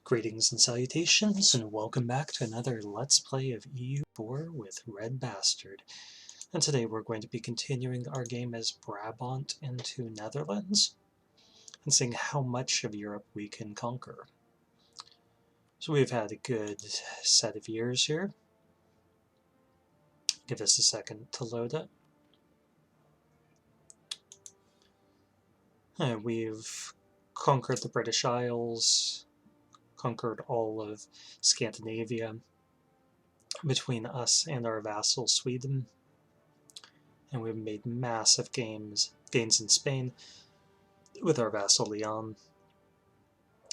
Greetings and salutations, and welcome back to another Let's Play of EU4 with RedBstrd. And today we're going to be continuing our game as Brabant into Netherlands, and seeing how much of Europe we can conquer. So we've had a good set of years here. Give us a second to load it. We've conquered the British Isles, conquered all of Scandinavia between us and our vassal Sweden, and we've made massive gains in Spain with our vassal Leon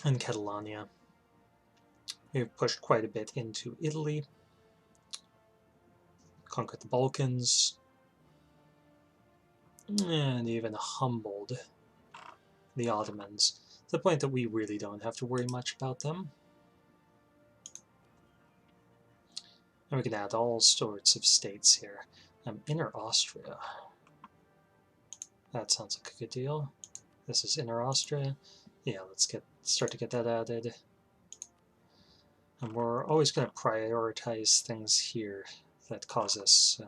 and Catalonia. We've pushed quite a bit into Italy, conquered the Balkans, and even humbled the Ottomans, to the point that we really don't have to worry much about them. And we can add all sorts of states here. Inner Austria. That sounds like a good deal. This is Inner Austria. Yeah, let's start to get that added. And we're always going to prioritize things here that cause us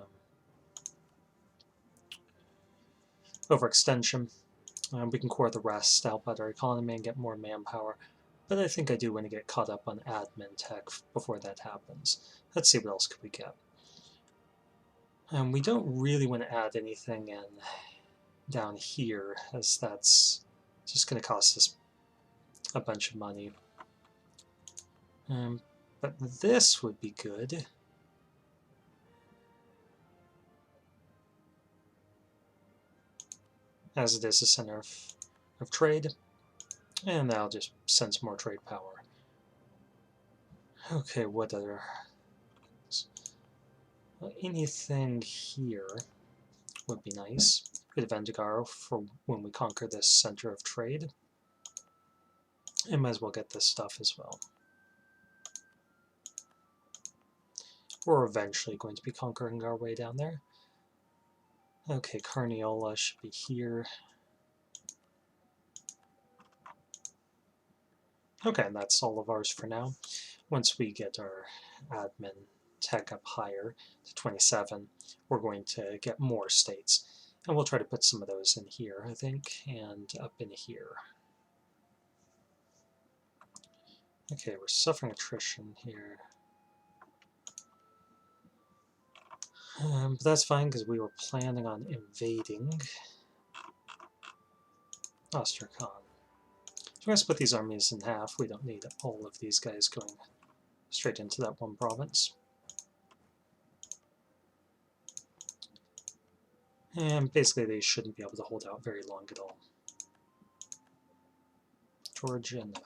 overextension. We can core the rest, help out our economy, and get more manpower. But I think I do want to get caught up on admin tech before that happens. Let's see what else could we get. We don't really want to add anything in down here, as that's just going to cost us a bunch of money. But this would be good. As it is a center of trade, and that'll just send some more trade power. Okay, what other... Well, anything here would be nice. Bit of Vendigaro for when we conquer this center of trade. And might as well get this stuff as well. We're eventually going to be conquering our way down there. Okay, Carniola should be here. Okay, and that's all of ours for now. Once we get our admin tech up higher to 27, we're going to get more states. And we'll try to put some of those in here, I think, and up in here. Okay, we're suffering attrition here. But that's fine, because we were planning on invading Astrakhan. So we're going to split these armies in half. We don't need all of these guys going straight into that one province. And basically they shouldn't be able to hold out very long at all. Georgia, no.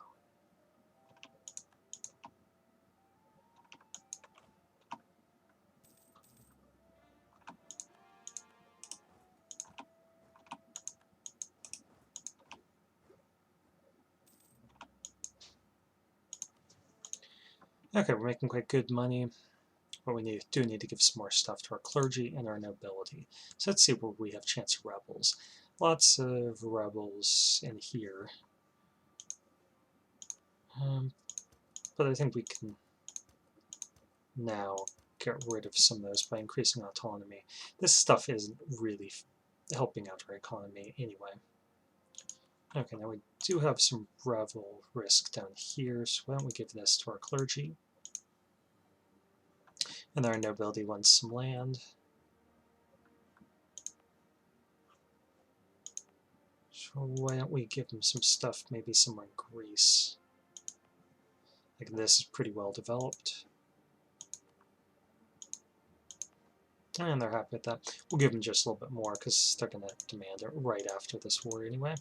Okay, we're making quite good money, but we do need to give some more stuff to our clergy and our nobility. So let's see where we have chance of rebels. Lots of rebels in here. But I think we can now get rid of some of those by increasing autonomy. This stuff isn't really helping out our economy anyway. Okay, now we do have some rebel risk down here, so why don't we give this to our clergy? And our nobility wants some land. So why don't we give them some stuff, maybe somewhere in Greece? Like this is pretty well developed. And they're happy with that. We'll give them just a little bit more, because they're going to demand it right after this war anyway.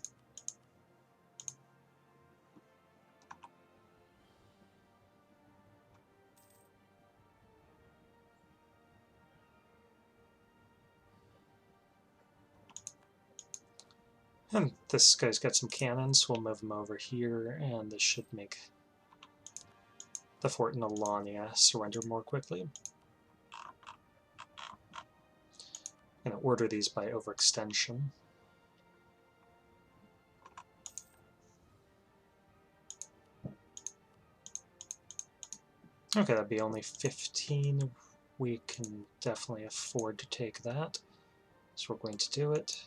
And this guy's got some cannons, so we'll move him over here, and this should make the fort in Alania surrender more quickly. I'm going to order these by overextension. Okay, that'd be only 15. We can definitely afford to take that, so we're going to do it.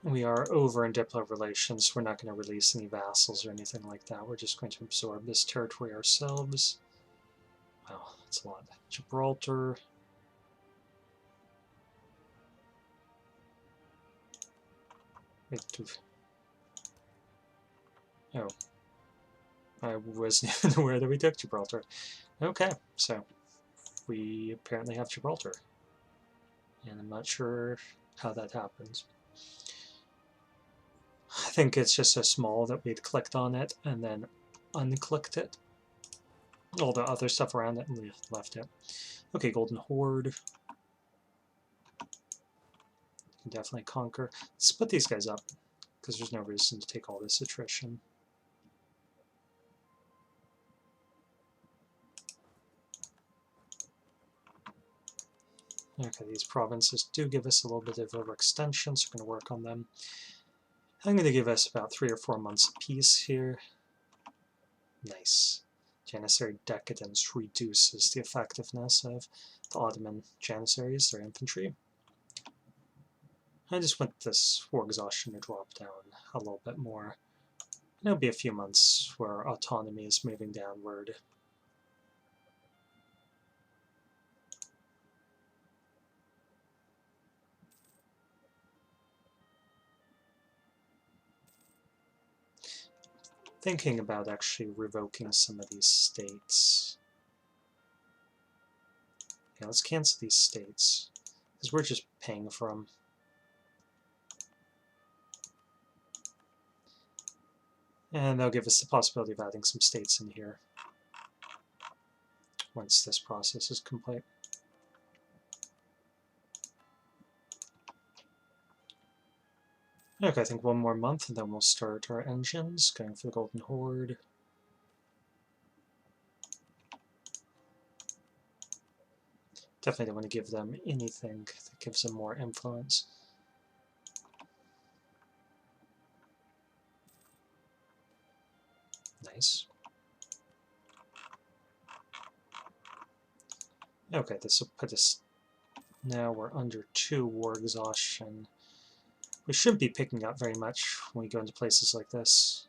We are over in diplomatic relations. We're not going to release any vassals or anything like that. We're just going to absorb this territory ourselves. Wow, that's a lot. Gibraltar. Oh, I wasn't even aware that we took Gibraltar. Okay, so we apparently have Gibraltar. And I'm not sure how that happens. I think it's just so small that we'd clicked on it and then unclicked it. All the other stuff around it and left it. Okay, Golden Horde. Can definitely conquer. Let's split these guys up, because there's no reason to take all this attrition. Okay, these provinces do give us a little bit of overextension, so we're going to work on them. I'm going to give us about 3 or 4 months of peace here. Nice. Janissary decadence reduces the effectiveness of the Ottoman Janissaries, their infantry. I just want this war exhaustion to drop down a little bit more. It'll be a few months where autonomy is moving downward. Thinking about actually revoking some of these states. Yeah, let's cancel these states, because we're just paying for them. And they'll give us the possibility of adding some states in here once this process is complete. Okay, I think 1 more month and then we'll start our engines, going for the Golden Horde. Definitely don't want to give them anything that gives them more influence. Nice. Okay, this will put us... Now we're under 2 war exhaustion. We shouldn't be picking up very much when we go into places like this.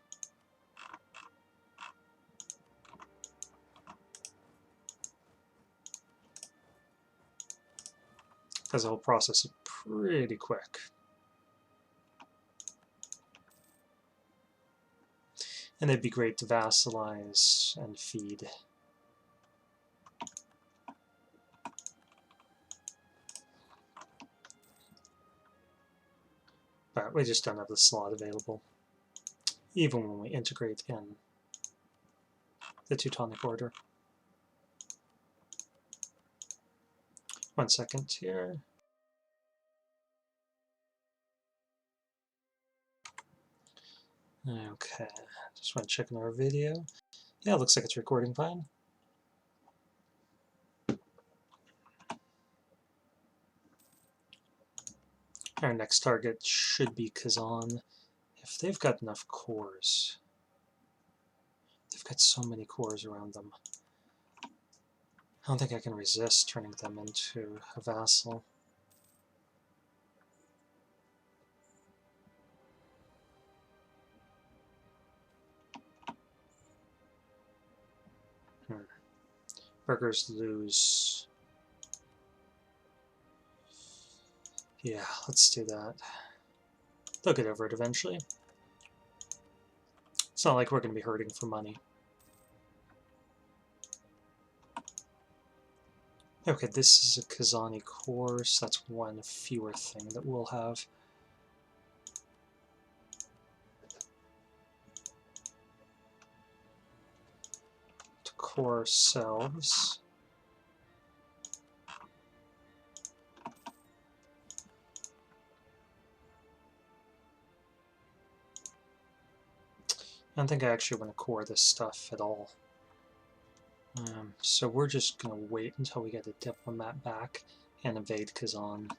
Because the whole process is pretty quick. And it'd be great to vassalize and feed. But we just don't have the slot available, even when we integrate in the Teutonic Order. 1 second here. Okay, just want to check on our video. Yeah, it looks like it's recording fine. Our next target should be Kazan. If they've got enough cores. They've got so many cores around them. I don't think I can resist turning them into a vassal. Burghers lose. Yeah, let's do that. They'll get over it eventually. It's not like we're going to be hurting for money. Okay, this is a Kazani core, so that's 1 fewer thing that we'll have. To core ourselves. I don't think I actually want to core this stuff at all. So we're just going to wait until we get a diplomat back and invade Kazan.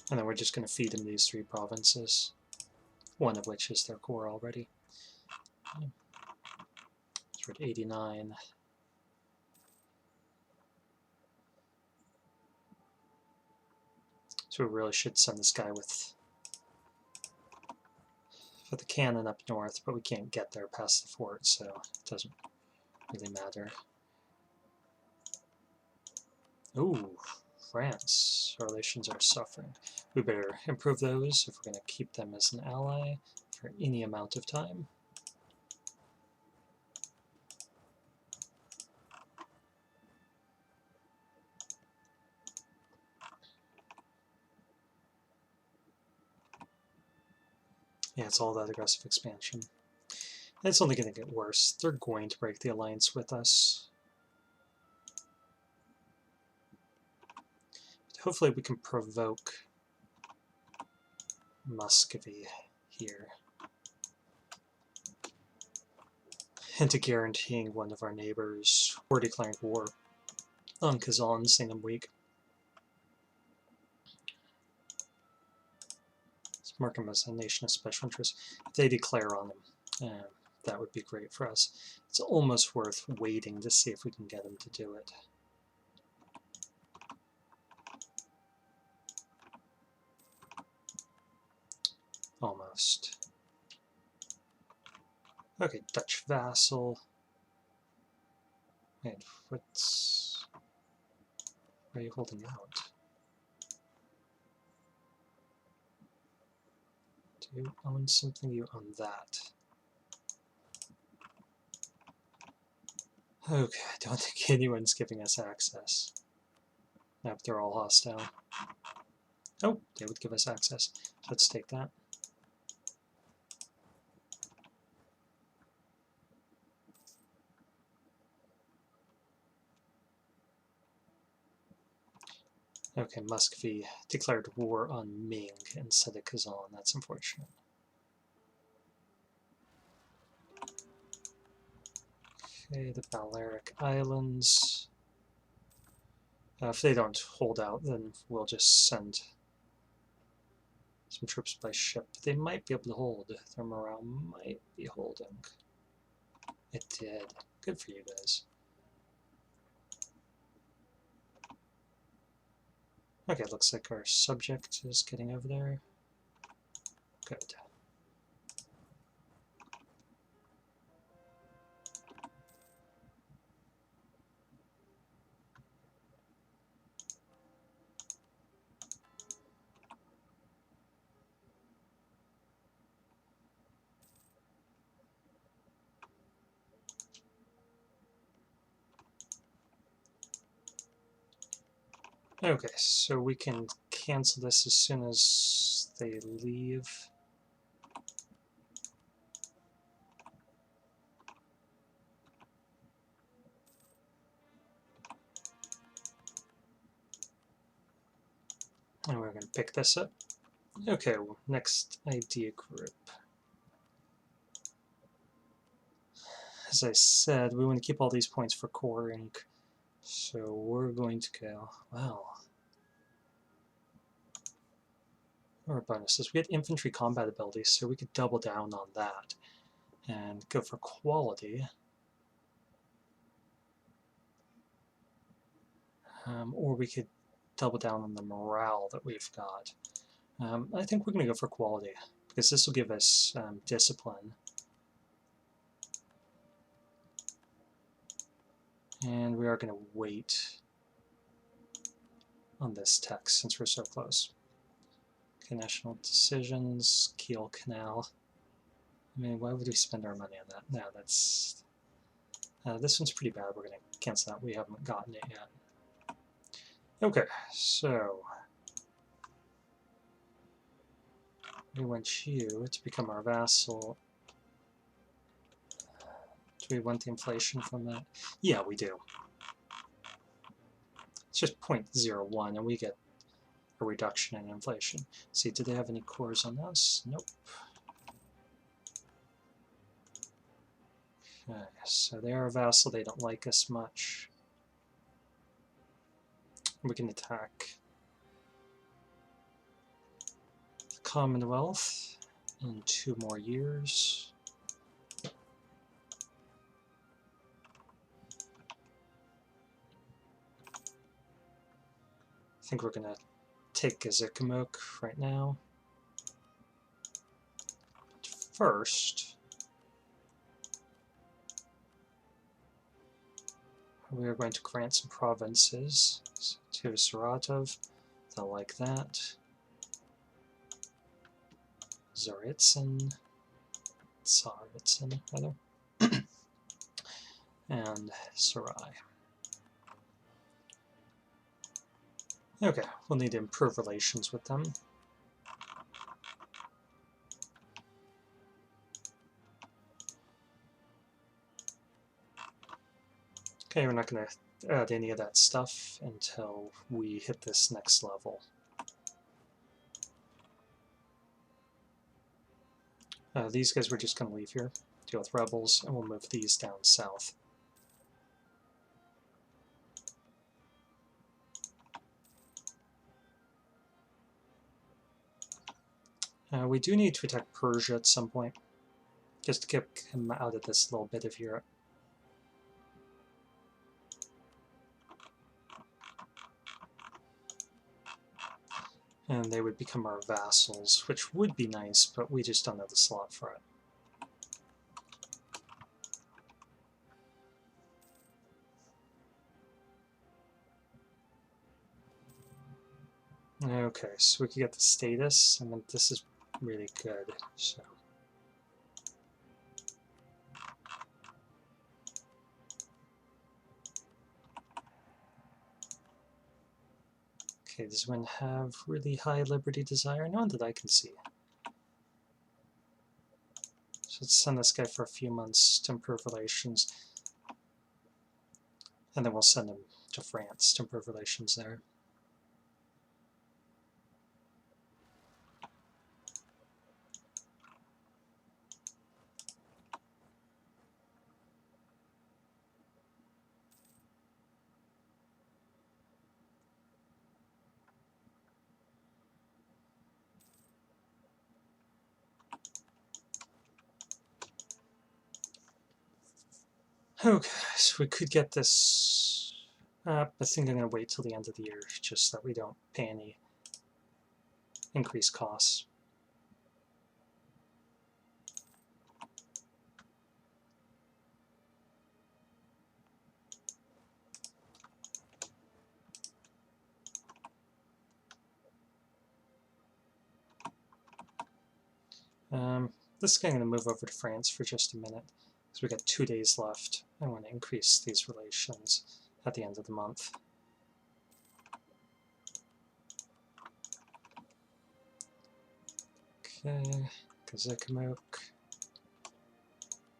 And then we're just going to feed them these 3 provinces, one of which is their core already. So we're at 89. So we really should send this guy with the cannon up north, but we can't get there past the fort, so it doesn't really matter. Ooh, France. Our relations are suffering. We better improve those if we're going to keep them as an ally for any amount of time. Yeah, it's all that aggressive expansion. And it's only going to get worse. They're going to break the alliance with us. But hopefully we can provoke Muscovy here into guaranteeing one of our neighbors or declaring war on Kazan, saying I'm weak. Let's mark them as a nation of special interest. If they declare on them, that would be great for us. It's almost worth waiting to see if we can get them to do it. Almost. Okay, Dutch vassal. Wait, what's... Why are you holding out? Do you own something? You own that. Okay, I don't think anyone's giving us access. Nope, they're all hostile. Oh, they would give us access. Let's take that. Okay, Muscovy declared war on Ming instead of Kazan. That's unfortunate. Okay, the Balearic Islands. If they don't hold out, then we'll just send some troops by ship. They might be able to hold. Their morale might be holding. It did. Good for you guys. Okay, looks like our subject is getting over there. Good. Okay, so we can cancel this as soon as they leave. And we're going to pick this up. Okay, well, next idea group. As I said, we want to keep all these points for coring. So we're going to go, wow. Or bonuses. We had infantry combat abilities, so we could double down on that and go for quality. Or we could double down on the morale that we've got. I think we're going to go for quality, because this will give us discipline. And we are going to wait on this text since we're so close. Okay, national decisions, Kiel Canal. I mean, why would we spend our money on that? No, that's... this one's pretty bad. We're going to cancel that. We haven't gotten it yet. Okay, so... we want you to become our vassal. Do we want the inflation from that? Yeah, we do. It's just 0.01, and we get a reduction in inflation. See, do they have any cores on us? Nope. Okay, so they're a vassal. They don't like us much. We can attack. Commonwealth in 2 more years. I think we're going to take Gazikimok right now. First, we are going to grant some provinces to Saratov. They'll like that. Tsaritsyn, rather, and Sarai. Okay, we'll need to improve relations with them. Okay, we're not going to add any of that stuff until we hit this next level. These guys we're just going to leave here, deal with rebels, and we'll move these down south. We do need to attack Persia at some point, just to kick him out of this little bit of Europe. And they would become our vassals, which would be nice, but we just don't have the slot for it. Okay, so we could get the status. I mean, this is really good, so... Okay, does one have really high liberty desire? None that I can see. So let's send this guy for a few months to improve relations. And then we'll send him to France to improve relations there. Okay, so we could get this up. I think I'm going to wait till the end of the year, just so that we don't pay any increased costs. This guy I'm going to move over to France for just a minute, because we got 2 days left. I want to increase these relations at the end of the month. Okay, Gazikimok,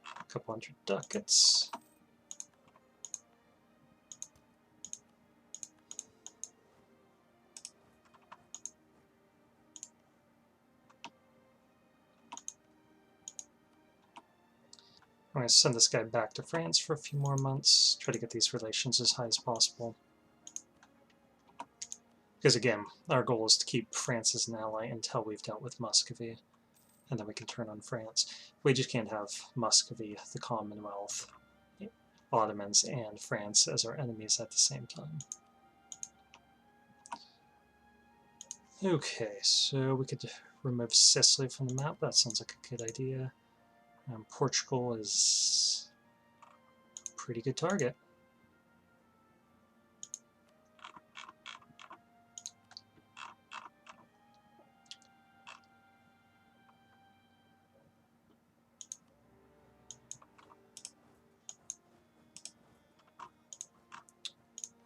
a couple hundred ducats. I'm going to send this guy back to France for a few more months, try to get these relations as high as possible. Because again, our goal is to keep France as an ally until we've dealt with Muscovy, and then we can turn on France. We just can't have Muscovy, the Commonwealth, Ottomans, and France as our enemies at the same time. Okay, so we could remove Sicily from the map. That sounds like a good idea. Portugal is a pretty good target.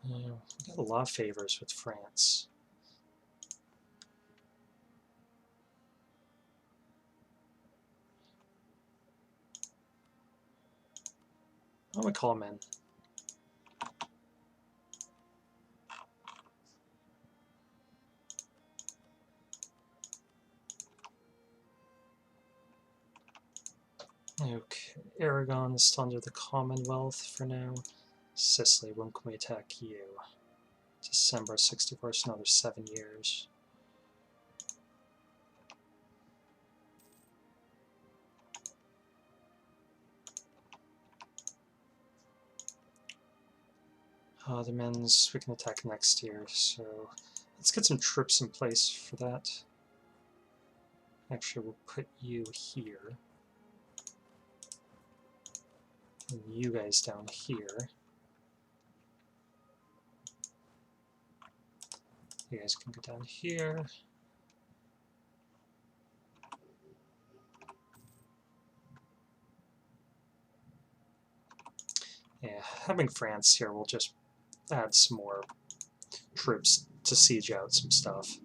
We got a lot of favors with France. I'm going to call him in. Okay, Aragon is still under the Commonwealth for now. Sicily, when can we attack you? December 64, so another 7 years. Ottomans, we can attack next year, so let's get some troops in place for that. Actually, we'll put you here. And you guys down here. You guys can go down here. Yeah, having France here will just add some more troops to siege out some stuff.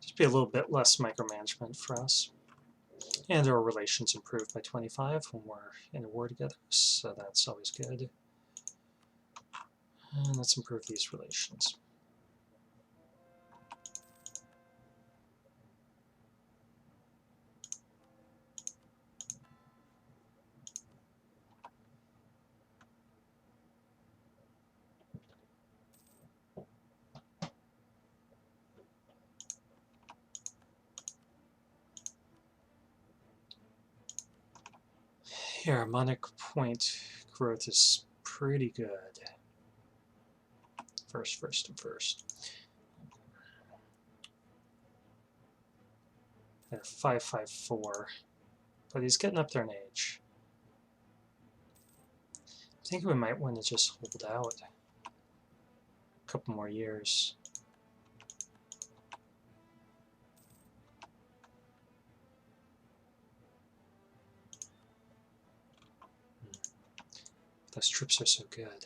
Just be a little bit less micromanagement for us. And our relations improved by 25 when we're in a war together, so that's always good. And let's improve these relations. Here, harmonic point growth is pretty good. First. At 554, but he's getting up there in age. I think we might want to just hold out a couple more years. Those troops are so good.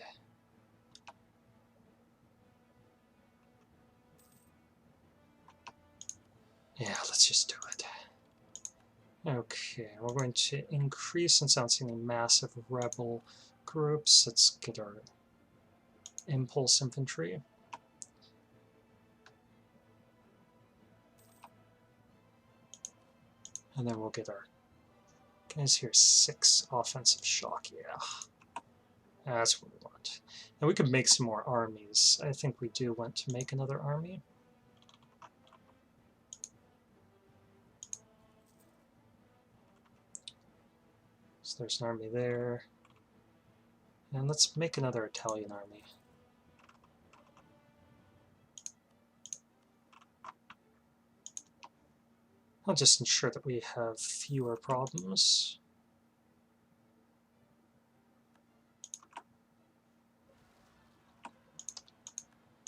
Yeah, let's just do it. Okay, we're going to increase, since I don't see any massive rebel groups, let's get our impulse infantry. And then we'll get our guys here, 6 offensive shock, yeah. That's what we want. And we could make some more armies. I think we do want to make another army. So there's an army there. And let's make another Italian army. I'll just ensure that we have fewer problems.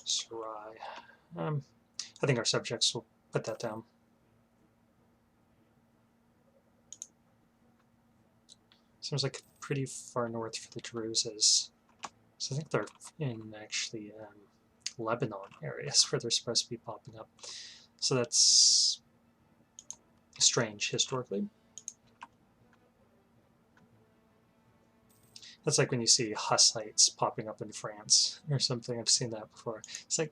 Sarai. I think our subjects will put that down. Seems like pretty far north for the Druzes. So I think they're in actually Lebanon areas where they're supposed to be popping up. So that's strange historically. That's like when you see Hussites popping up in France or something. I've seen that before. It's like,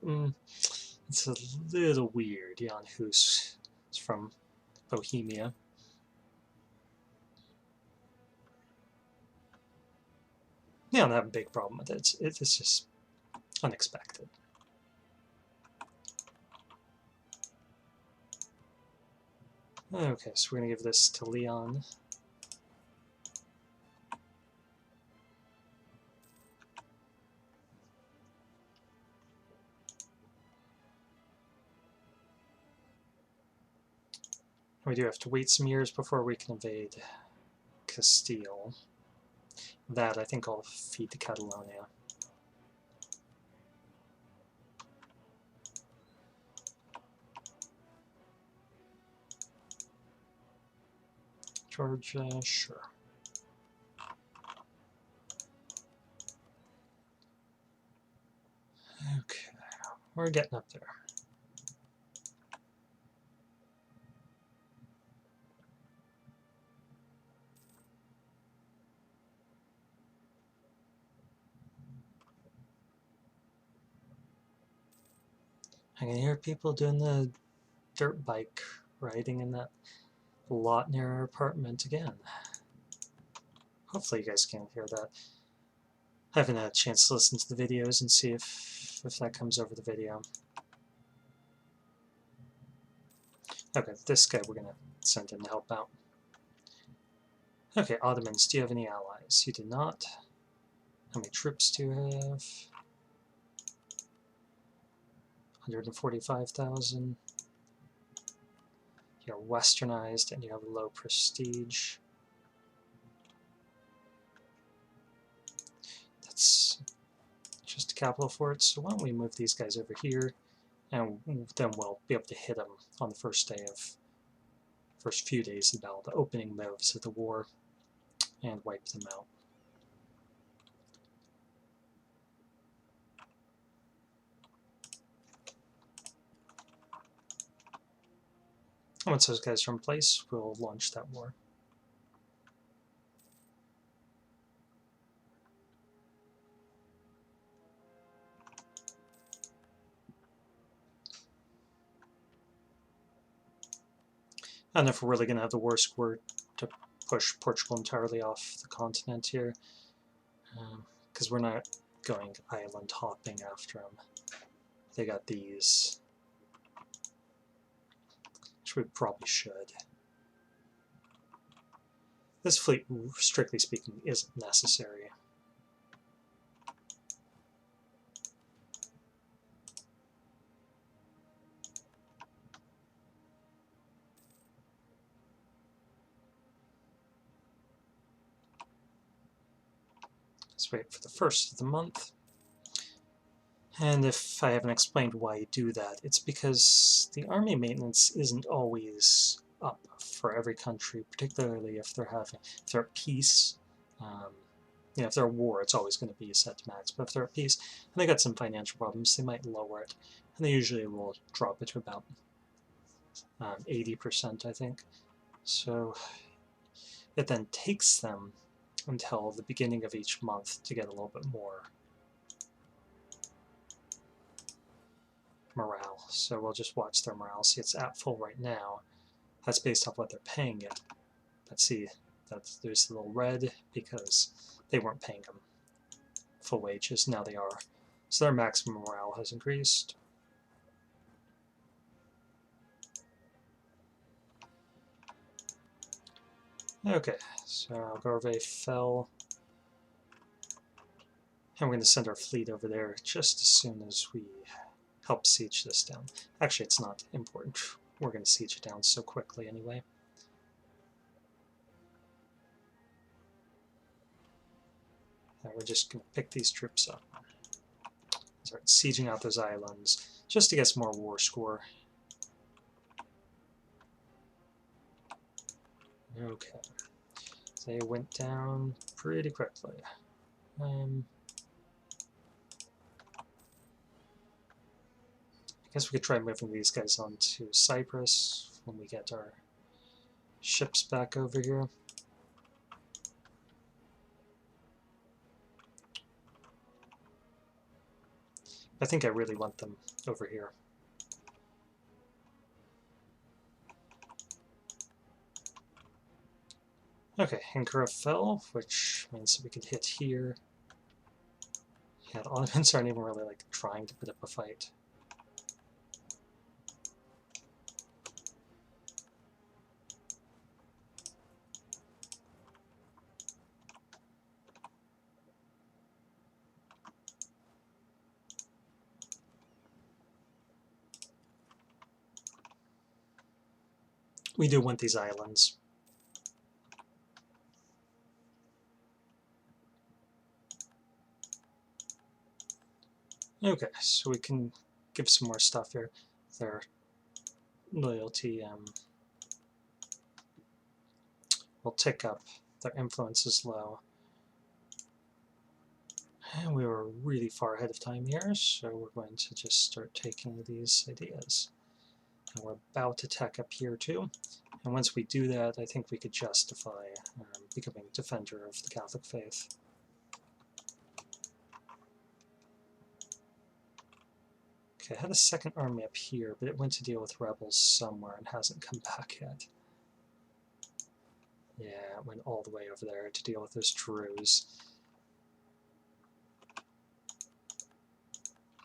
it's a little weird. Jan Hus is from Bohemia. Yeah, I don't have a big problem with it. It's just unexpected. Okay, so we're going to give this to Leon. We do have to wait some years before we can invade Castile. That, I think, I'll feed to Catalonia. Georgia, sure. Okay, we're getting up there. I can hear people doing the dirt bike riding in that lot near our apartment again. Hopefully you guys can hear that. I haven't had a chance to listen to the videos and see if that comes over the video. Okay, this guy we're going to send in to help out. Okay, Ottomans, do you have any allies? You do not. How many troops do you have? 145,000. You're westernized and you have low prestige. That's just a capital fort, so why don't we move these guys over here, and then we'll be able to hit them on the first few days of the battle, the opening moves of the war, and wipe them out. Once those guys are in place, we'll launch that war. I don't know if we're really going to have the war score to push Portugal entirely off the continent here, because we're not going island hopping after them. They got these, which we probably should. This fleet, strictly speaking, isn't necessary. Let's wait for the first of the month. And if I haven't explained why you do that, it's because the army maintenance isn't always up for every country, particularly if they're at peace. You know, if they're at war, it's always going to be set to max, but if they're at peace and they got some financial problems, they might lower it, and they usually will drop it to about 80%, I think. So it then takes them until the beginning of each month to get a little bit more morale. So we'll just watch their morale. See, it's at full right now. That's based off what they're paying it. But see, there's a little red because they weren't paying them full wages. Now they are. So their maximum morale has increased. Okay, so Algarve fell. And we're going to send our fleet over there just as soon as we help siege this down. Actually, it's not important. We're going to siege it down so quickly anyway. And we're just going to pick these troops up. Start sieging out those islands just to get some more war score. Okay. They went down pretty quickly. I guess we could try moving these guys onto Cyprus when we get our ships back over here. I think I really want them over here. Okay, Ankara fell, which means that we could hit here. Yeah, the Ottomans aren't even really like trying to put up a fight. We do want these islands. Okay, so we can give some more stuff here. Their loyalty will tick up. Their influence is low. And we were really far ahead of time here, so we're going to just start taking these ideas. And we're about to tech up here too. And once we do that, I think we could justify becoming a defender of the Catholic faith. Okay, I had a second army up here, but it went to deal with rebels somewhere and hasn't come back yet. Yeah, it went all the way over there to deal with those Druze.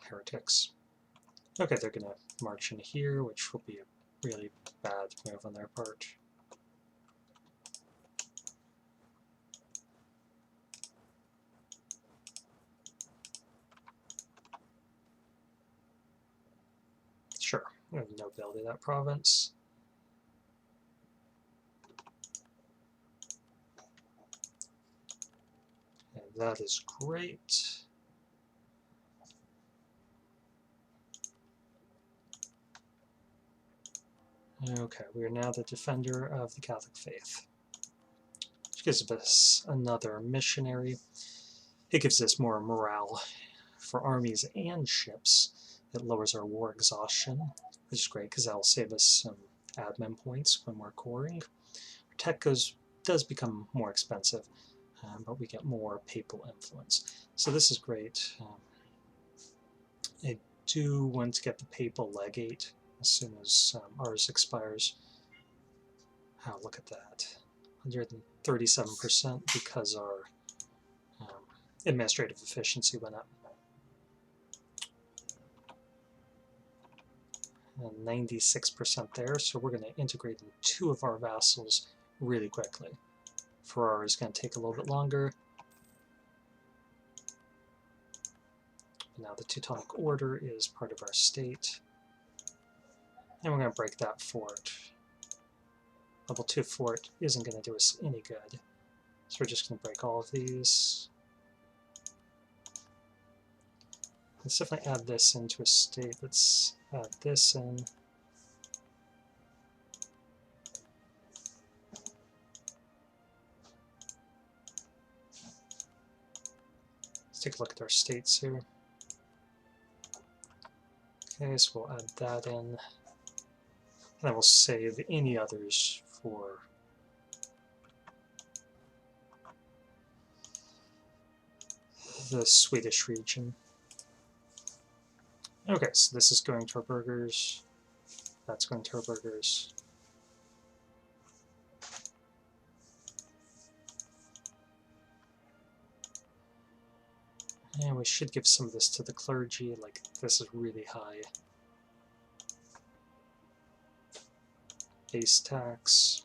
Heretics. Okay, they're going to march in here, which will be a really bad move on their part. Sure, we have nobility of that province. And that is great. Okay, we are now the defender of the Catholic faith, which gives us another missionary. It gives us more morale for armies and ships. It lowers our war exhaustion, which is great because that will save us some admin points when we're coring. Our tech does become more expensive, but we get more papal influence. So this is great. I do want to get the papal legate as soon as ours expires. Oh, look at that. 137% because our administrative efficiency went up. And 96% there, so we're going to integrate in 2 of our vassals really quickly. Ferrara is going to take a little bit longer. But now the Teutonic Order is part of our state. And we're going to break that fort. Level 2 fort isn't going to do us any good. So we're just going to break all of these. Let's definitely add this into a state. Let's add this in. Let's take a look at our states here. Okay, so we'll add that in. And then we'll save any others for the Swedish region. Okay, so this is going to our burghers. That's going to our burghers. And we should give some of this to the clergy, like this is really high. Base tax.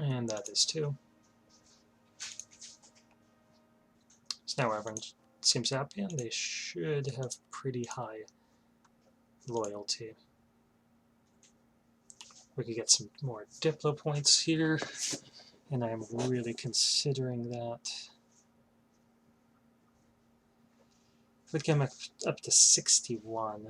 And that is too. So now everyone seems happy, and they should have pretty high loyalty. We could get some more Diplo points here, and I'm really considering that. We'd come up to 61.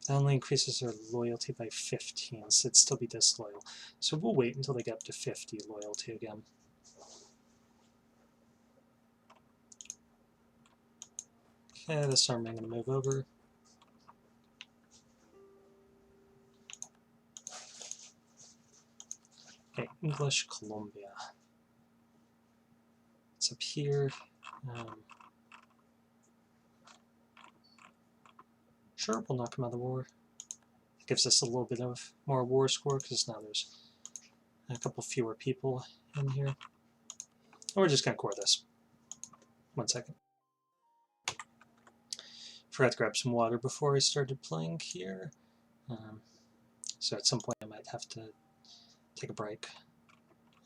That only increases their loyalty by 15, so it'd still be disloyal. So we'll wait until they get up to 50 loyalty again. Okay, this army I'm going to move over. Okay, English Columbia. It's up here. Sure, we'll knock him out of the war. It gives us a little bit of more war score because now there's a couple fewer people in here. And we're just going to core this. 1 second. Forgot to grab some water before I started playing here. So at some point I might have to take a break.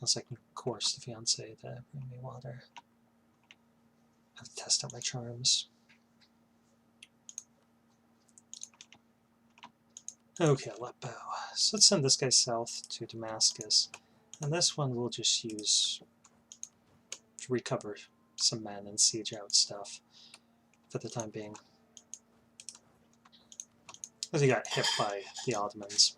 Unless I can coerce the fiancé to bring me water. I have to test out my charms. Okay, Aleppo. So let's send this guy south to Damascus. And this one we'll just use to recover some men and siege out stuff for the time being. Because he got hit by the Ottomans.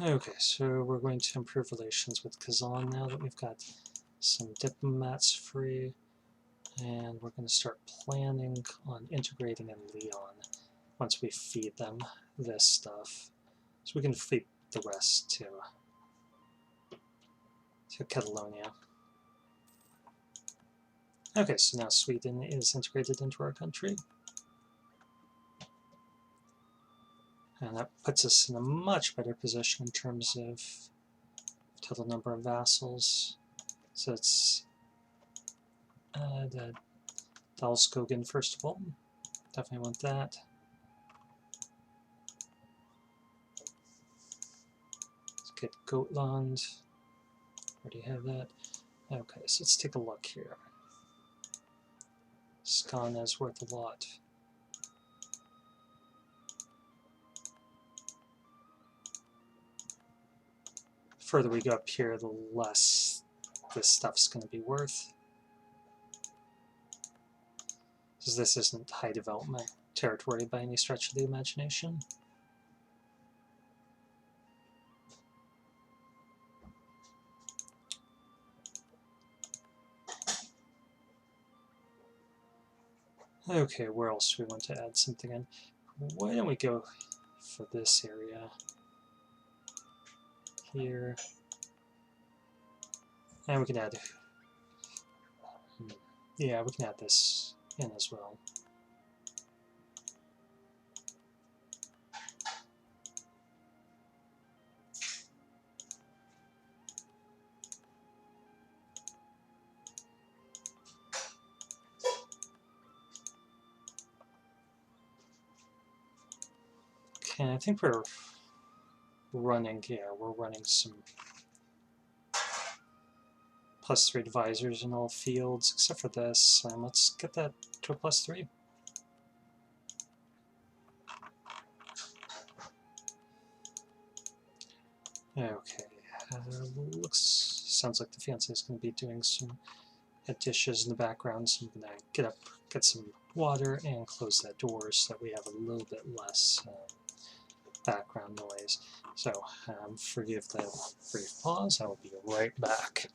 Okay, so we're going to improve relations with Kazan now that we've got some diplomats free, and we're going to start planning on integrating in Leon once we feed them this stuff. So we can feed the rest to Catalonia. Okay, so now Sweden is integrated into our country. And that puts us in a much better position in terms of total number of vassals. So it's the Dalskogen first of all. Definitely want that. look at Gotland. Already have that. Okay, so let's take a look here. Skåne is worth a lot. The further we go up here, the less this stuff's going to be worth. Because this isn't high development territory by any stretch of the imagination. Okay, where else do we want to add something in? Why don't we go for this area here, and we can add, yeah, we can add this in as well. Okay, I think we're running, yeah, we're running some +3 advisors in all fields, except for this. Let's get that to a +3. Okay, sounds like the fiance is going to be doing some dishes in the background, so I'm going to get up, get some water, and close that door so that we have a little bit less background noise. So forgive the brief pause, I will be right back.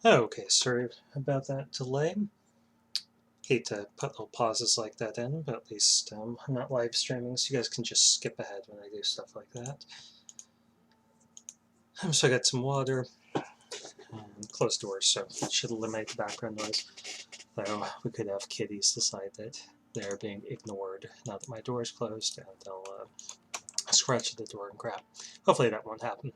Okay, sorry about that delay. Hate to put little pauses like that in, but at least I'm not live streaming, so you guys can just skip ahead when I do stuff like that. So I got some water and closed doors, so it should eliminate the background noise. Though we could have kitties decide that they're being ignored now that my door is closed, and they'll scratch at the door and crap. Hopefully that won't happen.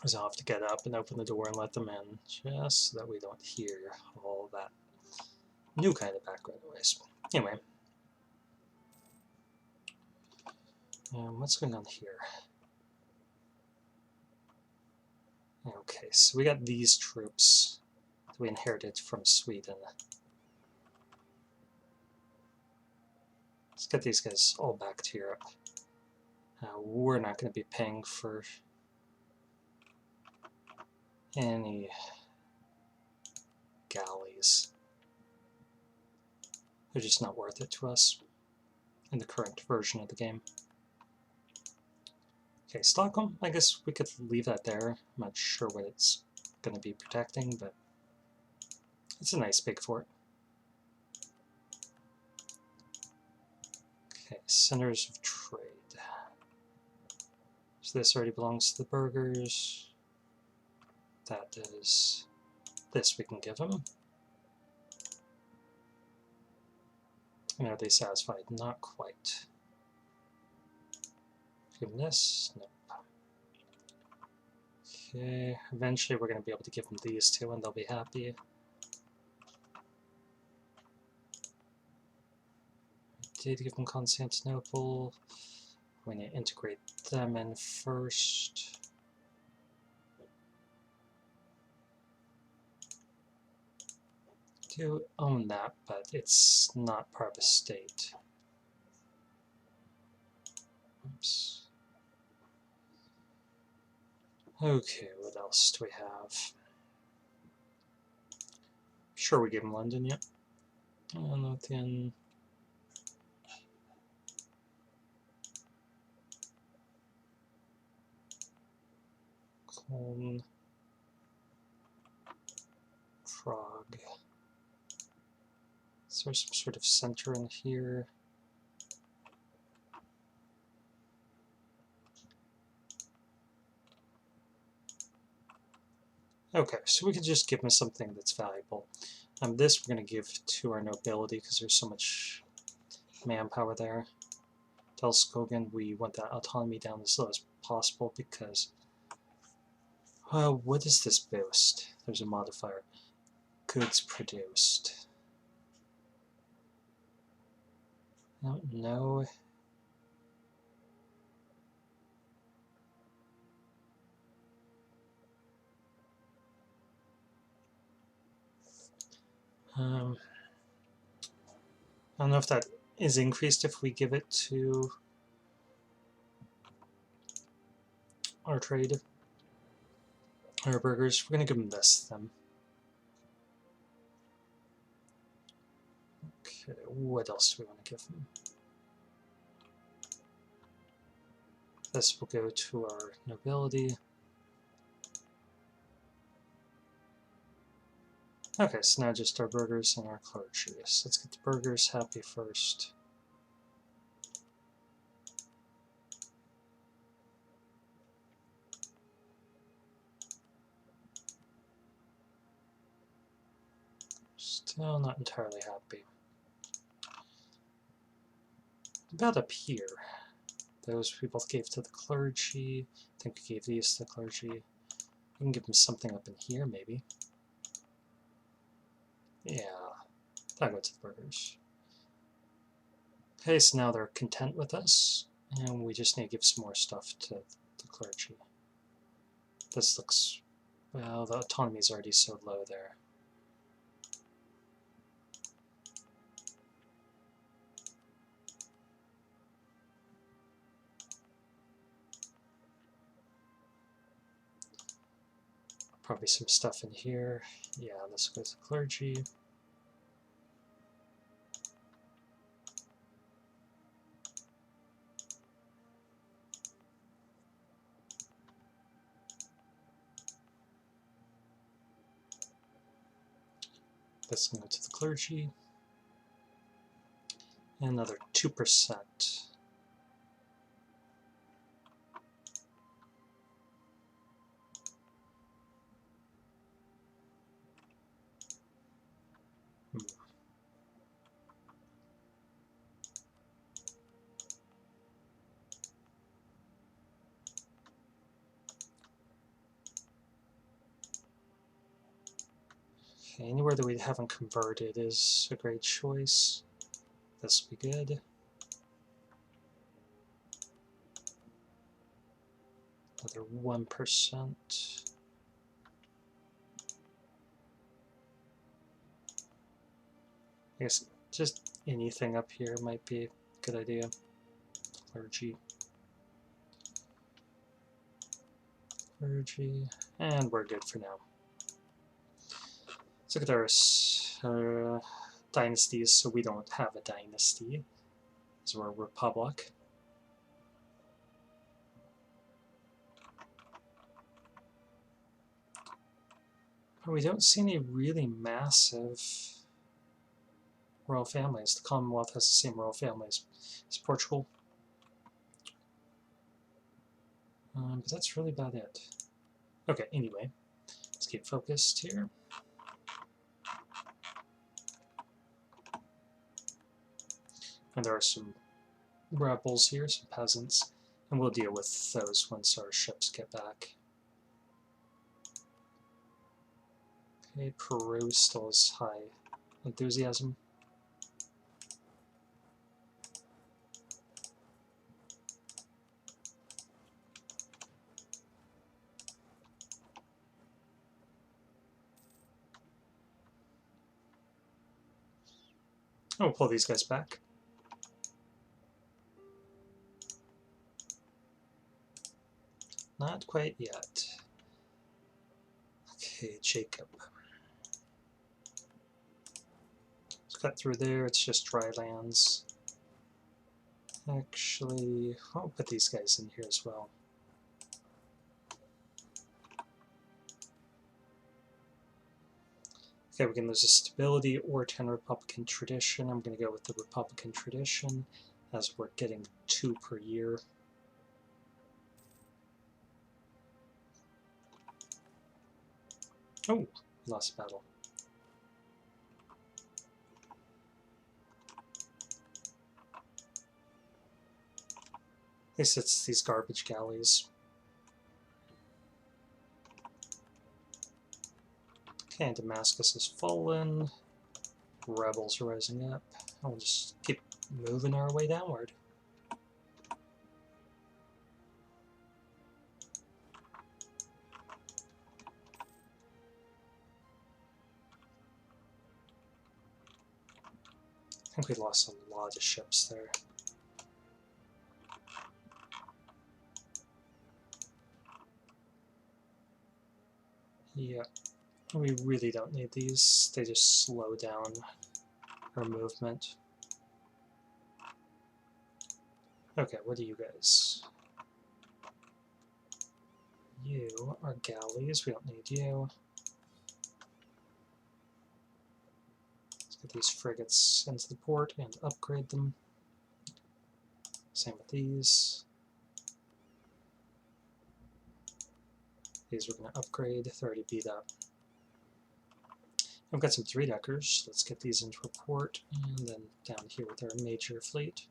So I'll have to get up and open the door and let them in, just so that we don't hear all that new kind of background noise. Anyway, what's going on here? Okay, so we got these troops that we inherited from Sweden. Let's get these guys all back to Europe. We're not going to be paying for any galleys. They're just not worth it to us in the current version of the game. Okay, Stockholm, I guess we could leave that there. I'm not sure what it's going to be protecting, but it's a nice big fort. Okay, centers of trade. So this already belongs to the burghers. That does. This we can give them. And are they satisfied? Not quite. Give them this? Nope. Okay, eventually we're going to be able to give them these two and they'll be happy. Did give them Constantinople. We need to integrate them in first. Do own that, but it's not part of a state. Oops. Okay, what else do we have? Sure, we gave him London, yep. And Lothian. Cologne. Prague. Is there some sort of center in here? Okay, so we can just give them something that's valuable. This we're going to give to our nobility because there's so much manpower there. Telskogan, we want that autonomy down as low as possible because, well, what does this boost? There's a modifier. Goods produced. I don't know. I don't know if that is increased if we give it to our trade, our burgers. We're going to give them this then. Okay, what else do we want to give them? This will go to our nobility. Okay, so now just our burgers and our clergy. So let's get the burgers happy first. Still not entirely happy. About up here. Those we both gave to the clergy. I think we gave these to the clergy. We can give them something up in here, maybe. Yeah, that'll go to the burgers. Okay, so now they're content with us, and we just need to give some more stuff to the clergy. This looks, well, the autonomy is already so low there. Probably some stuff in here. Yeah, let's go to the clergy. This can go to the clergy. And another 2%. Okay, anywhere that we haven't converted is a great choice. This will be good. Another 1%. I guess just anything up here might be a good idea. Clergy. Clergy. And we're good for now. Let's look at our dynasties. So we don't have a dynasty. So we're a republic. But we don't see any really massive royal families. The Commonwealth has the same royal families as Portugal. But that's really about it. Okay, anyway, let's keep focused here. And there are some rebels here, some peasants, and we'll deal with those once our ships get back. Okay, Peru still has high enthusiasm. I'll pull these guys back. Not quite yet. Okay, Jacob. Let's cut through there, it's just dry lands. Actually, I'll put these guys in here as well. Okay, we can lose a stability or 10 Republican tradition. I'm going to go with the Republican tradition, as we're getting 2 per year. Oh, lost battle. At least it's these garbage galleys. Okay, Damascus has fallen. Rebels are rising up. I'll just keep moving our way downward. I think we lost a lot of ships there. Yeah, we really don't need these. They just slow down our movement. Okay, what are you guys? You are galleys, we don't need you. Let's get these frigates into the port and upgrade them. Same with these. These we're going to upgrade, they're already beat up. I've got some 3-deckers, let's get these into a port, and then down here with our major fleet.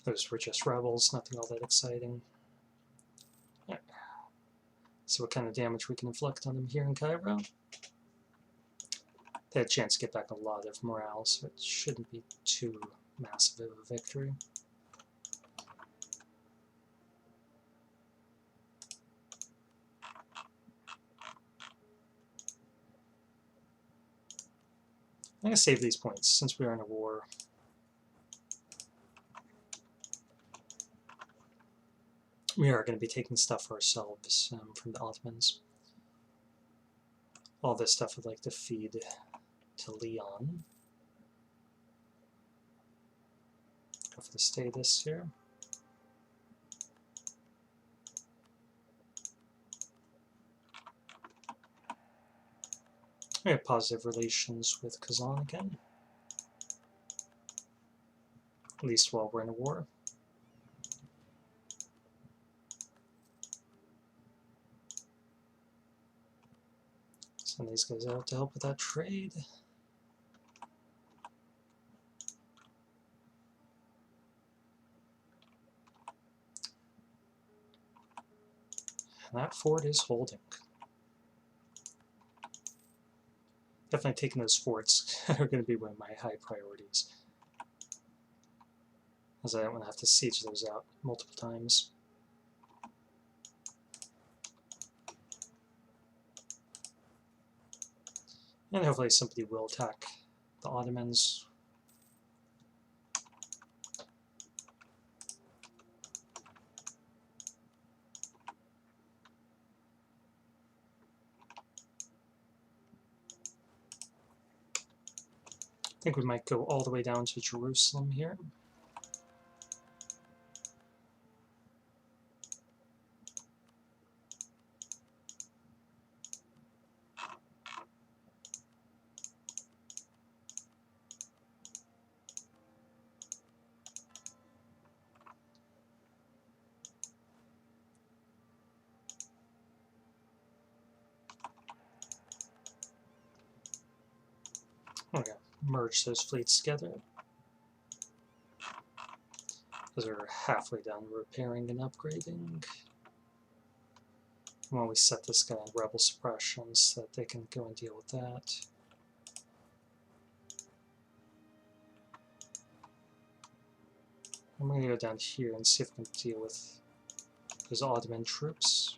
Those were just rebels, nothing all that exciting. Yeah. See what kind of damage we can inflict on them here in Cairo. They had a chance to get back a lot of morale, so it shouldn't be too massive of a victory. I'm going to save these points since we are in a war. We are going to be taking stuff ourselves from the Ottomans. All this stuff would like to feed to Leon. Go for the status here. We have positive relations with Kazan again. At least while we're in a war. Send these guys out to help with that trade. And that fort is holding. Definitely taking those forts are going to be one of my high priorities, as I don't want to have to siege those out multiple times. And hopefully somebody will attack the Ottomans. I think we might go all the way down to Jerusalem here. Okay, merge those fleets together. Because we're halfway done repairing and upgrading. While we set this guy in rebel suppression so that they can go and deal with that. I'm going to go down here and see if we can deal with those Ottoman troops.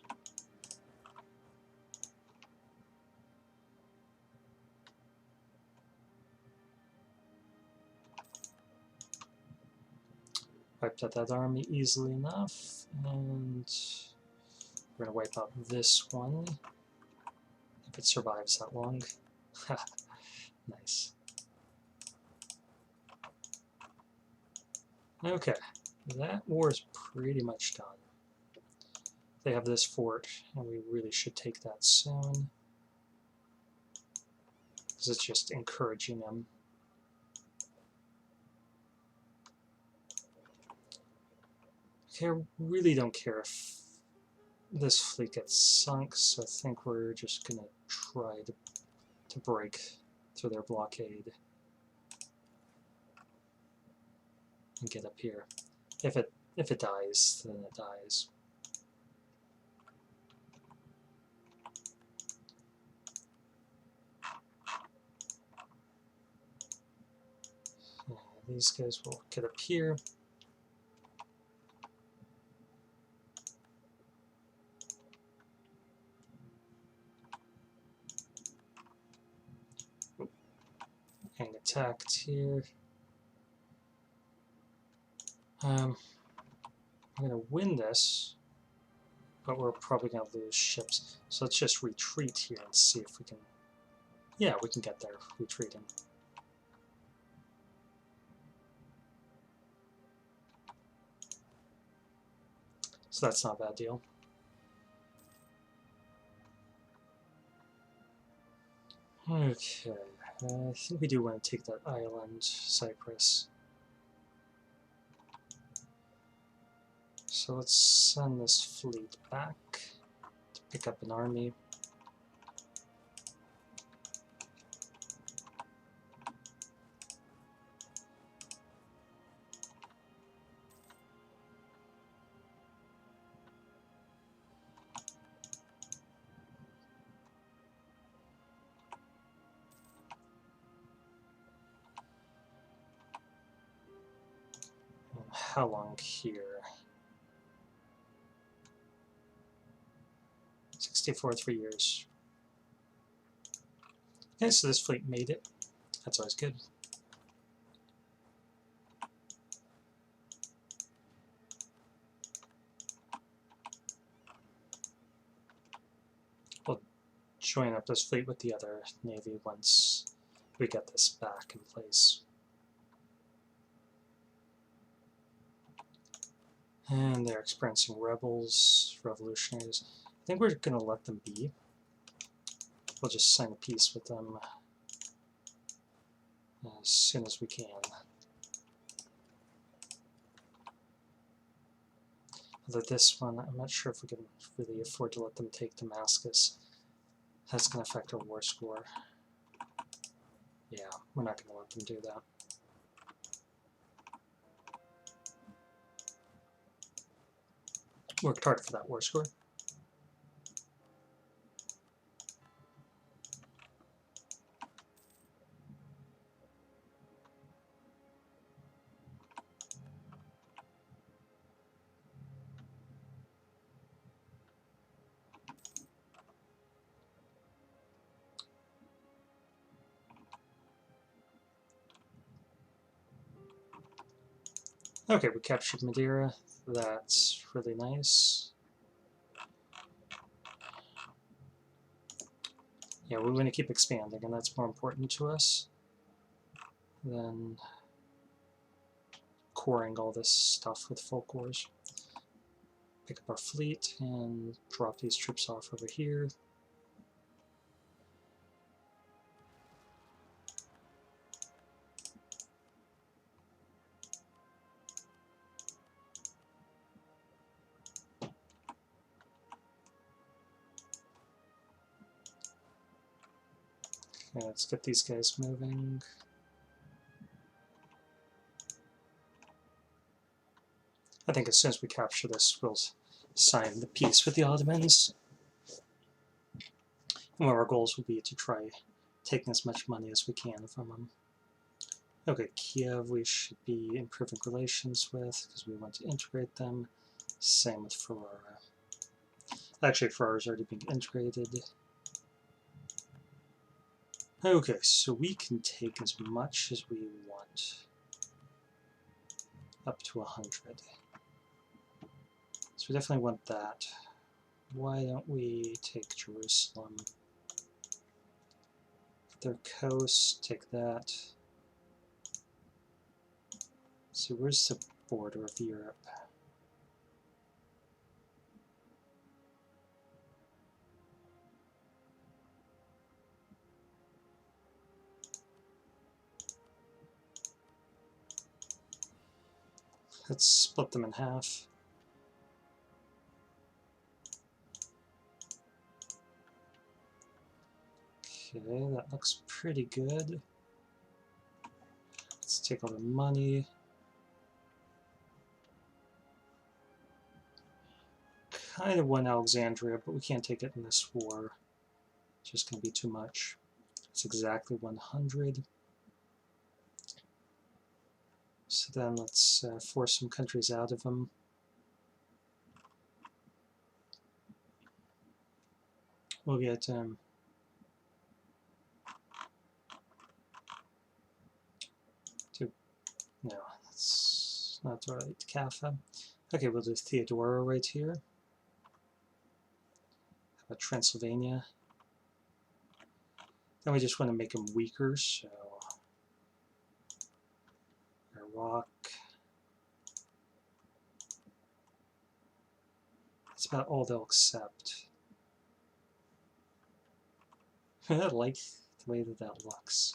Wiped out that army easily enough, and we're going to wipe out this one, if it survives that long. Nice. Okay, that war is pretty much done. They have this fort, and we really should take that soon, because it's just encouraging them. Okay, I really don't care if this fleet gets sunk, so I think we're just going to try to break through their blockade and get up here. If it dies, then it dies. Yeah, these guys will get up here. And attacked here. I'm going to win this, but we're probably going to lose ships. So let's just retreat here and see if we can... Yeah, we can get there retreating. So that's not a bad deal. Okay, I think we do want to take that island, Cyprus. So let's send this fleet back to pick up an army. How long here? 64, 3 years. Okay, so this fleet made it. That's always good. We'll join up this fleet with the other navy once we get this back in place. And they're experiencing rebels, revolutionaries. I think we're going to let them be. We'll just sign a peace with them as soon as we can. Although this one, I'm not sure if we can really afford to let them take Damascus. That's going to affect our war score. Yeah, we're not going to let them do that. Worked hard for that war score. Okay, we captured Madeira. That's really nice. Yeah, we want to keep expanding, and that's more important to us than coring all this stuff with full cores. Pick up our fleet and drop these troops off over here. Okay, let's get these guys moving. I think as soon as we capture this, we'll sign the peace with the Ottomans. And one of our goals will be to try taking as much money as we can from them. Okay, Kiev we should be improving relations with because we want to integrate them. Same with Ferrara. Actually, Ferrara's already being integrated. Okay, so we can take as much as we want. Up to 100. So we definitely want that. Why don't we take Jerusalem? Their coast, take that. So where's the border of Europe? Let's split them in half. Okay, that looks pretty good. Let's take all the money. Kind of want Alexandria, but we can't take it in this war. It's just going to be too much. It's exactly 100. So then let's force some countries out of them. We'll get no, that's not the right Kaffa. Okay, we'll do Theodora right here. How about Transylvania? Then we just want to make them weaker, so Iraq. That's about all they'll accept. I like the way that looks.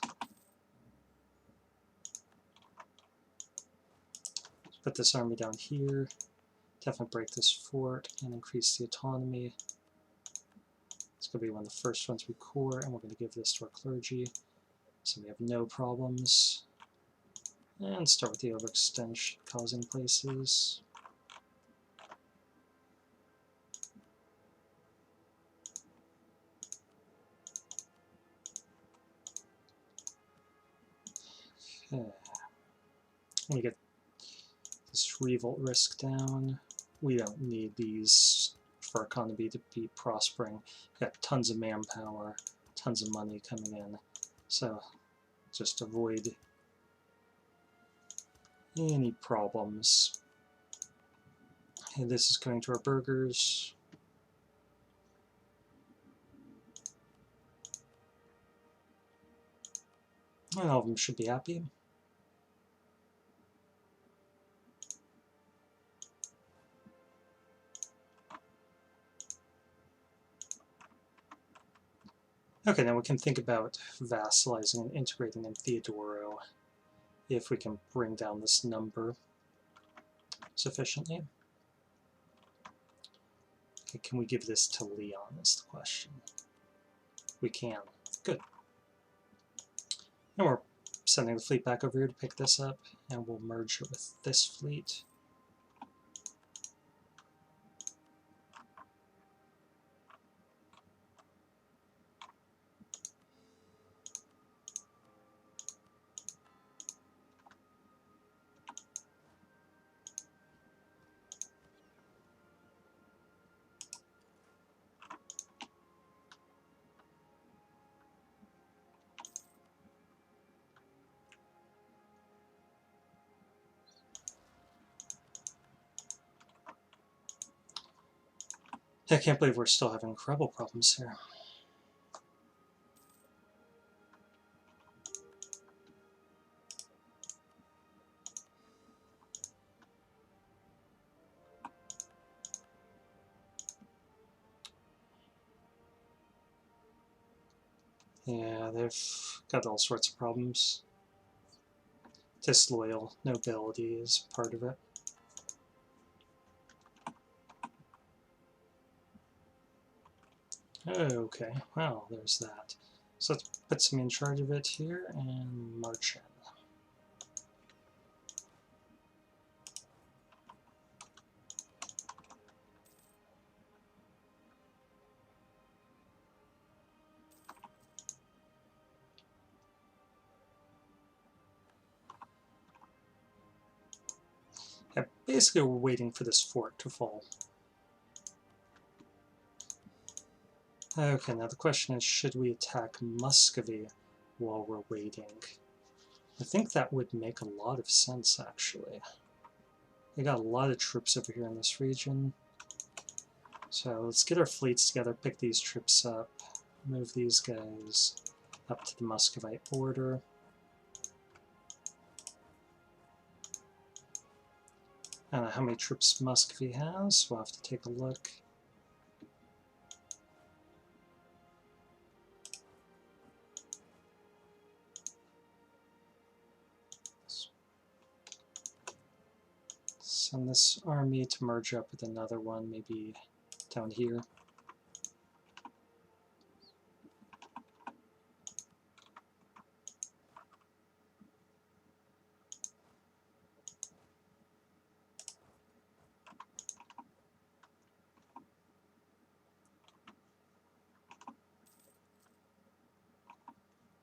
Put this army down here. Definitely break this fort and increase the autonomy. It's going to be one of the first ones we core, and we're going to give this to our clergy, so we have no problems. And start with the overextension causing places. Okay. Let me get this revolt risk down. We don't need these for our economy to be prospering. We've got tons of manpower, tons of money coming in, so just avoid any problems. And this is going to our burghers. And all of them should be happy. Okay, now we can think about vassalizing and integrating in Theodoro if we can bring down this number sufficiently. Okay, can we give this to Leon is the question. We can. Good. And we're sending the fleet back over here to pick this up, and we'll merge it with this fleet. I can't believe we're still having incredible problems here. Yeah, they've got all sorts of problems. Disloyal nobility is part of it. Okay, well, there's that. So let's put somebody in charge of it here and march in. Yeah, basically we're waiting for this fort to fall. Okay, now the question is, should we attack Muscovy while we're waiting? I think that would make a lot of sense, actually. We got a lot of troops over here in this region. So let's get our fleets together, pick these troops up, move these guys up to the Muscovite border. I don't know how many troops Muscovy has, we'll have to take a look. Send this army to merge up with another one, maybe down here.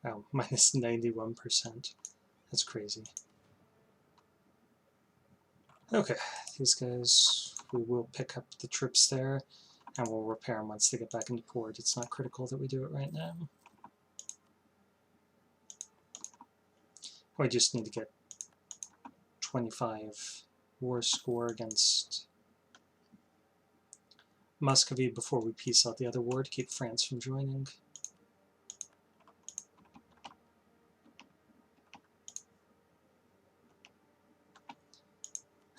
Oh, minus 91%. That's crazy. Okay, these guys, we will pick up the troops there, and we'll repair them once they get back into port. It's not critical that we do it right now. We just need to get 25 war score against Muscovy before we peace out the other war to keep France from joining.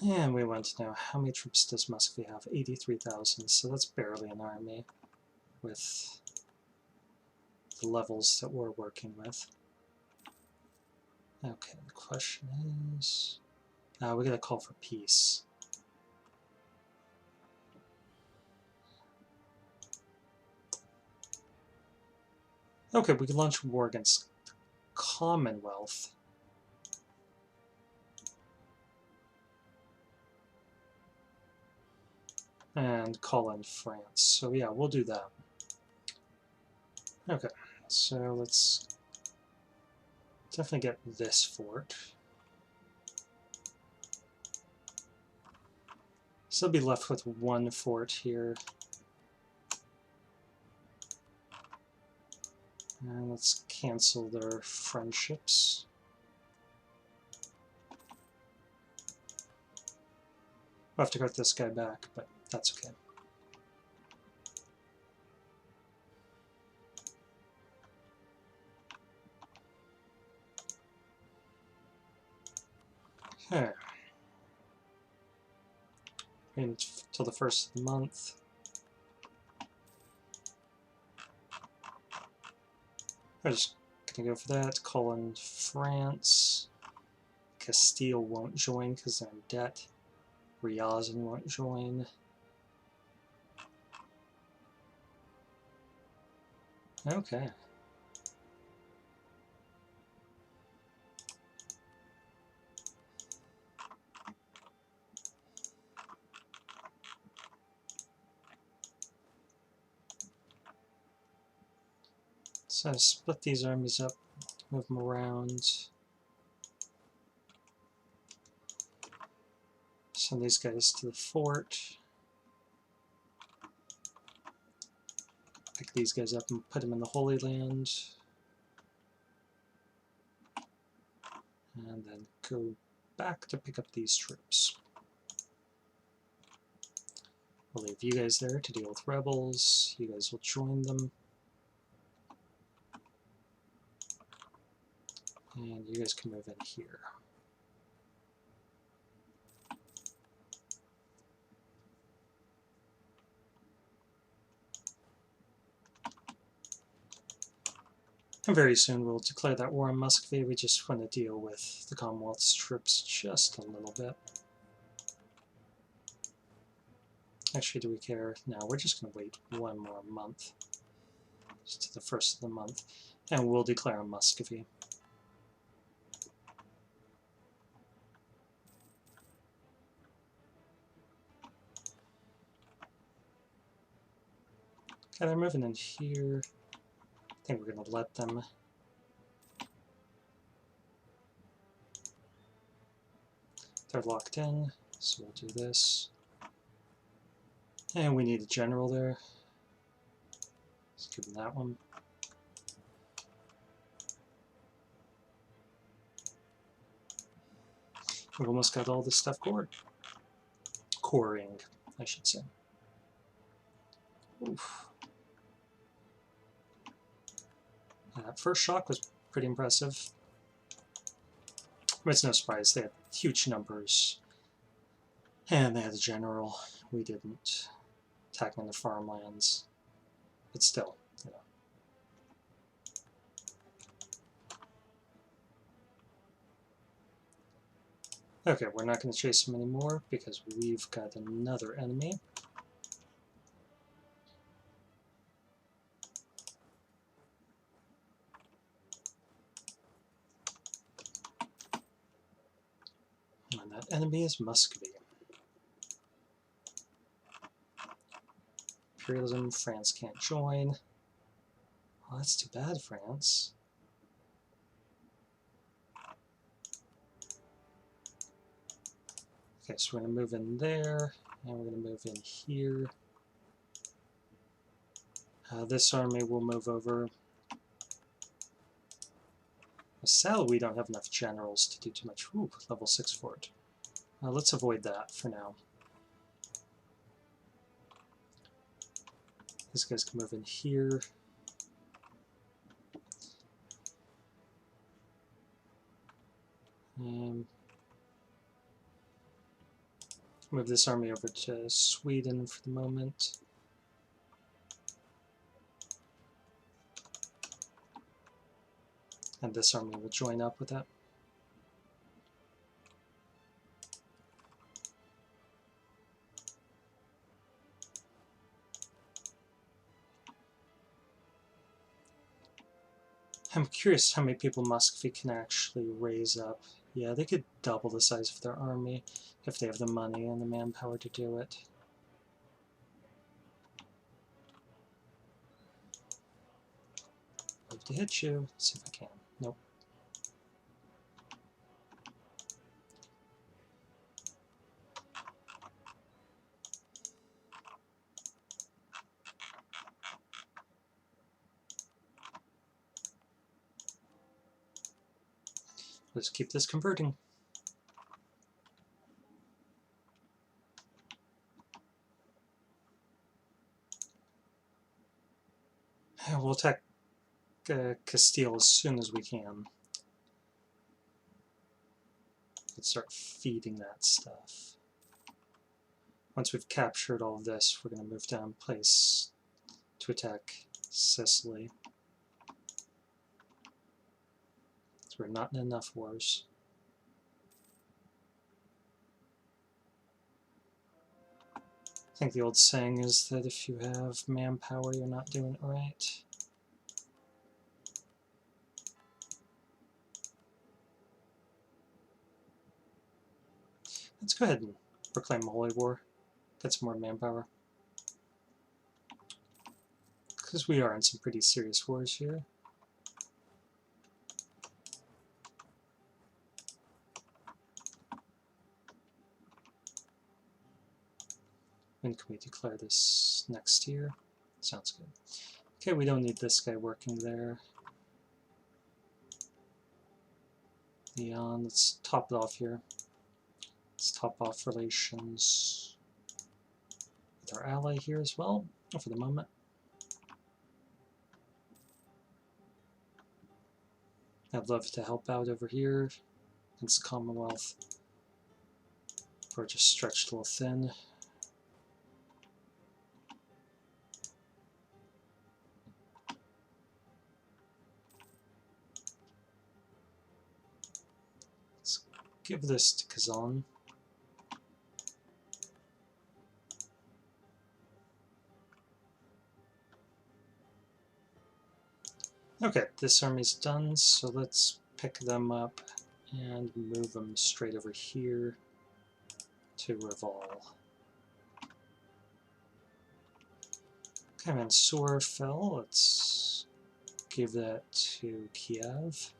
And we want to know, how many troops does Muscovy have? 83,000, so that's barely an army with the levels that we're working with. Okay, the question is, we gotta call for peace. Okay, we can launch war against the Commonwealth. And call in France. So yeah, we'll do that. Okay, so let's definitely get this fort. So they'll be left with one fort here. And let's cancel their friendships. We'll have to cut this guy back, but that's okay. Okay. Until the first of the month. I'm just gonna go for that. Call in France. Castile won't join because they're in debt. Ryazan won't join. Okay. So split these armies up, move them around. Send these guys to the fort. Pick these guys up and put them in the Holy Land. And then go back to pick up these troops. We'll leave you guys there to deal with rebels. You guys will join them. And you guys can move in here. And very soon we'll declare that war on Muscovy. We just want to deal with the Commonwealth's troops just a little bit. Actually, do we care? No, we're just going to wait one more month. Just to the first of the month. And we'll declare a Muscovy. Okay, they're moving in here. I think we're going to let them. They're locked in, so we'll do this. And we need a general there. Let's give them that one. We've almost got all this stuff cored. Coring, I should say. Oof. Yeah, that first shock was pretty impressive. But it's no surprise, they had huge numbers. And they had a general. We didn't. Attacking the farmlands. But still, you know. Okay, we're not going to chase them anymore because we've got another enemy. And that enemy is Muscovy. Imperialism, France can't join. Oh, that's too bad, France. Okay, so we're going to move in there, and we're going to move in here. This army will move over. Sadly, we don't have enough generals to do too much. Ooh, level 6 fort. Let's avoid that for now. These guys can move in here. Move this army over to Sweden for the moment. And this army will join up with that. I'm curious how many people Muscovy can actually raise up. Yeah, they could double the size of their army if they have the money and the manpower to do it. Love to hit you. Let's see if I can. Nope. Let's keep this converting. We'll attack Castile as soon as we can. Let's start feeding that stuff. Once we've captured all of this, we're going to move down place to attack Sicily. So we're not in enough wars. I think the old saying is that if you have manpower, you're not doing it right. Let's go ahead and proclaim a holy war. Get some more manpower. Because we are in some pretty serious wars here. When can we declare this next year? Sounds good. Okay, we don't need this guy working there. Leon, let's top it off here. Let's top off relations with our ally here as well, for the moment. I'd love to help out over here against Commonwealth. We're just stretched a little thin. Let's give this to Kazan. Okay, this army's done, so let's pick them up and move them straight over here to Reval. Okay, Mansour fell. Let's give that to Kiev.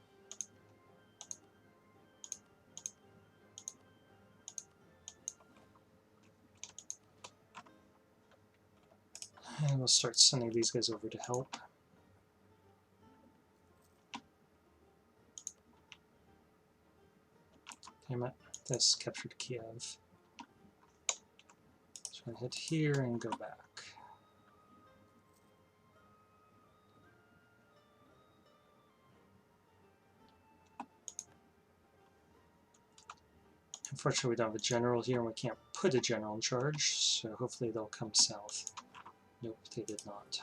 And we'll start sending these guys over to help. Damn it, this captured Kiev. So I head here and go back. Unfortunately, we don't have a general here, and we can't put a general in charge, so hopefully they'll come south. Nope, they did not.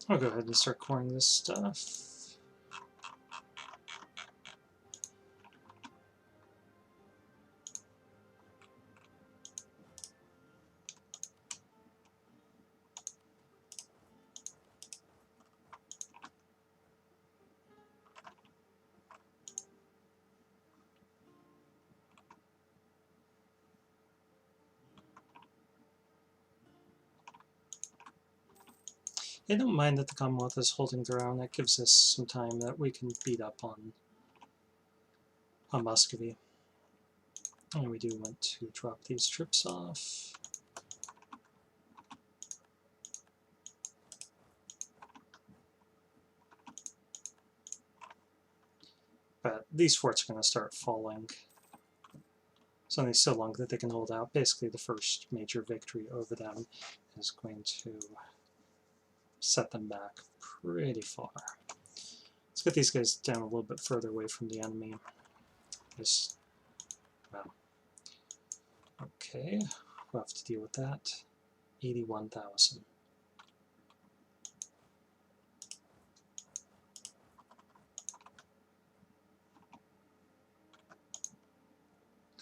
I'll go ahead and start coring this stuff. I don't mind that the Commonwealth is holding their own. That gives us some time that we can beat up on Muscovy. And we do want to drop these troops off. But these forts are going to start falling. It's only so long that they can hold out. Basically, the first major victory over them is going to set them back pretty far. Let's get these guys down a little bit further away from the enemy. Just, well, okay, we'll have to deal with that. 81,000.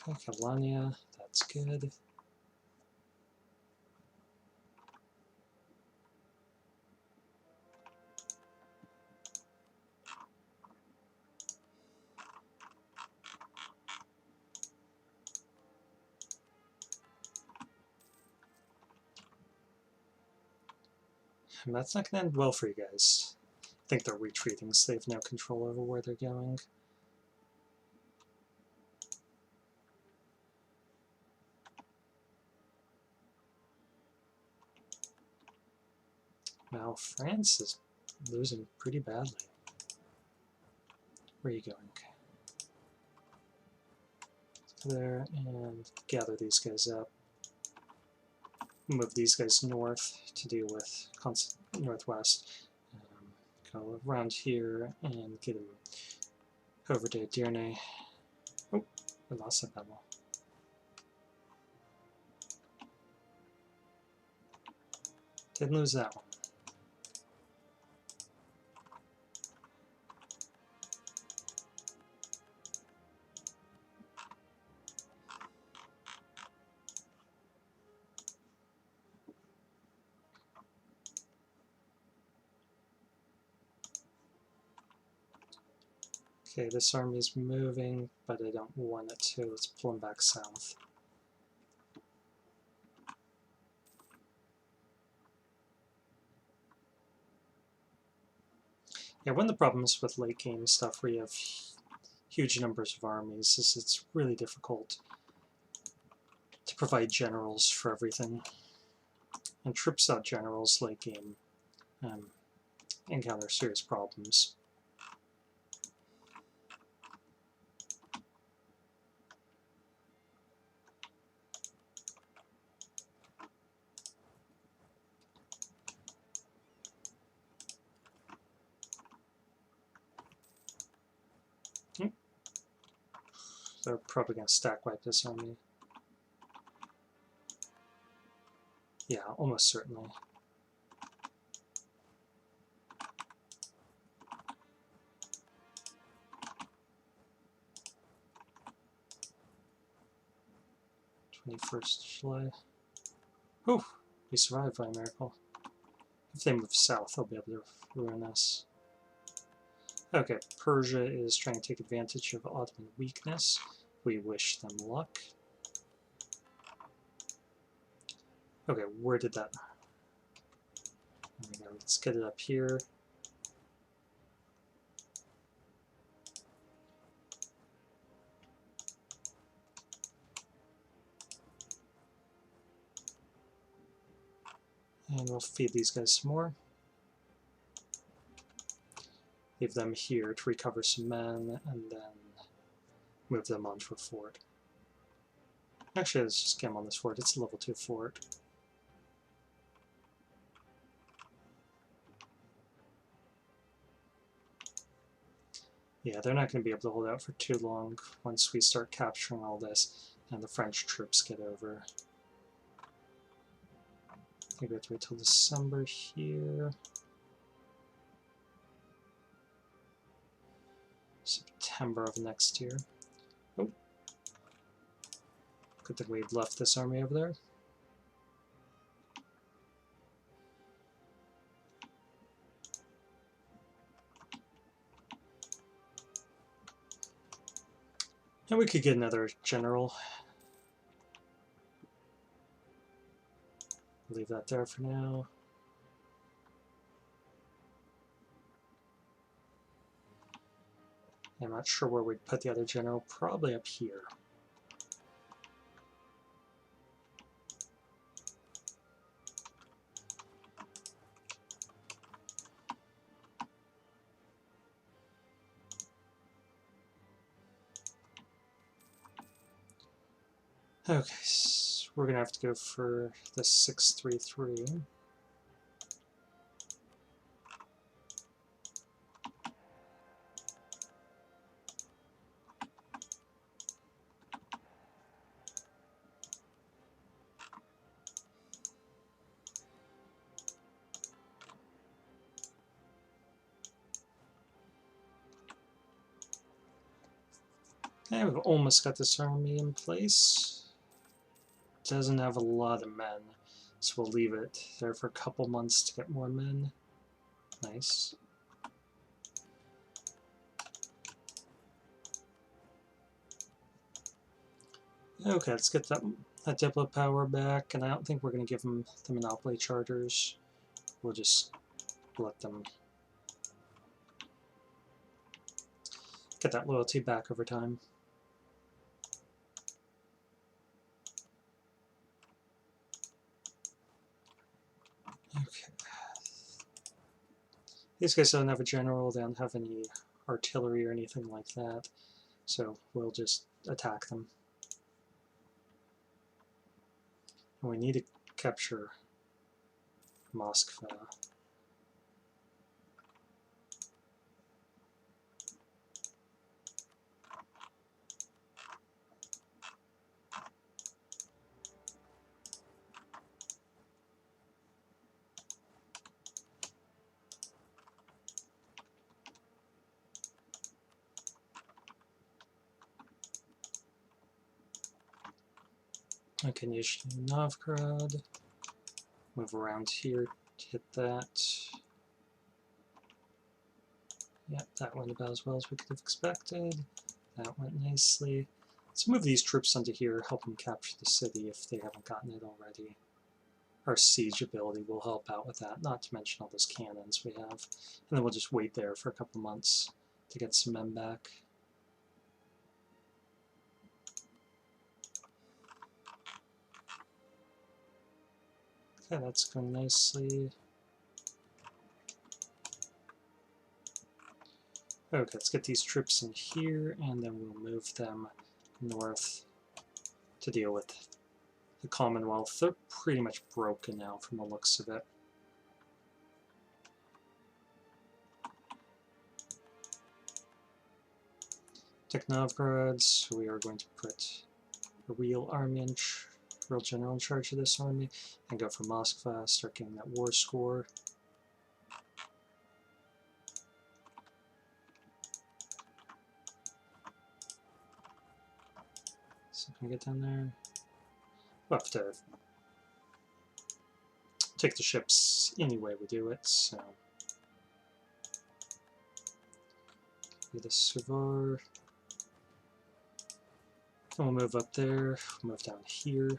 Okay, Kavalania, that's good. And that's not going to end well for you guys. I think they're retreating, so they have no control over where they're going. Now France is losing pretty badly. Where are you going? There, and gather these guys up. Move these guys north to deal with northwest. Go around here and get them over to Dearne. Oh, we lost that battle. Didn't lose that one. Okay, this army is moving, but I don't want it to. Let's pull them back south. Yeah, one of the problems with late game stuff where you have huge numbers of armies is it's really difficult to provide generals for everything. And troops without generals late game encounter serious problems. They're probably going to stack wipe this army. Yeah, almost certainly. 21st July. Oh, we survived by a miracle. If they move south, they'll be able to ruin us. Okay, Persia is trying to take advantage of Ottoman weakness. We wish them luck. Okay, where did that... There we go, let's get it up here. And we'll feed these guys some more. Leave them here to recover some men, and then move them onto a fort. Actually, let's just get them on this fort. It's a level 2 fort. Yeah, they're not going to be able to hold out for too long once we start capturing all this and the French troops get over. I think we have to wait till December here. September of next year. Oh. Good that we'd left this army over there. And we could get another general. Leave that there for now. I'm not sure where we'd put the other general. Probably up here. Okay, so we're going to have to go for the 633. Okay, we've almost got this army in place. Doesn't have a lot of men, so we'll leave it there for a couple months to get more men. Nice. Okay, let's get that diplo power back, and I don't think we're going to give them the monopoly charters. We'll just let them get that loyalty back over time. Okay. These guys don't have a general, they don't have any artillery or anything like that, so we'll just attack them. And we need to capture Moskva. Okay, Nizhny Novgorod. Move around here to hit that. Yep, that went about as well as we could have expected. That went nicely. Let's move these troops onto here, help them capture the city if they haven't gotten it already. Our siege ability will help out with that, not to mention all those cannons we have. And then we'll just wait there for a couple months to get some men back. Okay, that's going nicely. Okay, let's get these troops in here, and then we'll move them north to deal with the Commonwealth. They're pretty much broken now from the looks of it. Take Novgorod, so we are going to put a real army in real general in charge of this army, and go for Moskva, start getting that war score. So can we get down there? We'll have to take the ships any way we do it, so get a Suvar. And we'll move up there, move down here.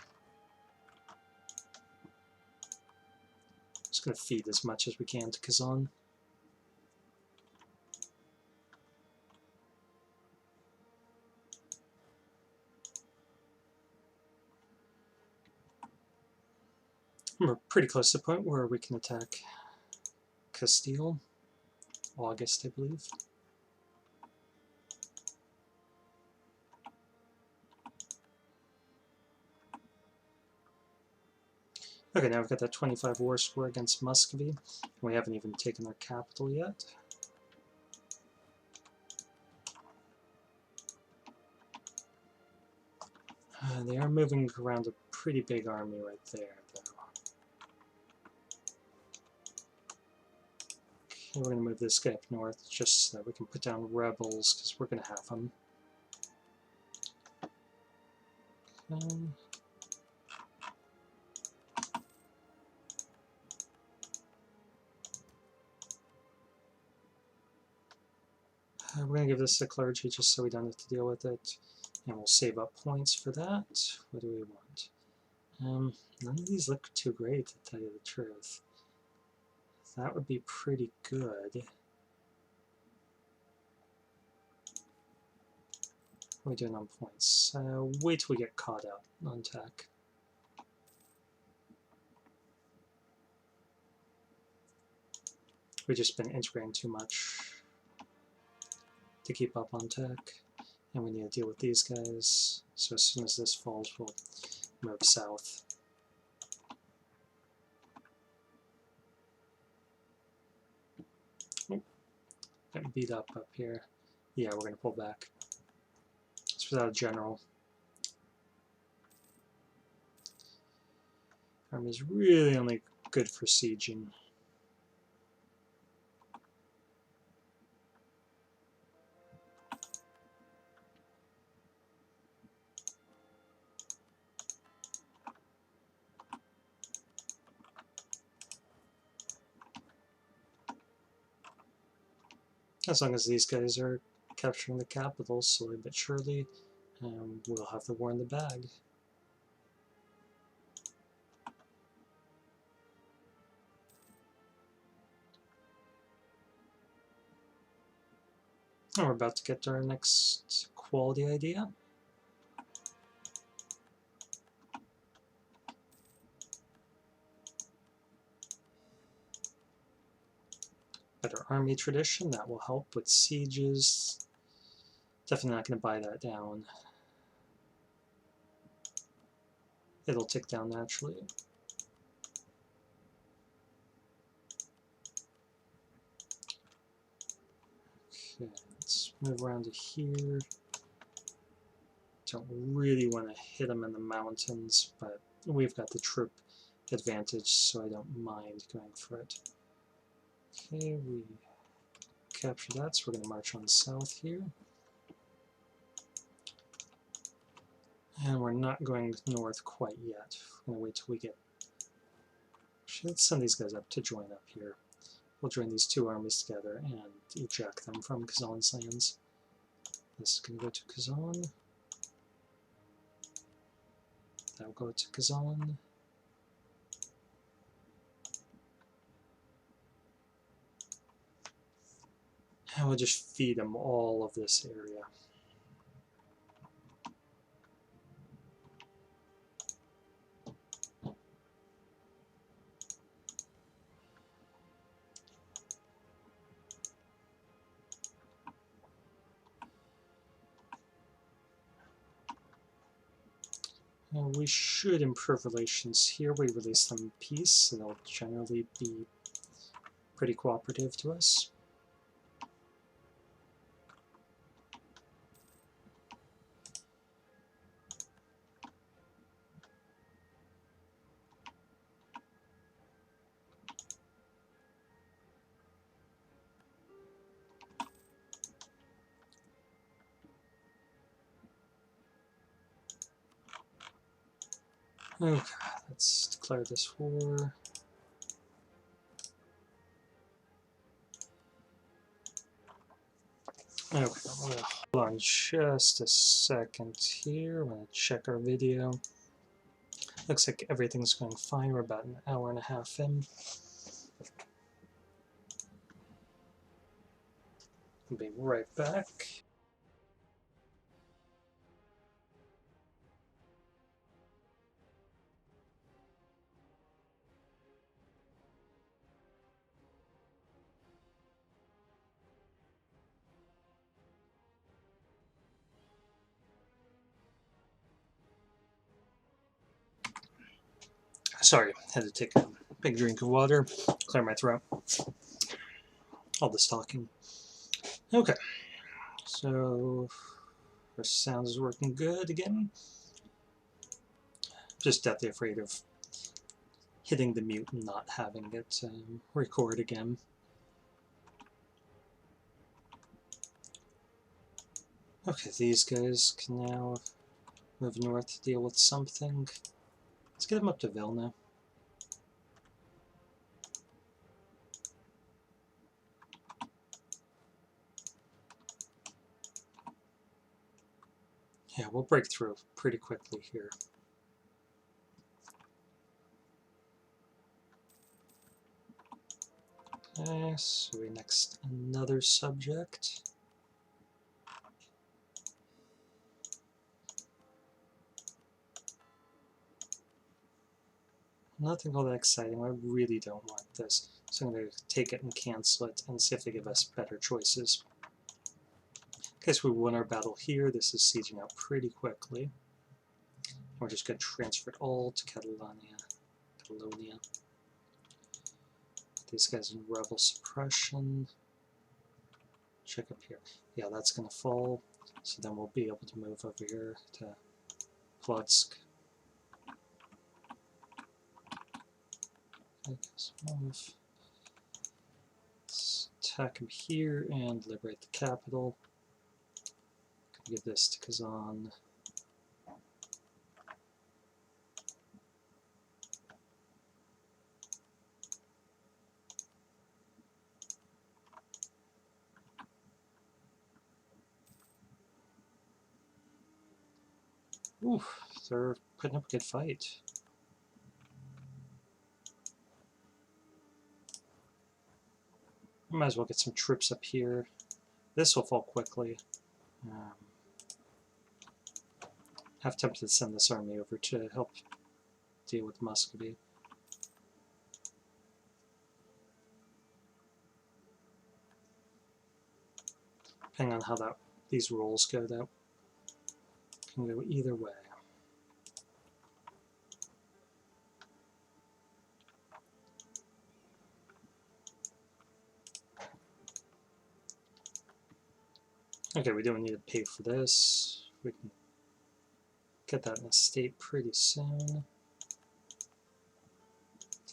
Just going to feed as much as we can to Kazan. We're pretty close to the point where we can attack Castile. August, I believe. Okay, now we've got that 25 war score against Muscovy, and we haven't even taken our capital yet. They are moving around a pretty big army right there, though. Okay, we're going to move this guy up north just so that we can put down rebels, because we're going to have them. We're going to give this to clergy just so we don't have to deal with it, and we'll save up points for that. What do we want? None of these look too great, to tell you the truth. That would be pretty good. What are we doing on points? Wait till we get caught up on tech. We've just been integrating too much to keep up on tech, and we need to deal with these guys. So as soon as this falls, we'll move south. Oh, getting beat up here. Yeah, we're going to pull back. It's without a general. Army's really only good for sieging. As long as these guys are capturing the capital slowly but surely, we'll have the war in the bag. And we're about to get to our next quality idea. Better army tradition, that will help with sieges. Definitely not going to buy that down. It'll tick down naturally. Okay, let's move around to here. Don't really want to hit them in the mountains, but we've got the troop advantage, so I don't mind going for it. Okay, we capture that, so we're going to march on south here. And we're not going north quite yet. We're going to wait till we get... Actually, let's send these guys up to join up here. We'll join these two armies together and eject them from Kazan's lands. This is going to go to Kazan. That'll go to Kazan. And we'll just feed them all of this area. We should improve relations here. We release them in peace, so they'll generally be pretty cooperative to us. Okay, let's declare this war. Okay, hold on just a second here. I'm going to check our video. Looks like everything's going fine. We're about an hour and a half in. I'll be right back. Sorry, had to take a big drink of water, clear my throat. All this talking. Okay, so our sound is working good again. Just deathly afraid of hitting the mute and not having it record again. Okay, these guys can now move north to deal with something. Let's get them up to Vilna. Yeah, we'll break through pretty quickly here. Okay, so we next another subject. Nothing all that exciting. I really don't want this. So I'm going to take it and cancel it and see if they give us better choices. In case we win our battle here, this is sieging out pretty quickly. We're just going to transfer it all to Catalonia. These guys in rebel suppression. Check up here. Yeah, that's going to fall. So then we'll be able to move over here to Plotsk. Okay, so move. Let's attack him here and liberate the capital. Give this to Kazan. Oof, they're putting up a good fight. Might as well get some troops up here. This will fall quickly. Half tempted to send this army over to help deal with Muscovy. Depending on how these rolls go, that can go either way. Okay, we don't need to pay for this. We can get that in a state pretty soon.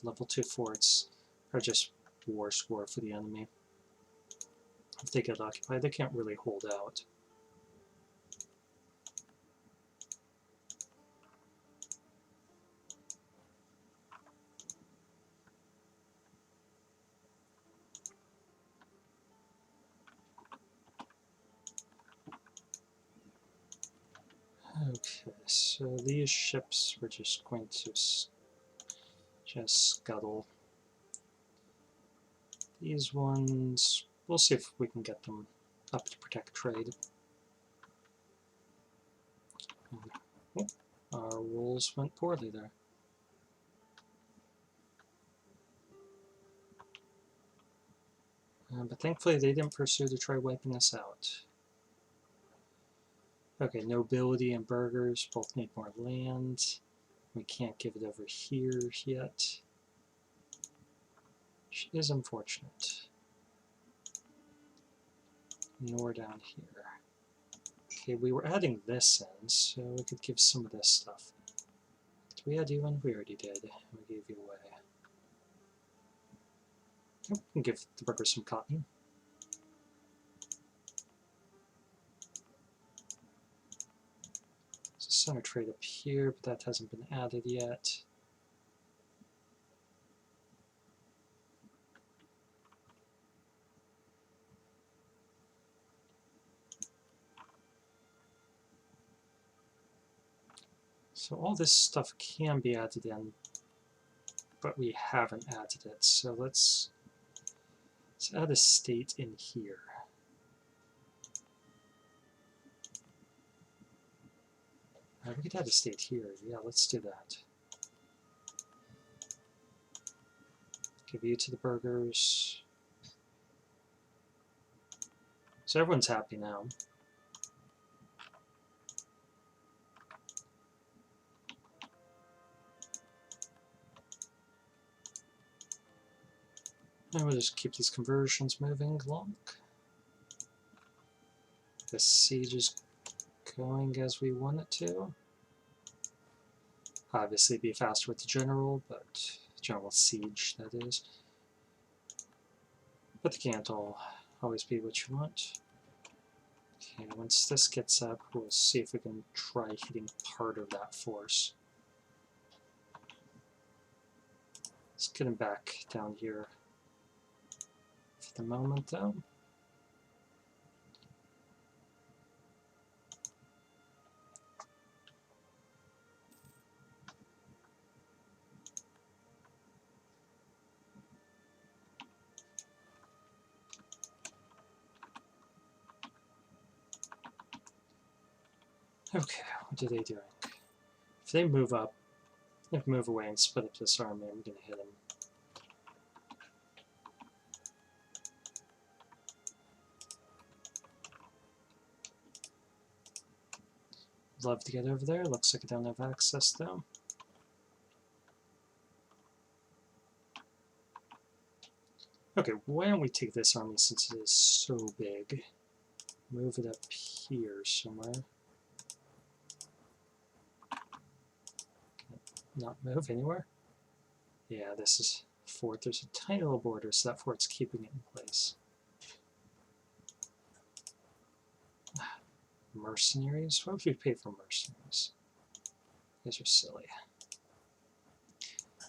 Level 2 forts are just war score for the enemy. If they get occupied, they can't really hold out. Okay, so these ships we're just going to just scuttle. These ones, we'll see if we can get them up to protect trade. Oh, our rolls went poorly there. But thankfully they didn't pursue to try wiping us out. Okay, nobility and burghers both need more land. We can't give it over here yet, which is unfortunate. Nor down here. Okay, we were adding this in, so we could give some of this stuff. Did we add you in? We already did. We gave you away. We can give the burghers some cotton. center trade up here, but that hasn't been added yet. So all this stuff can be added in, but we haven't added it. So let's add a state in here. We could add a state here. Yeah, let's do that. Give you to the burgers. So everyone's happy now. And we'll just keep these conversions moving along. The siege is going as we want it to. Obviously be faster with the general, but general siege, that is. But they can't all always be what you want. Okay, once this gets up, we'll see if we can try hitting part of that force. Let's get him back down here for the moment, though. Okay, what are they doing? If they move up, if they move away and split up this army, I'm going to hit them. Love to get over there. Looks like I don't have access, though. Okay, why don't we take this army since it is so big? Move it up here somewhere. Not move anywhere? Yeah, this is a fort. There's a tiny little border, so that fort's keeping it in place. Mercenaries? What would we pay for mercenaries? These are silly.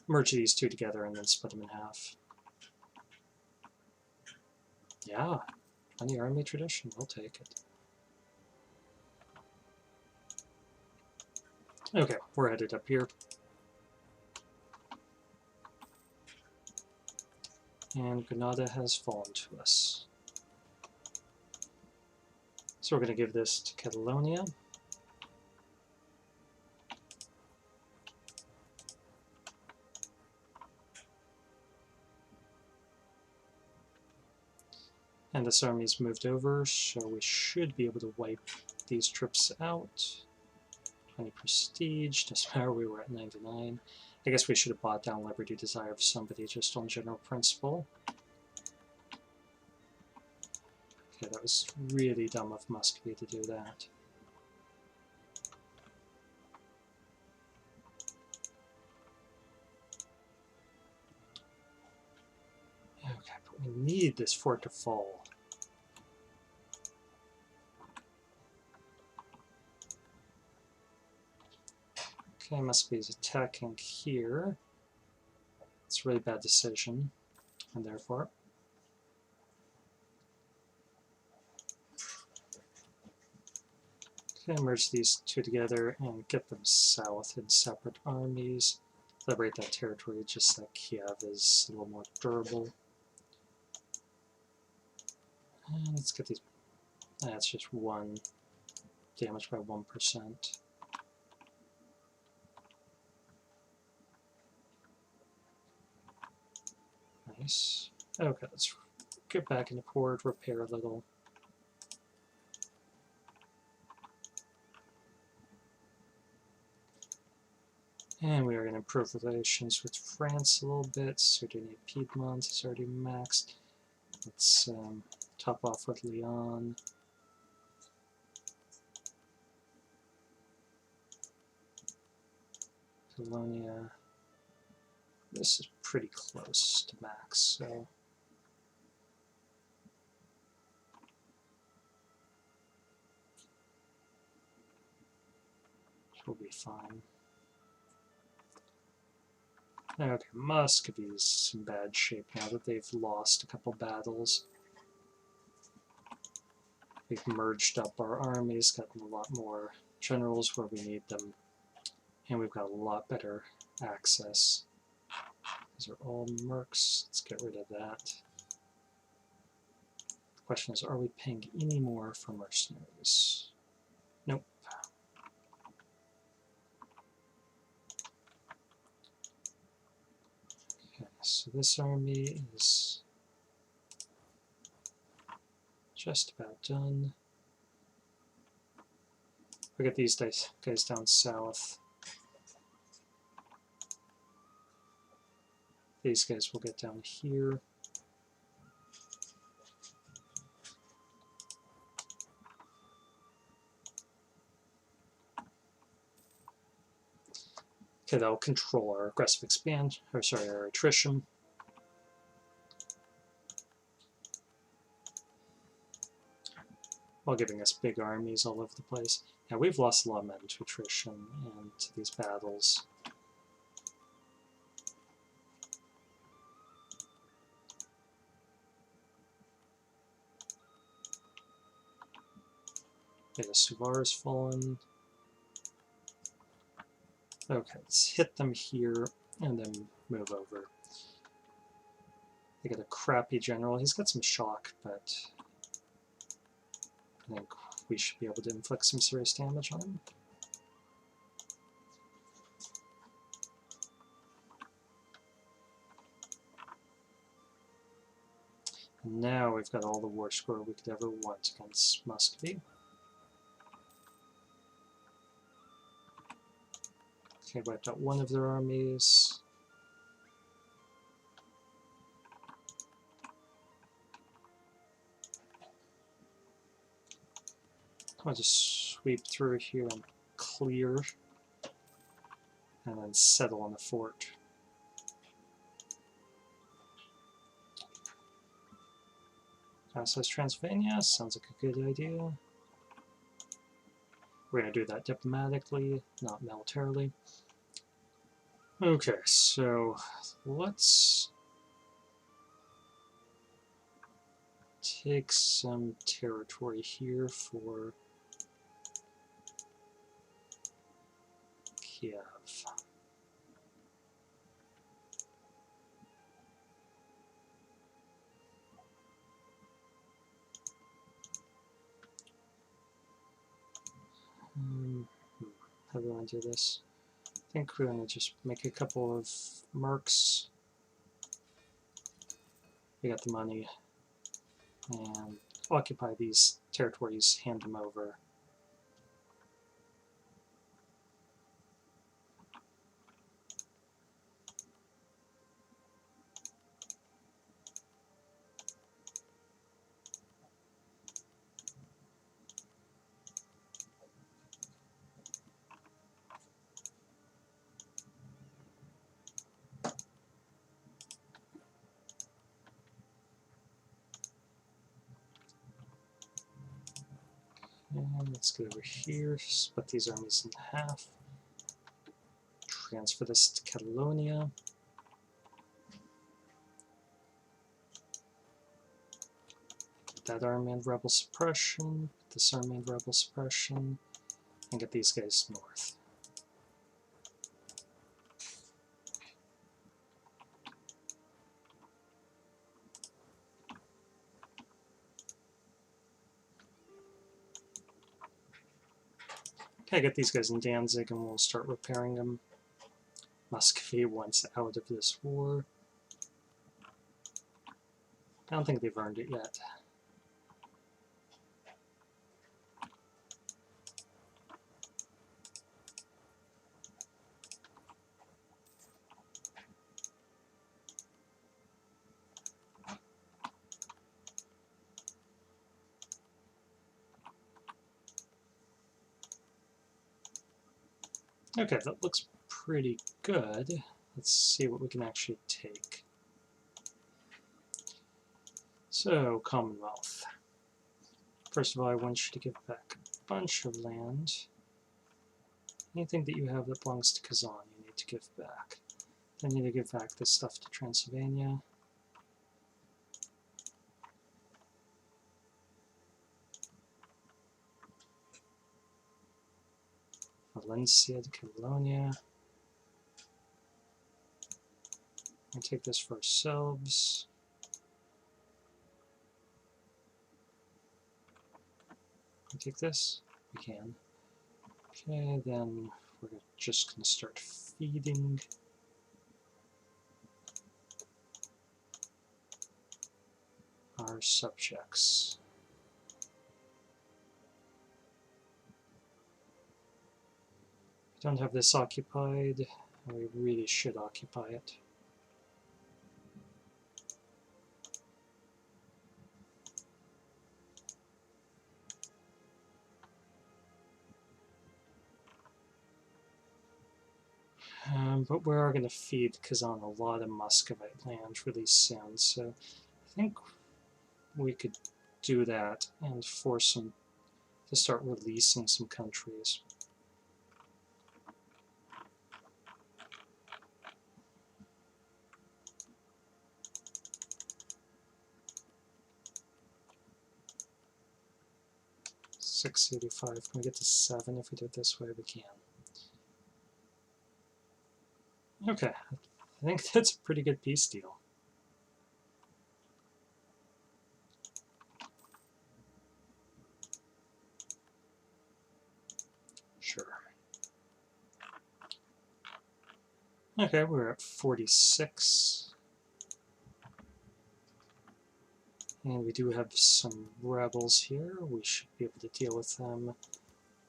Merge these two together and then split them in half. Yeah, 20 army tradition, we'll take it. Okay, we're headed up here. And Granada has fallen to us. So we're going to give this to Catalonia. And this army's moved over, so we should be able to wipe these troops out. 20 prestige, doesn't matter, we were at 99. I guess we should have bought down Liberty Desire of somebody just on general principle. Okay, that was really dumb of Muscovy to do that. Okay, but we need this fort to fall. Okay, Muscovy's attacking here. It's a really bad decision, and therefore okay, merge these two together and get them south in separate armies. Liberate that territory just like Kiev is a little more durable. And let's get these. That's just one damage by 1%. Nice. Okay, let's get back into port, repair a little. And we are going to improve relations with France a little bit. Sardinia-Piedmont is already maxed. Let's top off with Lyon. Colonia. This is pretty close to max, so we'll be fine. Okay, Muscovy's in bad shape now that they've lost a couple battles. We've merged up our armies, gotten a lot more generals where we need them, and we've got a lot better access. These are all mercs. Let's get rid of that. The question is, are we paying any more for mercenaries? Nope. Okay, so this army is just about done. We get these guys down south. These guys will get down here. Okay, that'll control our aggressive expansion, or sorry, our attrition. While giving us big armies all over the place. Now we've lost a lot of men to attrition and to these battles. Okay, the Suvar's fallen. Okay, let's hit them here and then move over. They got a crappy general. He's got some shock, but I think we should be able to inflict some serious damage on him. And now we've got all the war score we could ever want against Muscovy. Okay, wiped out one of their armies. I'll just sweep through here and clear, and then settle on the fort. Says Transylvania, sounds like a good idea. We're going to do that diplomatically, not militarily. Okay, so let's take some territory here for Kiev. How do we want to do this? I think we're going to just make a couple of mercs. We got the money. And occupy these territories, hand them over. And let's go over here, split these armies in half. Transfer this to Catalonia. Get that army and rebel suppression, this army and rebel suppression, and get these guys north. Okay, get these guys in Danzig and we'll start repairing them. Muscovy wants out of this war. I don't think they've earned it yet. Okay, that looks pretty good. Let's see what we can actually take. So, Commonwealth. First of all, I want you to give back a bunch of land. Anything that you have that belongs to Kazan, you need to give back. Then you need to give back this stuff to Transylvania. Valencia to Catalonia. We'll take this for ourselves. Can we take this? We can. Okay, then we're just going to start feeding. Our subjects. We don't have this occupied, and we really should occupy it. But we are going to feed Kazan a lot of Muscovite land really soon, so I think we could do that and force them to start releasing some countries. $685. Can we get to 7 if we do it this way? We can. Okay, I think that's a pretty good peace deal. Sure. Okay, we're at 46. And we do have some rebels here. We should be able to deal with them,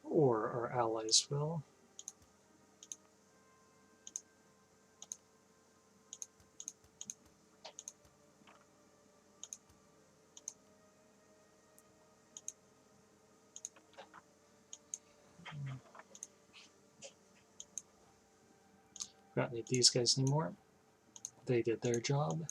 or our allies will. We don't need these guys anymore. They did their job.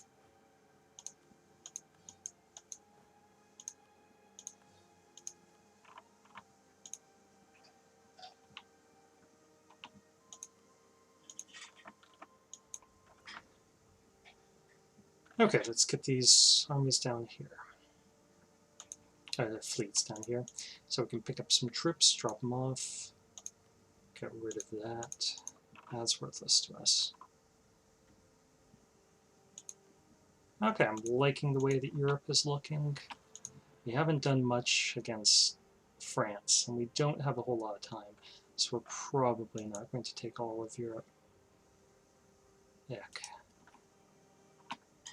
Okay, let's get these armies down here. Fleets down here. So we can pick up some troops, drop them off, get rid of that. That's worthless to us. Okay, I'm liking the way that Europe is looking. We haven't done much against France, and we don't have a whole lot of time, so we're probably not going to take all of Europe. Heck.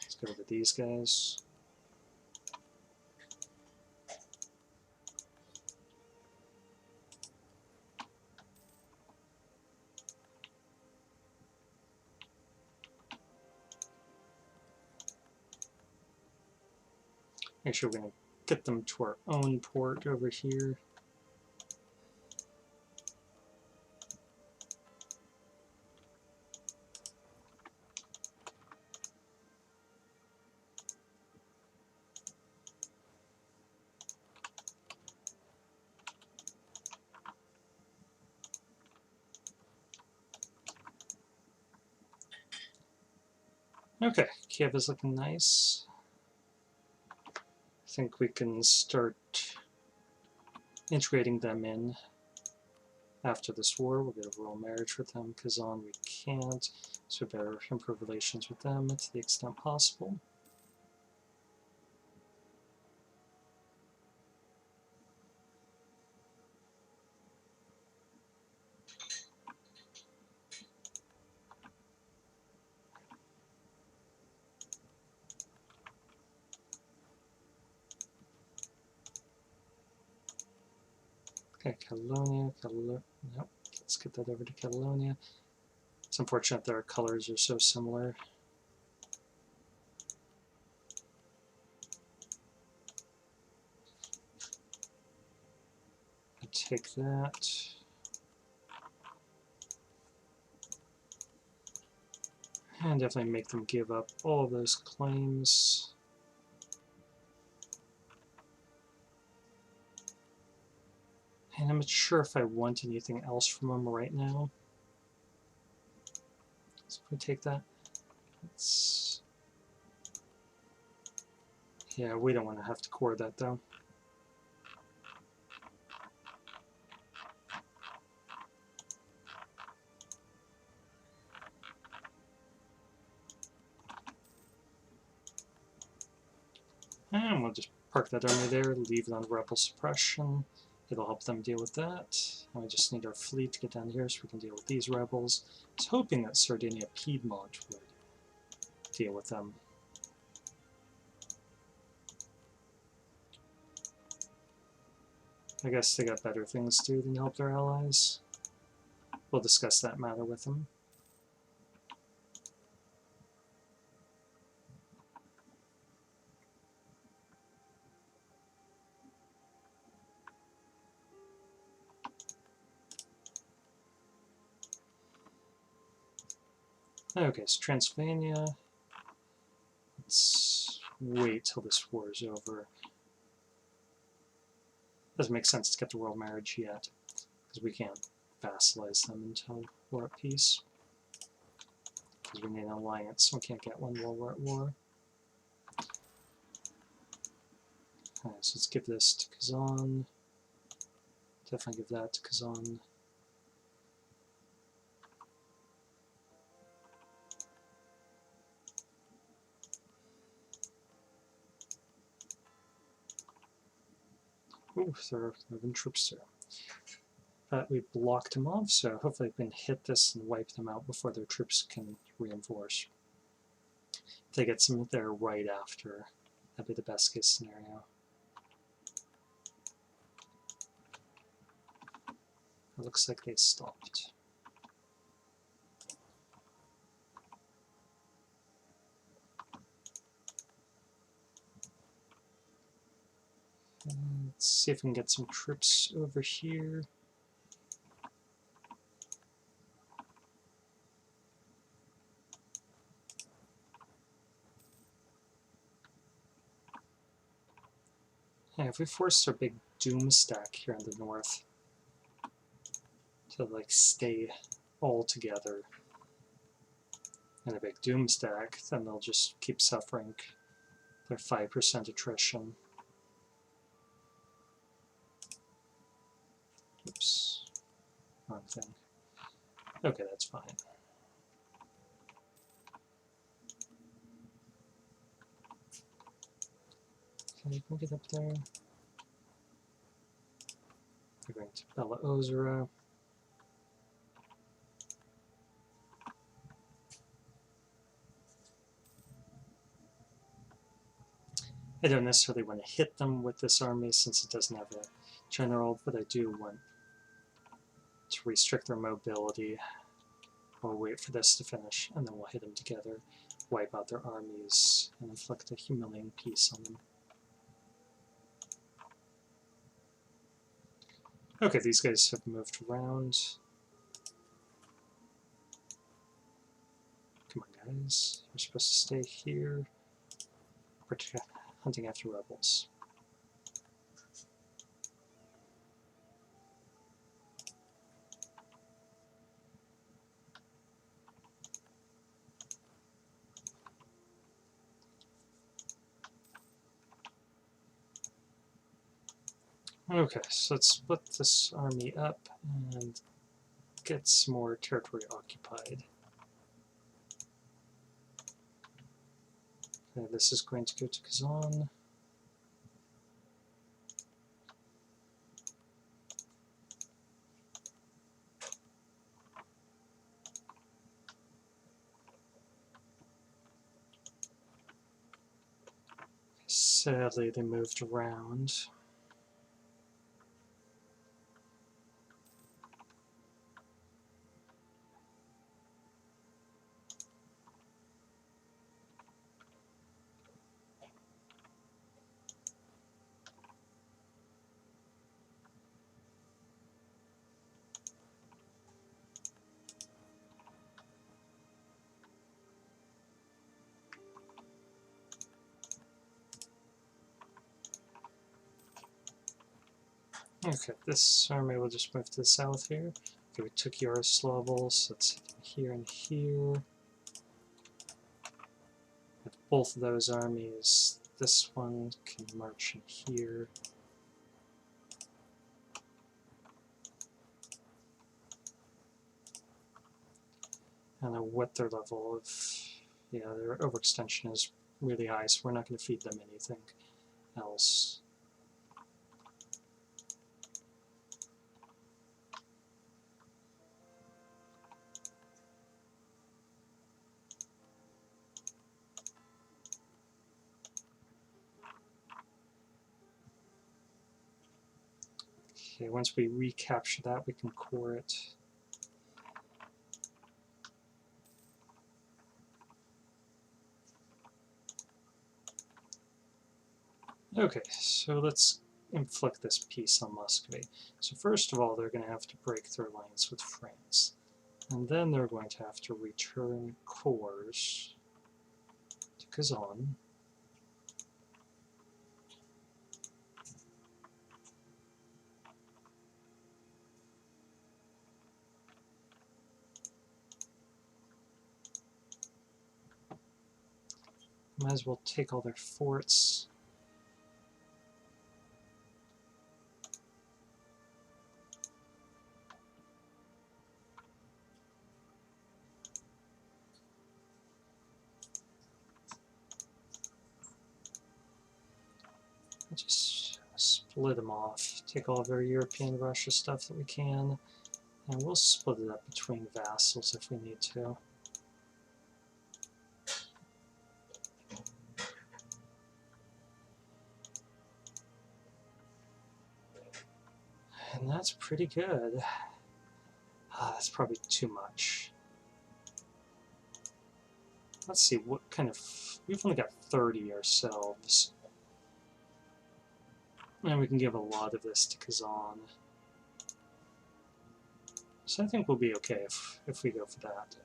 Let's go to these guys. Make sure we're going to get them to our own port over here. Okay, Kiev is looking nice. I think we can start integrating them in after this war. We'll get a royal marriage with them. Kazan we can't, so we better improve relations with them to the extent possible. Okay, Catalonia, nope, let's get that over to Catalonia. It's unfortunate that our colors are so similar. I take that. And definitely make them give up all of those claims. And I'm not sure if I want anything else from them right now. So if we take that, let's... Yeah, we don't want to have to core that though. And we'll just park that army there, leave it on rebel suppression. It'll help them deal with that. And we just need our fleet to get down here so we can deal with these rebels. I was hoping that Sardinia Piedmont would deal with them. I guess they got better things to do than help their allies. We'll discuss that matter with them. Okay, so Transylvania. Let's wait till this war is over. Doesn't make sense to get the royal marriage yet, because we can't vassalize them until we're at peace. Because we need an alliance, so we can't get one while we're at war. Alright, so let's give this to Kazan. Definitely give that to Kazan. Ooh, there are moving troops there. But we blocked them off, so hopefully we can hit this and wipe them out before their troops can reinforce. If they get some there right after, that'd be the best case scenario. It looks like they stopped. Let's see if we can get some troops over here. Yeah, if we force our big doom stack here in the north to like stay all together in a big doom stack, then they'll just keep suffering their 5% attrition. Oops, wrong thing. Okay, that's fine. Okay, you can get up there. We're going to Bella Ozera. I don't necessarily want to hit them with this army since it doesn't have a general, but I do want to restrict their mobility. We'll wait for this to finish, and then we'll hit them together, wipe out their armies, and inflict a humiliating peace on them. Okay, these guys have moved around. Come on, guys. You're supposed to stay here. We're hunting after rebels. Okay, so let's split this army up and get some more territory occupied. Okay, this is going to go to Kazan. Sadly, they moved around. Okay, this army will just move to the south here. Okay, we took Yaroslavl, so it's here and here. With both of those armies, this one can march in here. And what their level of, yeah, their overextension is really high, so we're not going to feed them anything else. Okay, once we recapture that, we can core it. Okay, so let's inflict this peace on Muscovy. So first of all, they're going to have to break their alliance with France. And then they're going to have to return cores to Kazan. Might as well take all their forts. Just split them off. Take all of our European Russia stuff that we can. And we'll split it up between vassals if we need to. And that's pretty good. That's probably too much. Let's see, what kind of... We've only got 30 ourselves. And we can give a lot of this to Kazan. So I think we'll be okay if we go for that.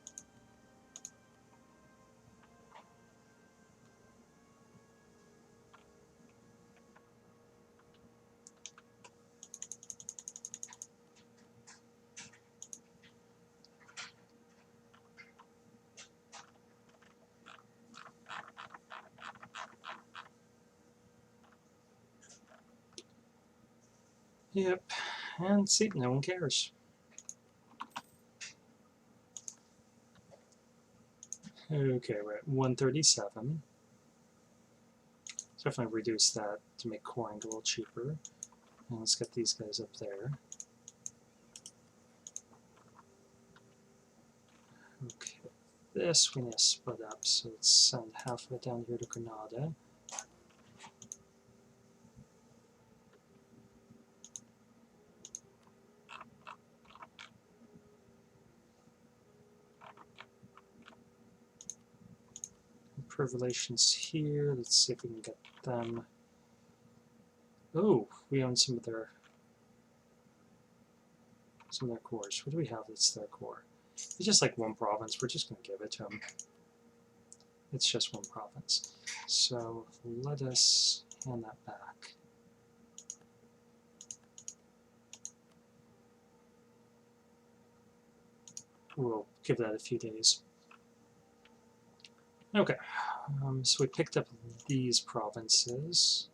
Yep, and see, no one cares. Okay, we're at 137. Definitely reduce that to make coring a little cheaper. And let's get these guys up there. Okay, this we need to split up, so let's send half of it down here to Granada. Improve relations here. Let's see if we can get them. Oh, we own some of their cores. What do we have that's their core? It's just like one province. We're just going to give it to them. It's just one province. So let us hand that back. We'll give that a few days. Okay, so we picked up these provinces.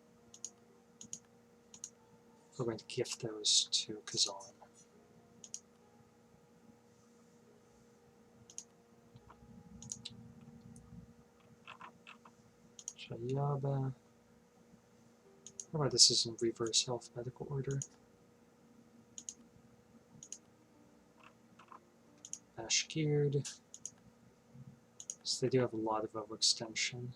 We're going to gift those to Kazan. Shayaba. How about this is in reverse alphabetical order? Bashkird. So they do have a lot of overextension.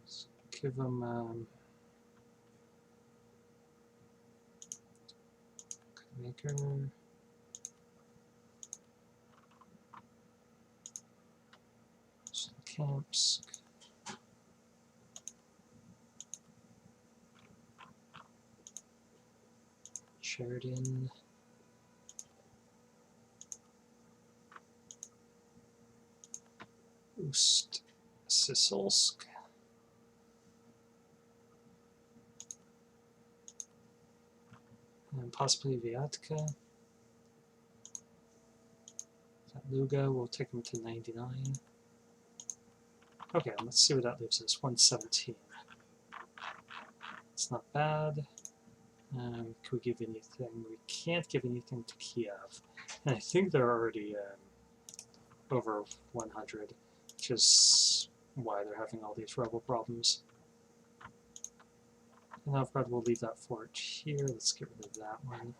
Let's give them maker. Camps. Sheridan. Oost. Sisolsk. And possibly Vyatka. Luga will take him to 99. Okay, let's see what that leaves us. 117. It's not bad. Can we give anything? We can't give anything to Kiev. And I think they're already over 100, which is why they're having all these rebel problems. Novgorod will leave that fort here. Let's get rid of that one.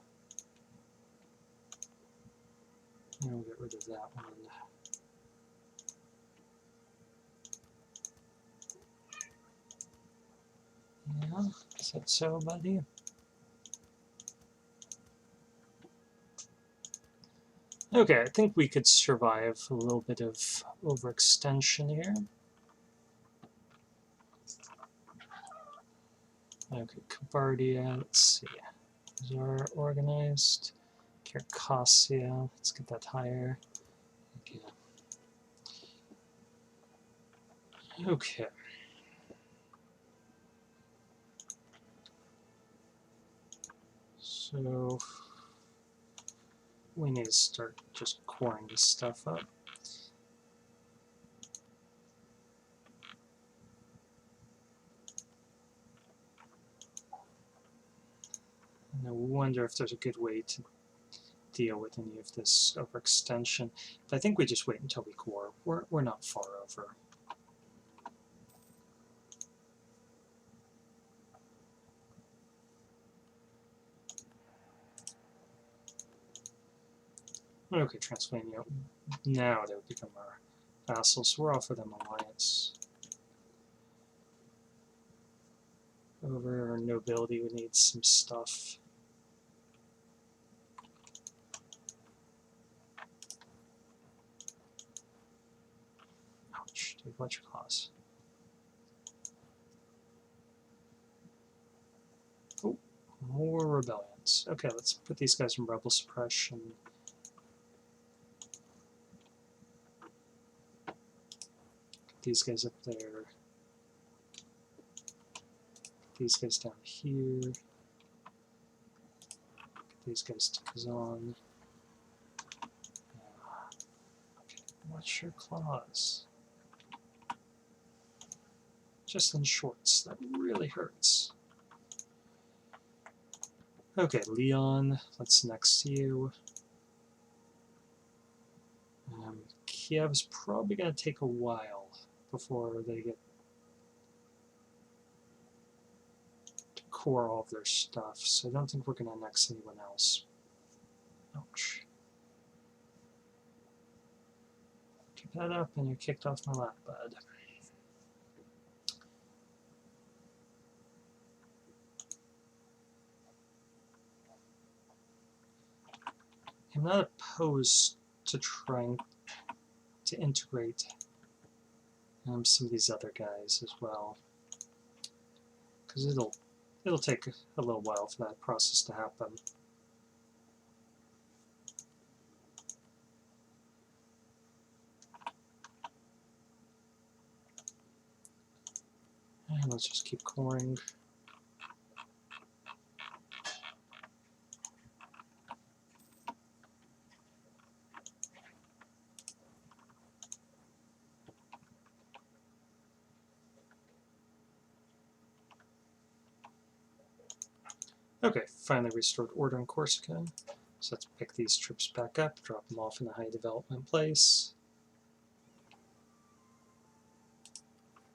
And we'll get rid of that one. Yeah, is that so, buddy? Okay, I think we could survive a little bit of overextension here. Okay, Kabardia, let's see. Zara organized. Circassia, let's get that higher. Okay. Okay. So we need to start just coring this stuff up. And I wonder if there's a good way to deal with any of this overextension. But I think we just wait until we core. We're not far over. Okay, Transylvania. Now they would become our vassals. We'll offer them alliance. Over our nobility, we need some stuff. Ouch, dude, what's your cause? Oh, more rebellions. Okay, let's put these guys in rebel suppression. Get these guys up there. Get these guys down here. Get these guys to Kazan. Okay, what's your clause? Just in shorts. That really hurts. Okay, Leon, let's next you. Kiev's probably going to take a while before they get to core all of their stuff, so I don't think we're going to annex anyone else. Ouch. Keep that up and you're kicked off my lap, bud. I'm not opposed to trying to integrate some of these other guys as well, because it'll take a little while for that process to happen. And let's just keep coring. Okay, finally restored order in Corsica. So let's pick these troops back up, drop them off in a high development place.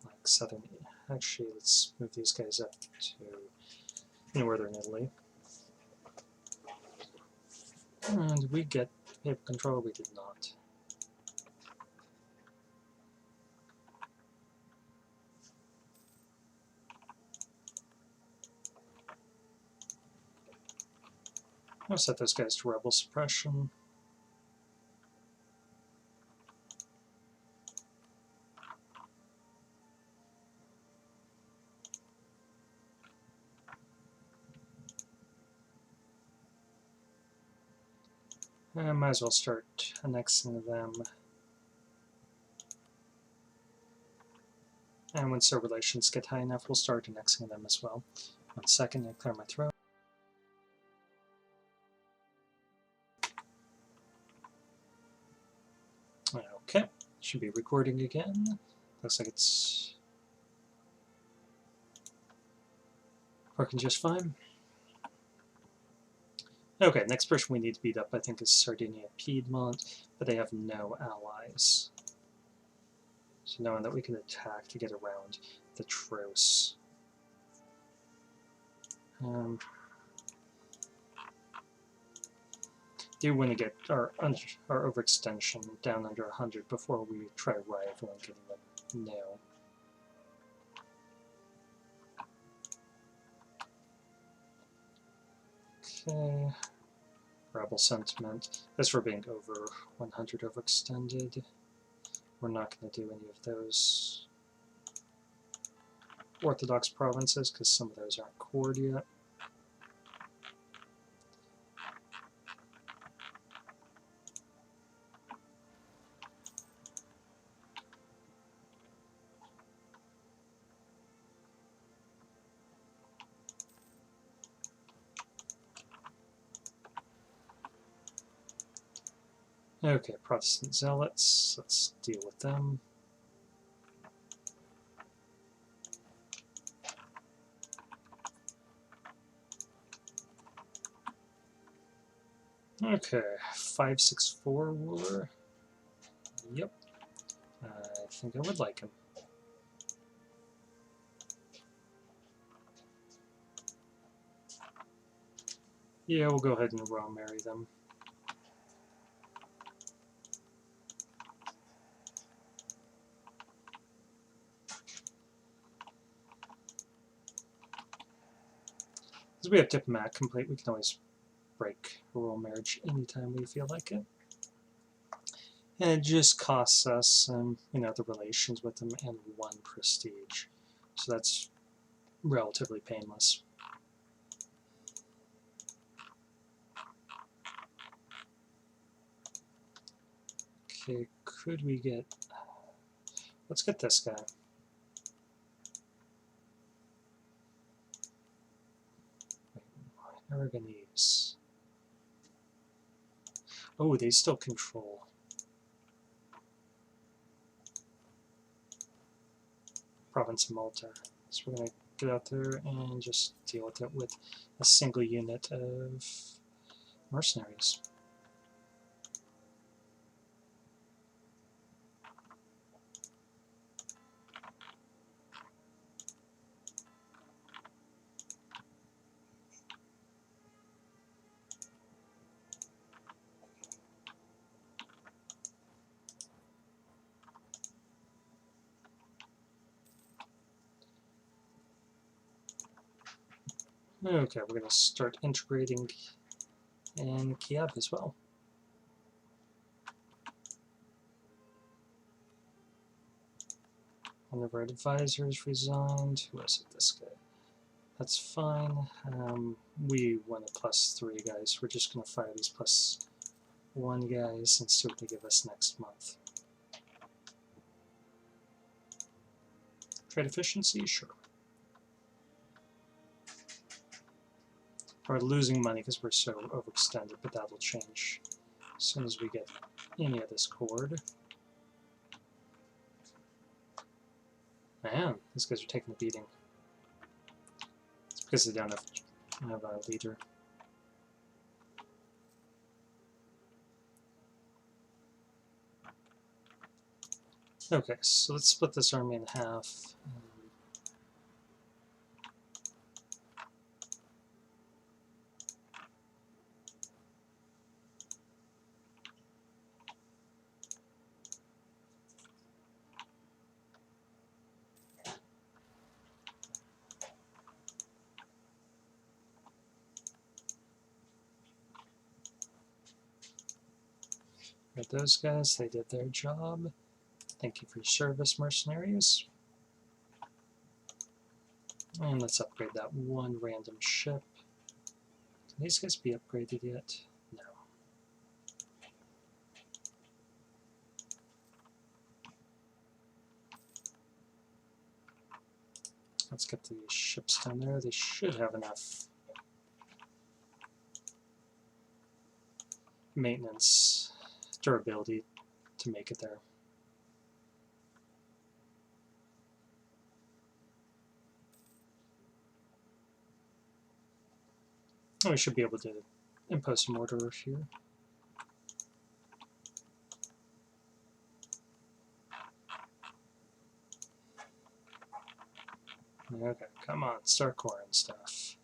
Like southern, actually let's move these guys up to northern Italy. And did we get papal control? We did not. I'll set those guys to rebel suppression. I might as well start annexing them. And once our relations get high enough, we'll start annexing them as well. 1 second, I clear my throat. Okay, should be recording again. Looks like it's working just fine. Okay, next person we need to beat up, I think, is Sardinia Piedmont, but they have no allies. So no one that we can attack to get around the truce. Do want to get our overextension down under 100 before we try rivaling anyone new. Okay, rebel sentiment. As for being over 100 overextended, we're not going to do any of those Orthodox provinces because some of those aren't cored yet. Okay, Protestant zealots, let's deal with them. Okay, 564 ruler. Yep, I think I would like him. Yeah, we'll go ahead and royal marry them. Because we have diplomat complete, we can always break a royal marriage anytime we feel like it. And it just costs us, the relations with them and 1 prestige. So that's relatively painless. Okay, could we get... Let's get this guy. Aragonese. Oh, they still control. Province of Malta. So we're going to get out there and just deal with it with a single unit of mercenaries. Okay, we're going to start integrating in Kiev as well. One of our advisors resigned. Who is it? This guy. That's fine. We want a +3, guys. We're just going to fire these +1 guys and see what they give us next month. Trade efficiency? Sure. We're losing money because we're so overextended, but that'll change as soon as we get any of this cord. Man, these guys are taking a beating. It's because they don't have a leader. Okay, so let's split this army in half. Those guys, they did their job. Thank you for your service, mercenaries. And let's upgrade that 1 random ship. Can these guys be upgraded yet? No. Let's get the ships down there. They should have enough maintenance durability to make it there. We should be able to impose some order here. Okay, come on, start core and stuff.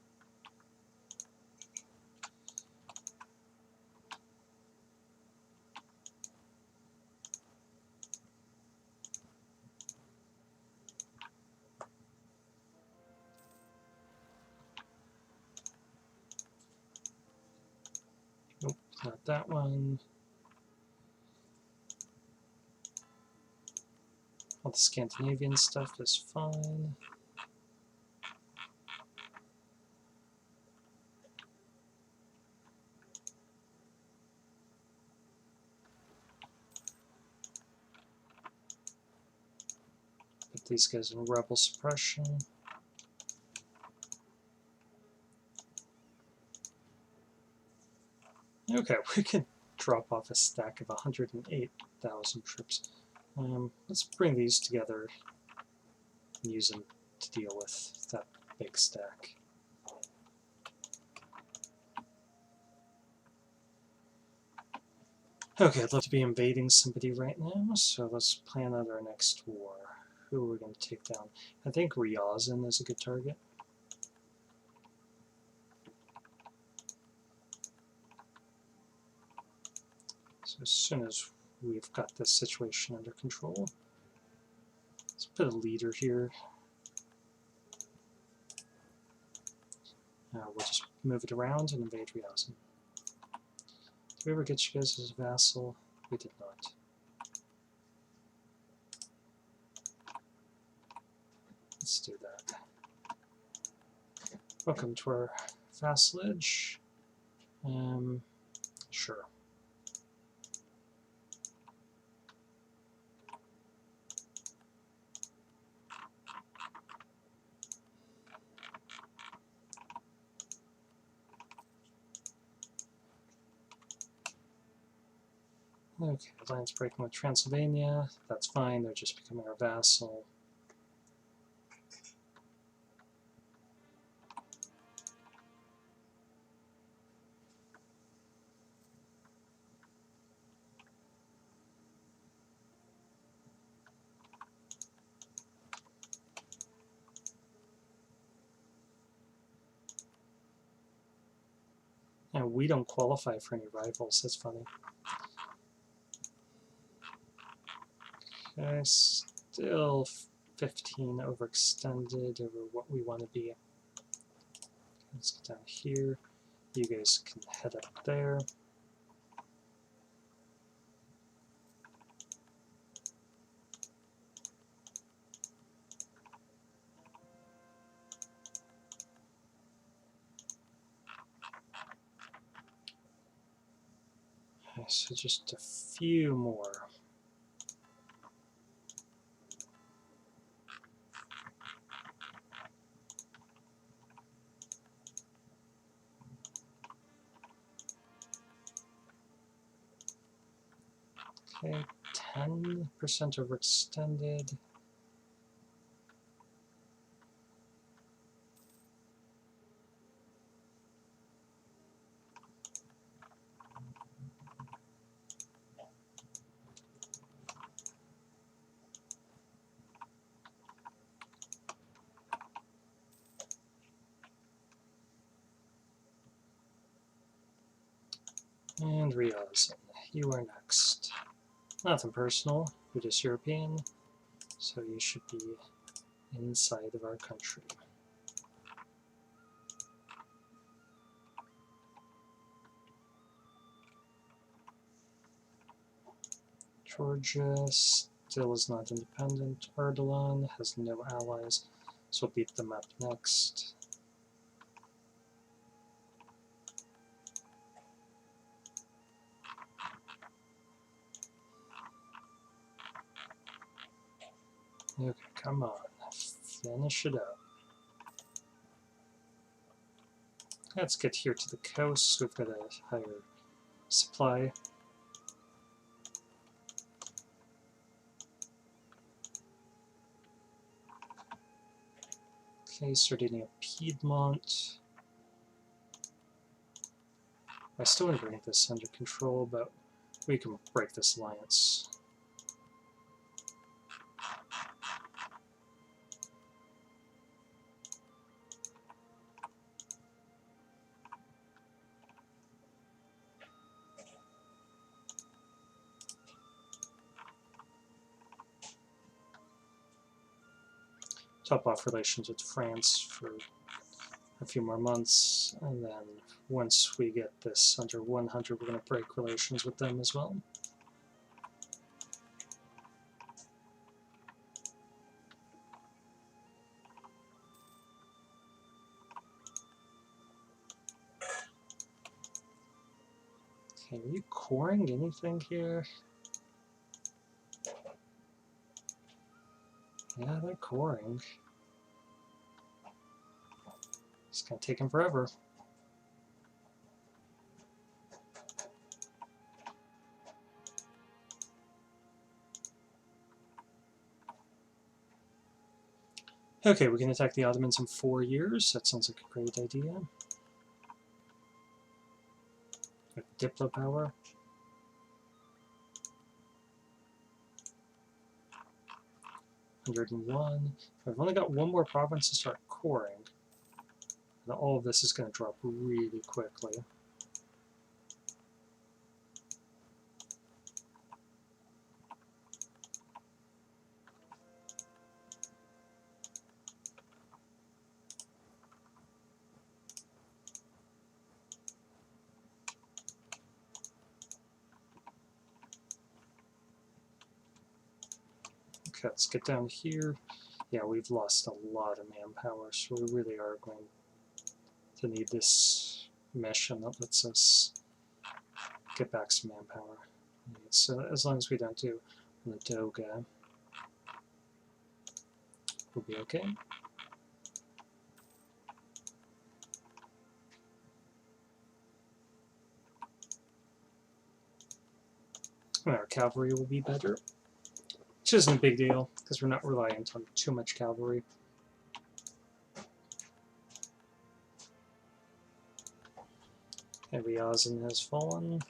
Nope, not that one. All the Scandinavian stuff is fine. Put these guys in rebel suppression. Okay, we can drop off a stack of 108,000 troops. Let's bring these together and use them to deal with that big stack. Okay, I'd love to be invading somebody right now, so let's plan out our next war. Who are we going to take down? I think Ryazan is a good target. So as soon as we've got this situation under control, let's put a leader here. We'll just move it around and invade Ryazan. Did we ever get you guys as a vassal? We did not. Let's do that. Welcome to our vassalage. Sure. Okay, alliance breaking with Transylvania. That's fine, they're just becoming our vassal. And we don't qualify for any rivals, that's funny. Okay, still 15 overextended over what we want to be. Let's get down here. You guys can head up there. Okay, so just a few more. Okay, 10% overextended. And Ryazan, you are next. Nothing personal, you're just European, so you should be inside of our country. Georgia still is not independent. Ardalan has no allies, so we'll beat them up next. Okay, come on. Finish it up. Let's get here to the coast, so we've got a higher supply. Okay, Sardinia, Piedmont. I still want to bring this under control, but we can break this alliance. Top off relations with France for a few more months, and then once we get this under 100, we're going to break relations with them as well. Okay, are you coring anything here? Yeah, they're coring. It's going to take them forever. Okay, we can attack the Ottomans in 4 years. That sounds like a great idea. Diplo power. $101. I've only got one more province to start coring. And all of this is going to drop really quickly. Okay, let's get down here. Yeah, we've lost a lot of manpower, so we really are going to need this mission that lets us get back some manpower. So as long as we don't do Ladoga, we'll be okay. Our cavalry will be better, which isn't a big deal, because we're not reliant on too much cavalry. Ryazan has fallen.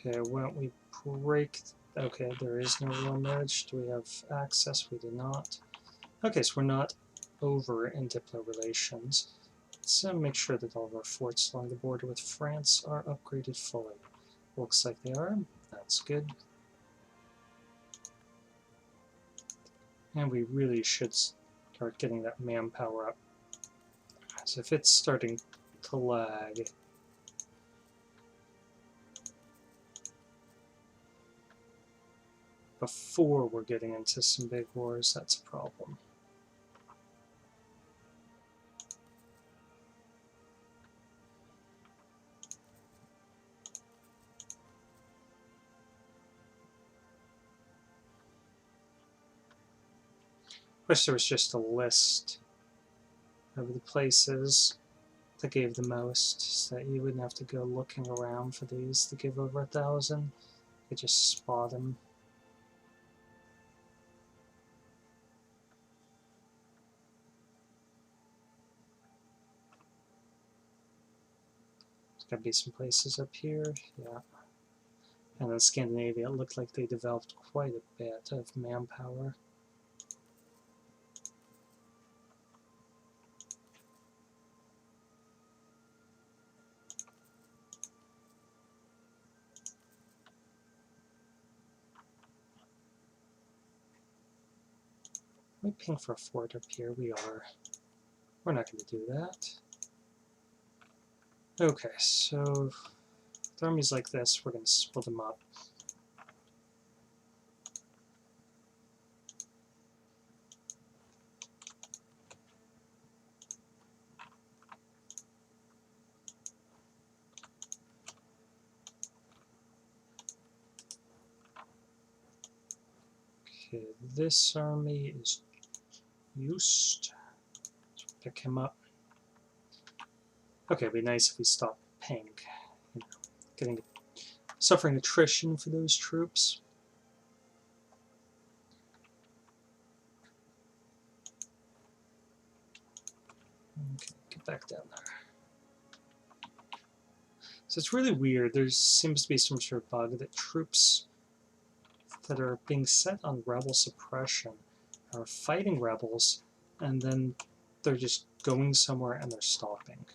Okay, why don't we break... Okay, there is no war marriage. Do we have access? We do not. Okay, so we're not over in Diplo relations. Let's make sure that all of our forts along the border with France are upgraded fully. Looks like they are. That's good. And we really should start getting that manpower up. So if it's starting to lag, before we're getting into some big wars, that's a problem. Wish there was just a list of the places that gave the most, so that you wouldn't have to go looking around for these to give over 1,000. You could just spot them. There's got to be some places up here, yeah. And then Scandinavia, it looked like they developed quite a bit of manpower. We ping for a fort up here. We are. We're not going to do that. Okay, so with armies like this, we're going to split them up. Okay, this army is used. Pick him up. Okay, it'd be nice if we stopped paying, suffering attrition for those troops. Okay, get back down there. So it's really weird. There seems to be some sort of bug that troops that are being set on rebel suppression are fighting rebels, and then they're just going somewhere and they're stopping.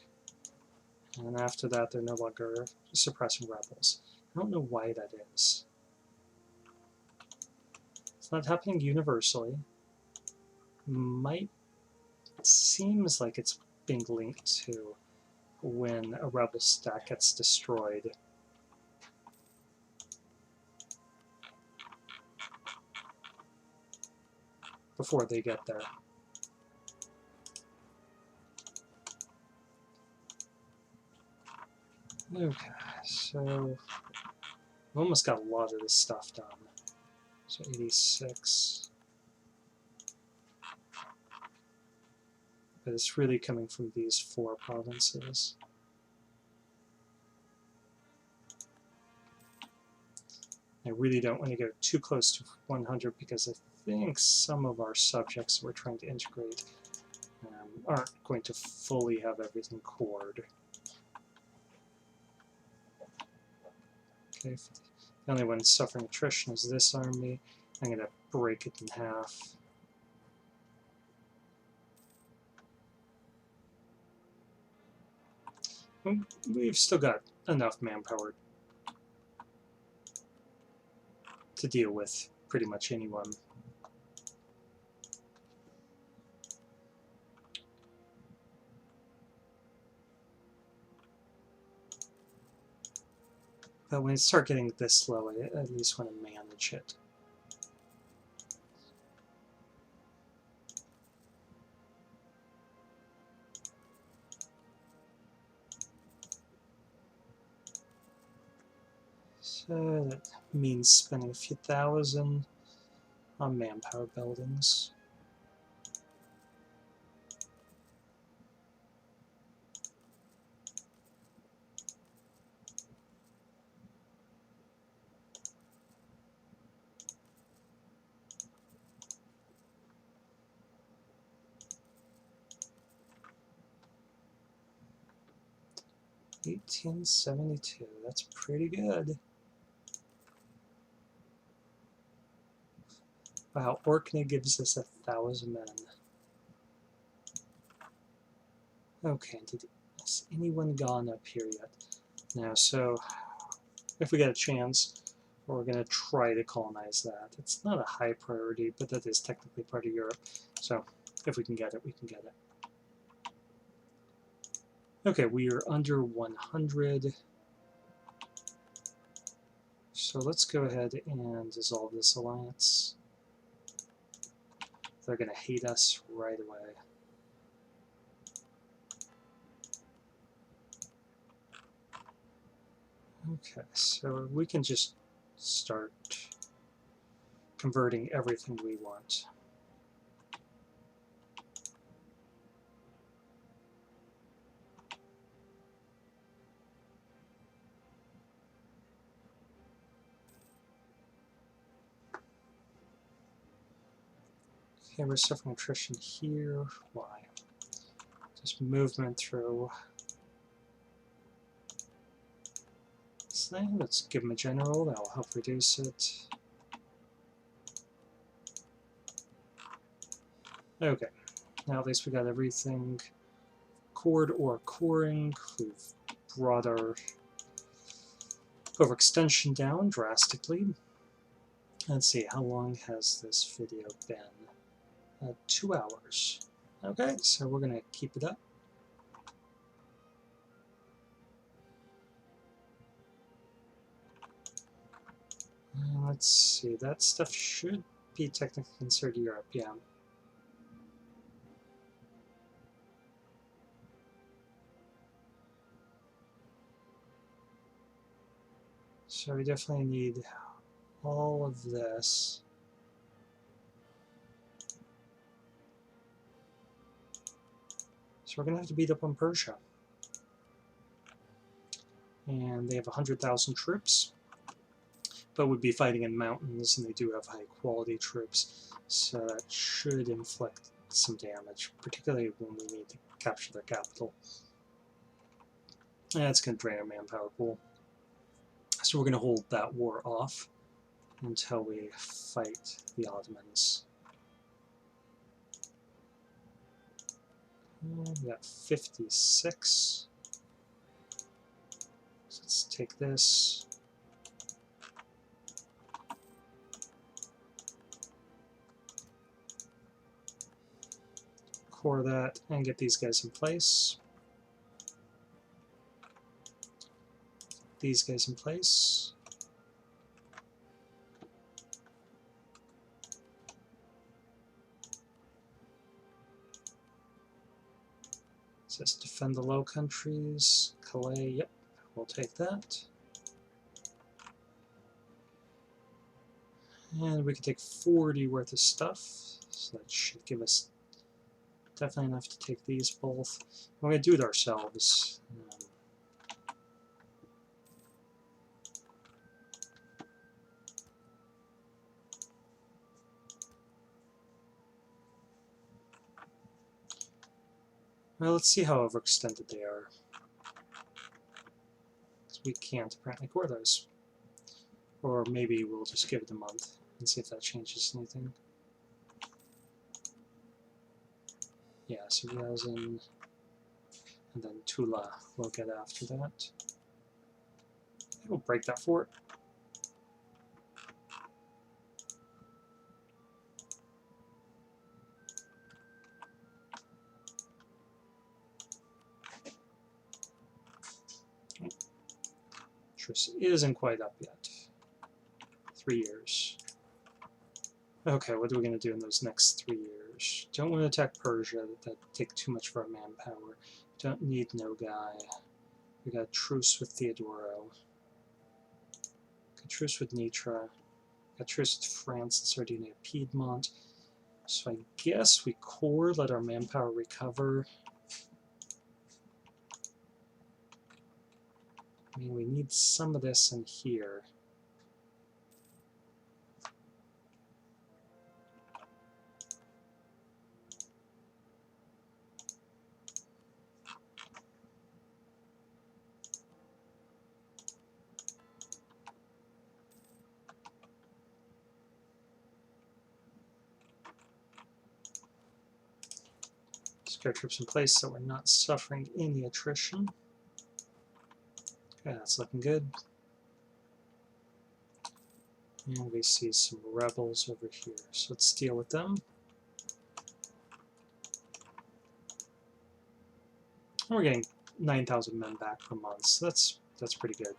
And after that, they're no longer suppressing rebels. I don't know why that is. It's not happening universally. Seems like it's being linked to when a rebel stack gets destroyed. Before they get there. Okay, so we almost got a lot of this stuff done. So 86. But it's really coming from these 4 provinces. I really don't want to go too close to 100 because I think some of our subjects we're trying to integrate aren't going to fully have everything cored. Okay, the only one suffering attrition is this army. I'm going to break it in half. We've still got enough manpower to deal with pretty much anyone. But when it starts getting this low, I at least want to manage it. So that means spending a few thousand on manpower buildings. $1872, that's pretty good. Wow, Orkney gives us 1,000 men. Okay, has anyone gone up here yet? No, so if we get a chance, we're going to try to colonize that. It's not a high priority, but that is technically part of Europe. So if we can get it, we can get it. Okay, we are under 100. So let's go ahead and dissolve this alliance. They're going to hate us right away. Okay, so we can just start converting everything we want. Okay, we're suffering attrition here. Why? Just movement through. Let's give him a general, that'll help reduce it. Okay, now at least we got everything cored or coring. We've brought our overextension down drastically. Let's see, how long has this video been? 2 hours. Okay, so we're going to keep it up. Let's see, that stuff should be technically considered Europe, yeah. So we definitely need all of this. we're going to have to beat up on Persia. And they have 100,000 troops, but would be fighting in mountains, and they do have high-quality troops, so that should inflict some damage, particularly when we need to capture their capital. And it's going to drain our manpower pool. So we're going to hold that war off until we fight the Ottomans. And we got 56. So let's take this. Core that and get these guys in place. These guys in place. It says defend the Low Countries. Calais, yep, we'll take that. And we can take 40 worth of stuff, so that should give us definitely enough to take these both. We're going to do it ourselves. Well, let's see how overextended they are. Because we can't apparently core those. Or maybe we'll just give it a month and see if that changes anything. Yeah, so Ryazan and then Tula we'll get after that. We'll break that fort. Truce isn't quite up yet. 3 years. Okay, what are we going to do in those next 3 years? Don't want to attack Persia. That'd take too much of our manpower. Don't need Nogai. We got a truce with Theodoro. Got truce with Nitra. Got truce with France and Sardinia, Piedmont. So I guess we core, let our manpower recover. I mean, we need some of this in here. Get our troops in place so we're not suffering any attrition. Okay, that's looking good. And we see some rebels over here, so let's deal with them. And we're getting 9,000 men back per month, so that's pretty good.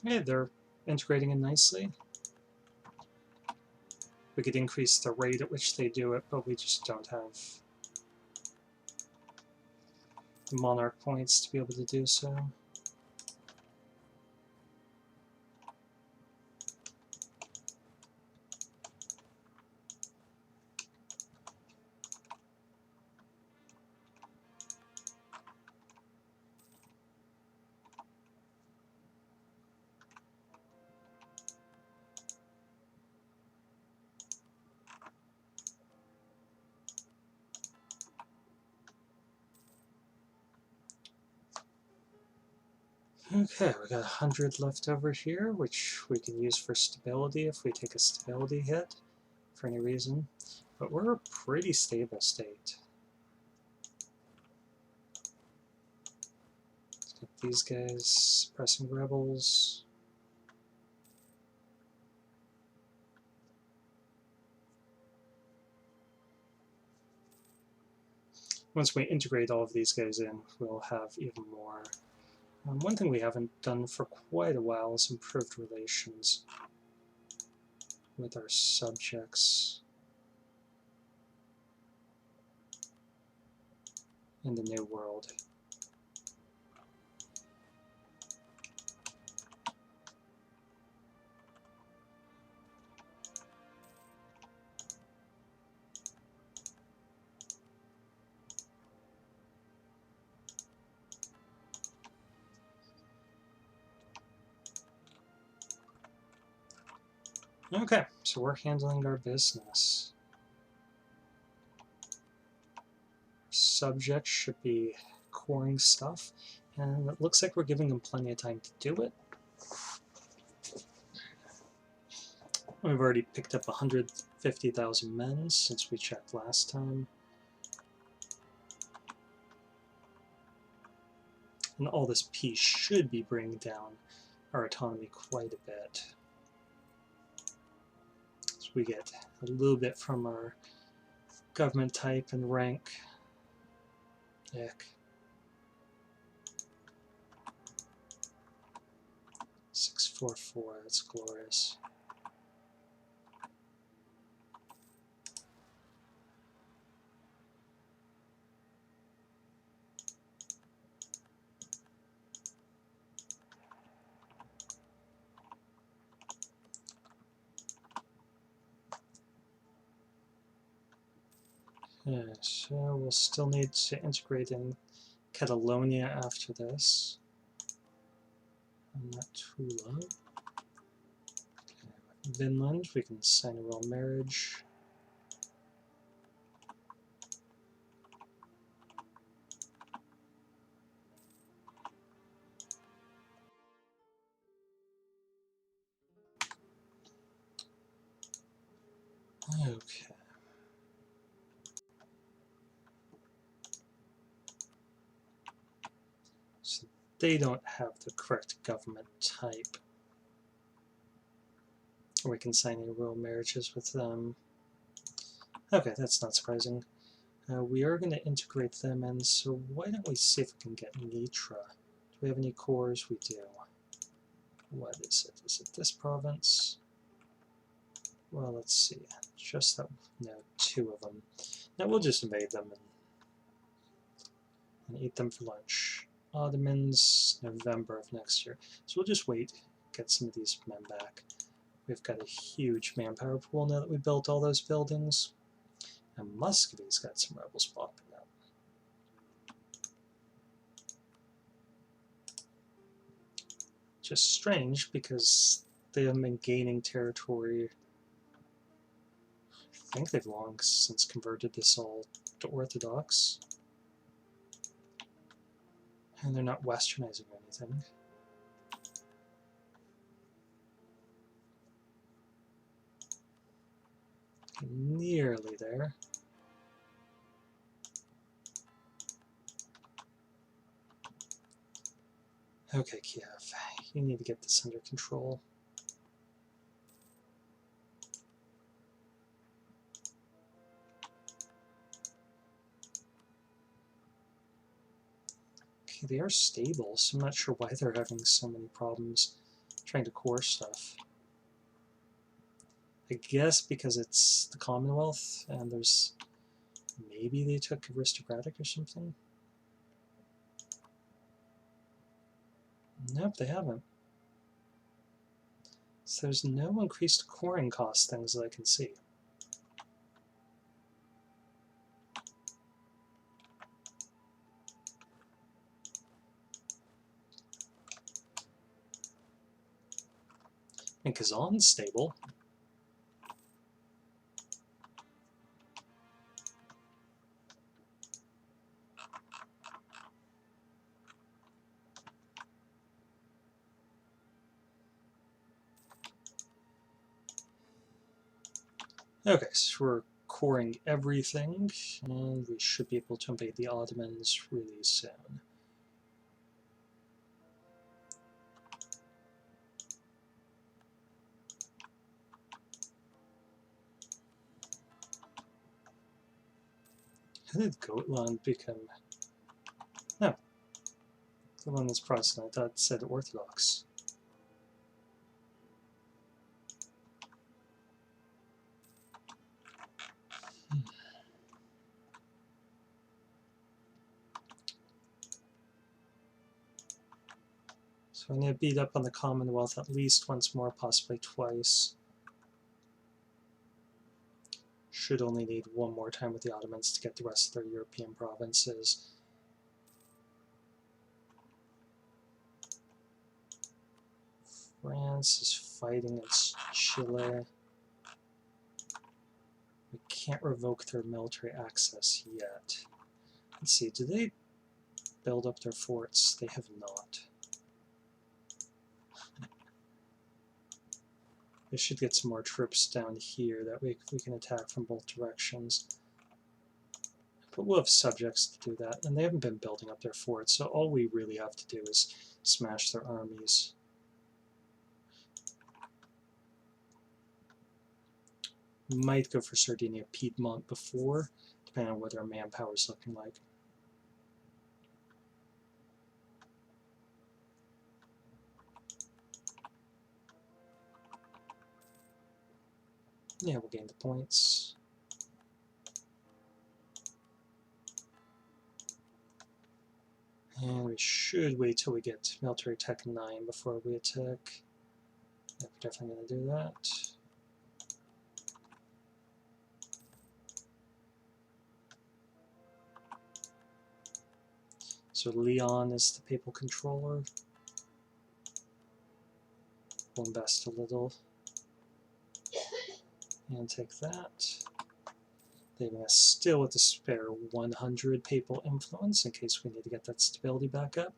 Yeah, they're integrating in nicely. We could increase the rate at which they do it, but we just don't have the monarch points to be able to do so. Okay, we got 100 left over here, which we can use for stability if we take a stability hit for any reason. But we're a pretty stable state. Let's get these guys suppressing rebels. Once we integrate all of these guys in, we'll have even more. One thing we haven't done for quite a while is improved relations. with our subjects in the New World. Okay, so we're handling our business. Subjects should be coring stuff, and it looks like we're giving them plenty of time to do it. We've already picked up 150,000 men since we checked last time. And all this peace should be bringing down our autonomy quite a bit. So we get a little bit from our government type and rank. Ick. 644, that's glorious. Okay, so we'll still need to integrate in Catalonia after this. And not too low. Okay, Vinland, we can sign a royal marriage. Okay. So they don't have the correct government type. We can sign any royal marriages with them. Okay, that's not surprising. We are going to integrate them in, so why don't we see if we can get Nitra? Do we have any cores? We do. What is it? Is it this province? Well, let's see. Just that. No, 2 of them. Now we'll just invade them and eat them for lunch. Ottomans, November of next year. So we'll just wait, get some of these men back. We've got a huge manpower pool now that we built all those buildings. And Muscovy's got some rebels popping up. Just strange because they haven't been gaining territory. I think they've long since converted this all to Orthodox. And they're not westernizing or anything. Nearly there. Okay, Kiev, you need to get this under control. Okay, they are stable, so I'm not sure why they're having so many problems trying to core stuff. I guess because it's the Commonwealth, and there's... maybe they took aristocratic or something? Nope, they haven't. So there's no increased coring cost things that I can see. And Kazan's stable. Okay, so we're coring everything, and we should be able to invade the Ottomans really soon. How did Gotland become... no. The one that's Protestant, I thought it said Orthodox. So I'm going to beat up on the Commonwealth at least once more, possibly twice. Should only need one more time with the Ottomans to get the rest of their European provinces. France is fighting against Chile. We can't revoke their military access yet. Let's see, do they build up their forts? They have not. We should get some more troops down here that we can attack from both directions. But we'll have subjects to do that, and they haven't been building up their forts, so all we really have to do is smash their armies. We might go for Sardinia Piedmont before, depending on what our manpower is looking like. Yeah, we'll gain the points. And we should wait till we get military tech 9 before we attack. Yeah, we're definitely going to do that. So Leon is the papal controller. We'll invest a little and take that. Leaving us still with a spare 100 papal influence in case we need to get that stability back up.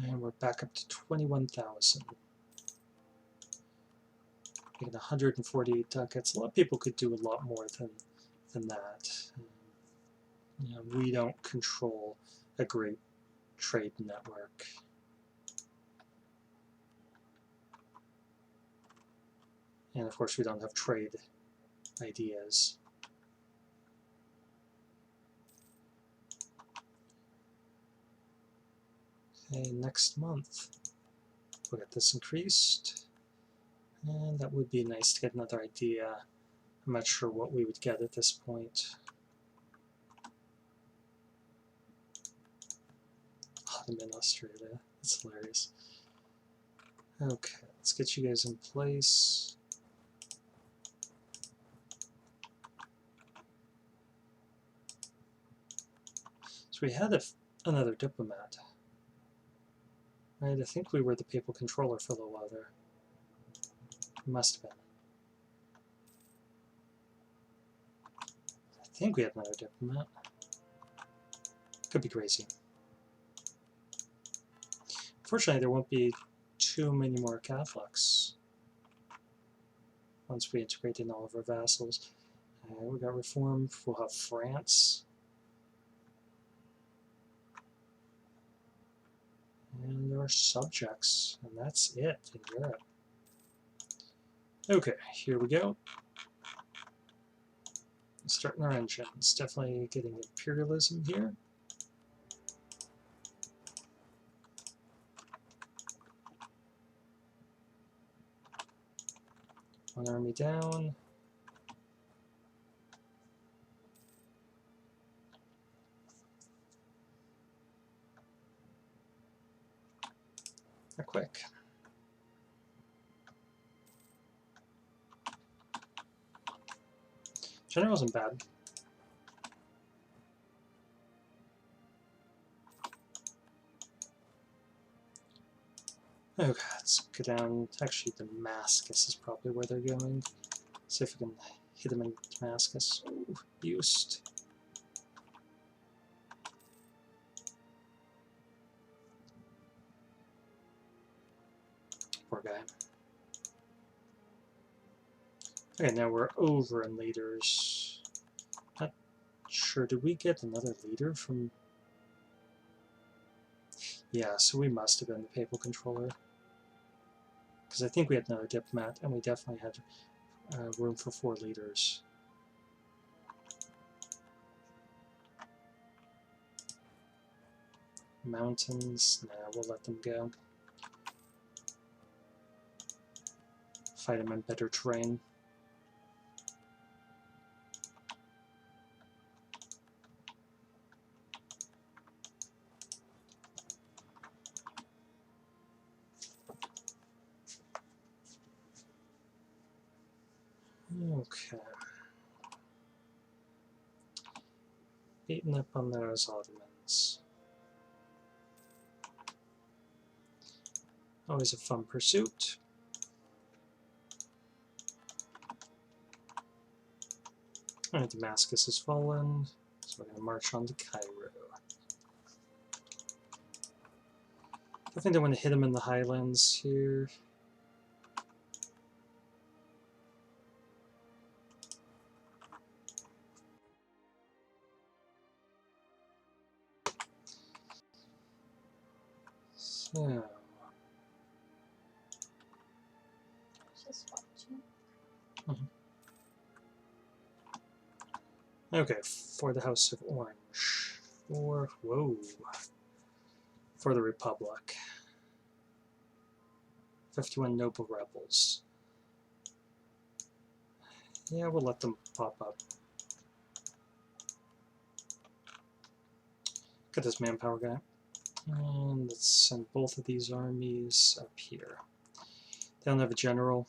And we're back up to 21,000. Getting 148 ducats. A lot of people could do a lot more than that. You know, we don't control a great trade network. And of course we don't have trade ideas. Okay, next month we'll get this increased. And that would be nice to get another idea. I'm not sure what we would get at this point. Ottoman Australia, that's hilarious. Okay, let's get you guys in place. So we had another diplomat. Right, I think we were the papal controller for a little while there. Must have been. I think we had another diplomat. Could be crazy. Fortunately, there won't be too many more Catholics once we integrate in all of our vassals. We got reform. We'll have France. And our subjects. And that's it in Europe. Okay, here we go. Starting our engines. Definitely getting imperialism here. One army down. They're quick. General wasn't bad. Okay, let's go down. Actually, Damascus is probably where they're going. See if we can hit them in Damascus. Ooh, used. Poor guy. Okay, now we're over in leaders. Not sure. Did we get another leader from... Yeah, so we must have been the papal controller. Because I think we had another diplomat, and we definitely had room for 4 leaders. Mountains, nah, we'll let them go. Fight them in better terrain. Okay. Beating up on those Ottomans. Always a fun pursuit. Alright, Damascus has fallen, so we're going to march on to Cairo. I think they want to hit him in the highlands here. So... Just watching. Okay, for the House of Orange. For the Republic. 51 noble rebels. Yeah, we'll let them pop up. Get this manpower guy. And let's send both of these armies up here. They don't have a general.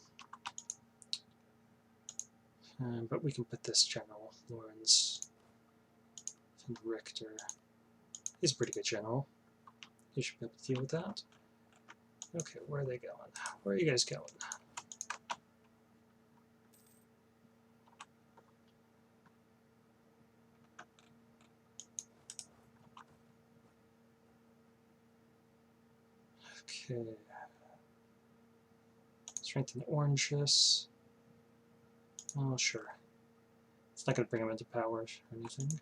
But we can put this general, Lawrence and Richter. He's a pretty good general. He should be able to deal with that. Okay, where are they going? Where are you guys going? Okay. Strengthen oranges. Oh, sure. It's not going to bring them into power or anything.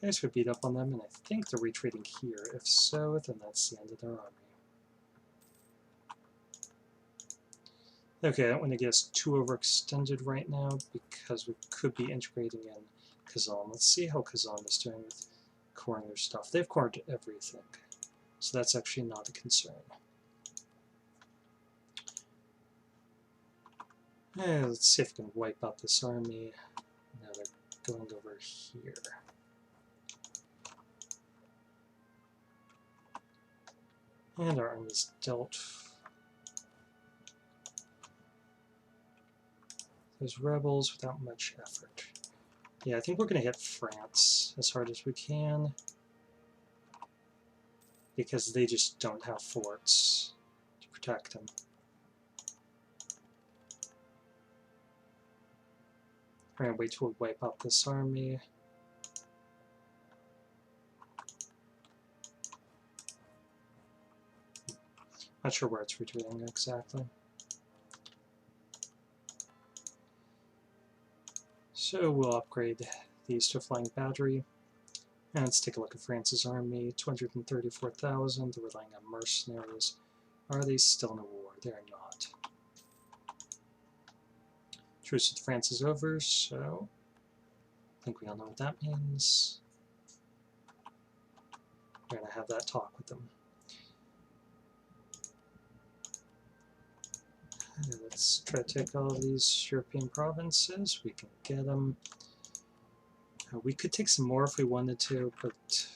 Guys could beat up on them, and I think they're retreating here. If so, then that's the end of their army. Okay, I don't want to get us too overextended right now because we could be integrating in Kazan. Let's see how Kazan is doing with coring their stuff. They've cored everything, so that's actually not a concern. Let's see if we can wipe out this army. Now they're going over here. And our army's dealt. Those rebels without much effort. Yeah, I think we're going to hit France as hard as we can, because they just don't have forts to protect them. We're going to wait till we wipe out this army. Not sure where it's retreating exactly. So we'll upgrade these to flying battery. And let's take a look at France's army. 234,000. They're relying on mercenaries. Are they still in a war? They are not. Truce with France is over, so I think we all know what that means. We're going to have that talk with them. Let's try to take all of these European provinces. We can get them. We could take some more if we wanted to, but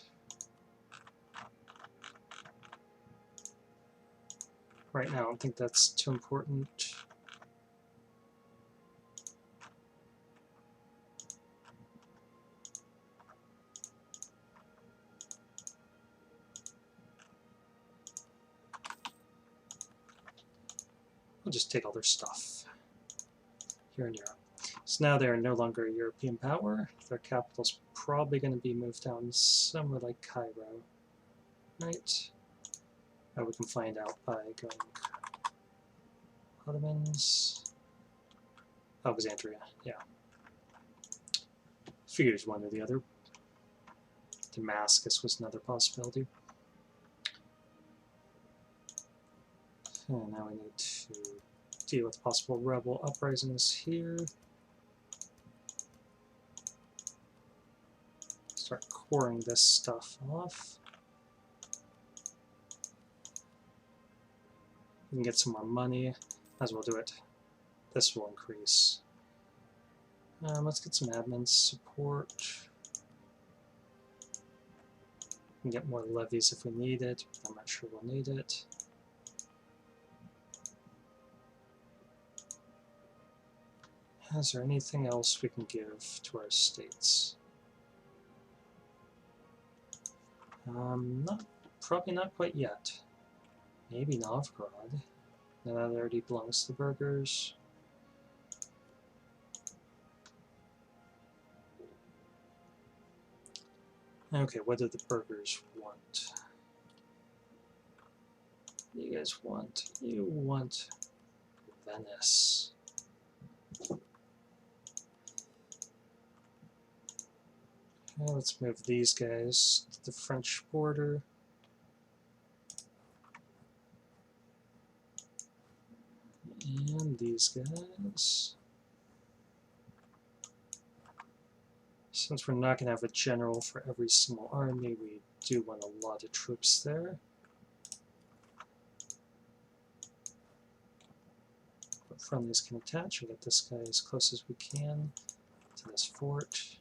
right now I don't think that's too important. We'll just take all their stuff here in Europe. So now they're no longer a European power. Their capital's probably going to be moved down somewhere like Cairo, right? We can find out by going Ottomans, Alexandria, yeah. Figures one or the other. Damascus was another possibility. And now we need to deal with possible rebel uprisings here. Start coring this stuff off. We can get some more money. Might as well do it. This will increase. Let's get some admin support. We can get more levies if we need it, but I'm not sure we'll need it. Is there anything else we can give to our states? Probably not quite yet. Maybe Novgorod. No, that already belongs to the burghers. Okay, what do the burghers want? What do you guys want? You want Venice. Okay, let's move these guys to the French border. And these guys. Since we're not going to have a general for every single army, we do want a lot of troops there. But friendlies can attach. We'll get this guy as close as we can to this fort.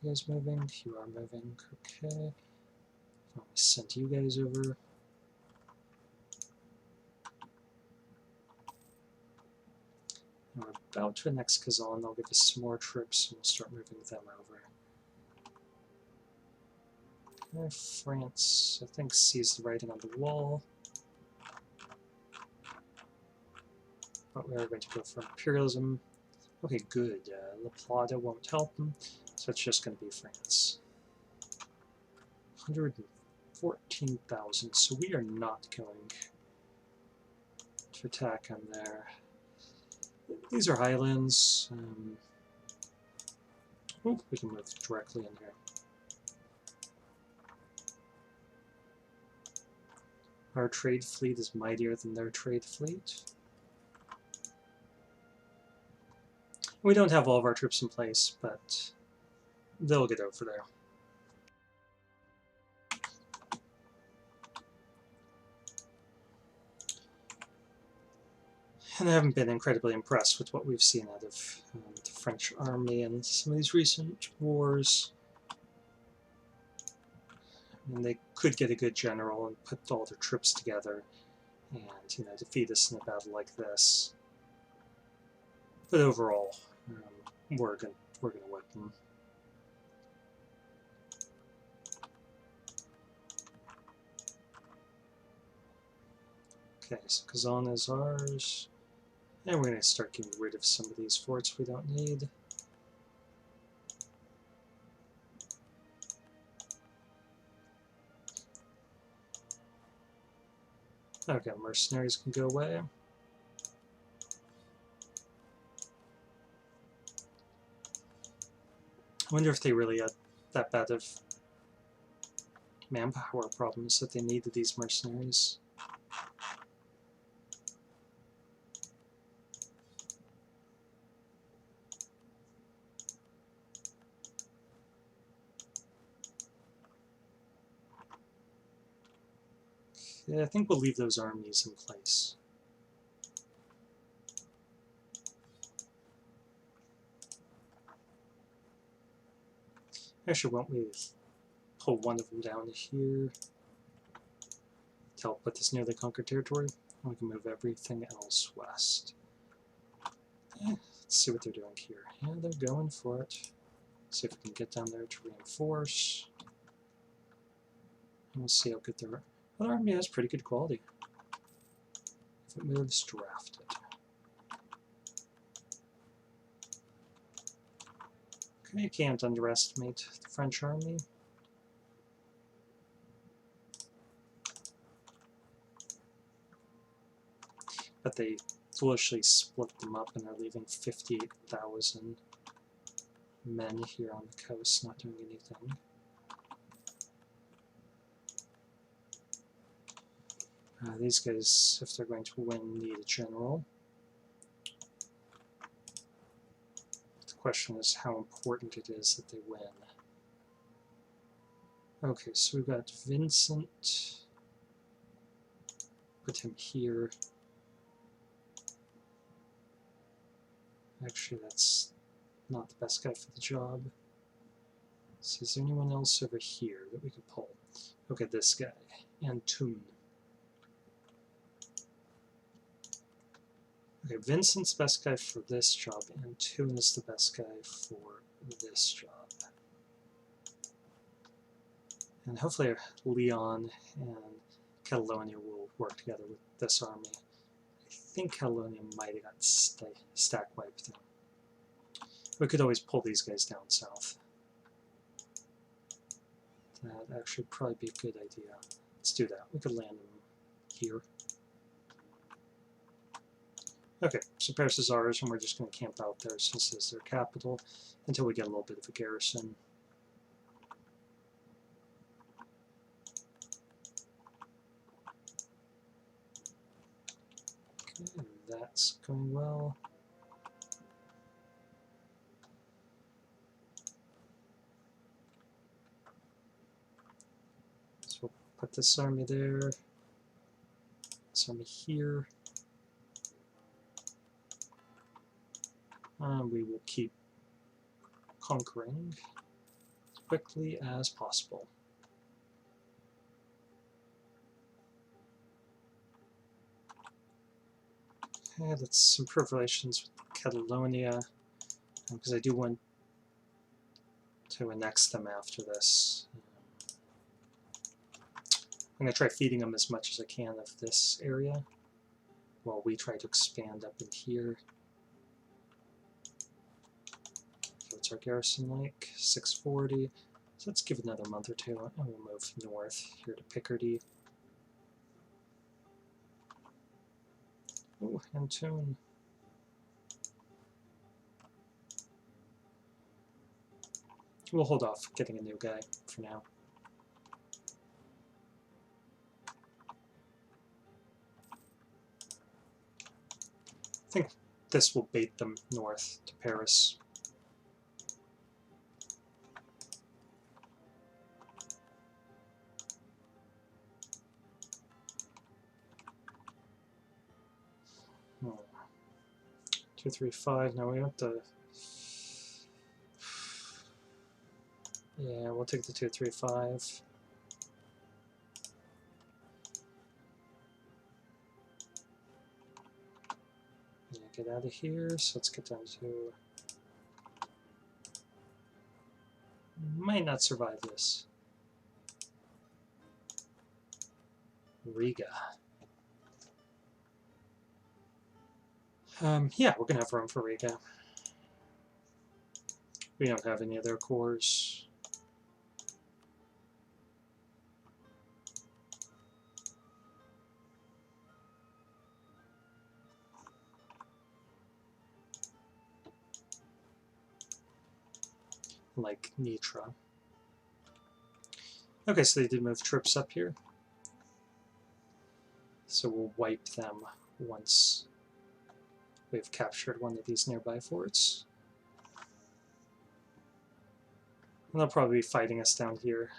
You guys moving? You are moving. Okay. I'll send you guys over. And we're about to annex Kazan. They'll give us some more troops, and we'll start moving them over. Okay, France, I think, sees the writing on the wall. But we are going to go for imperialism. Okay, good. La Plata won't help them, so it's just going to be France. 114,000, so we are not going to attack on there. These are highlands. Oh, we can move directly in here. Our trade fleet is mightier than their trade fleet. We don't have all of our troops in place, but they'll get over there. And I haven't been incredibly impressed with what we've seen out of the French army in some of these recent wars. I mean, they could get a good general and put all their troops together and, you know, defeat us in a battle like this. But overall, we're gonna whip them. Okay, so Kazan is ours. And we're going to start getting rid of some of these forts we don't need. Okay, mercenaries can go away. I wonder if they really had that bad of manpower problems that they needed these mercenaries. Yeah, I think we'll leave those armies in place. Actually, won't we pull one of them down to here to help with this newly conquered territory? And we can move everything else west. Let's see what they're doing here. Yeah, they're going for it. See if we can get down there to reinforce. And we'll see how good their other army has pretty good quality. If it moves, draft it. Okay, you can't underestimate the French army. But they foolishly split them up and are leaving 58,000 men here on the coast not doing anything. These guys, if they're going to win, need a general. The question is how important it is that they win. Okay, so we've got Vincent. Put him here. Actually, that's not the best guy for the job. So is there anyone else over here that we could pull? Okay, this guy. Antun. Okay, Vincent's the best guy for this job, and Toon is the best guy for this job. And hopefully Leon and Catalonia will work together with this army. I think Catalonia might have got stack wiped though. We could always pull these guys down south. That'd actually probably be a good idea. Let's do that. We could land them here. Okay, so Paris is ours, and we're just going to camp out there since it's their capital until we get a little bit of a garrison. Okay, that's going well. So we'll put this army there, this army here. And we will keep conquering as quickly as possible. Okay, let's improve relations with Catalonia, because I do want to annex them after this. I'm going to try feeding them as much as I can of this area, while we try to expand up in here. What's our garrison like? 640. So let's give it another month or two, and we'll move north here to Picardy. Oh, and Toon. We'll hold off getting a new guy for now. I think this will bait them north to Paris. Hmm. 235. Now we have to. Yeah, we'll take the 235. Yeah, get out of here. So let's get down to. Might not survive this. Riga. Yeah, we're gonna have room for Riga. We don't have any other cores. Like Nitra. Okay, so they did move troops up here. So we'll wipe them once we've captured one of these nearby forts. And they'll probably be fighting us down here.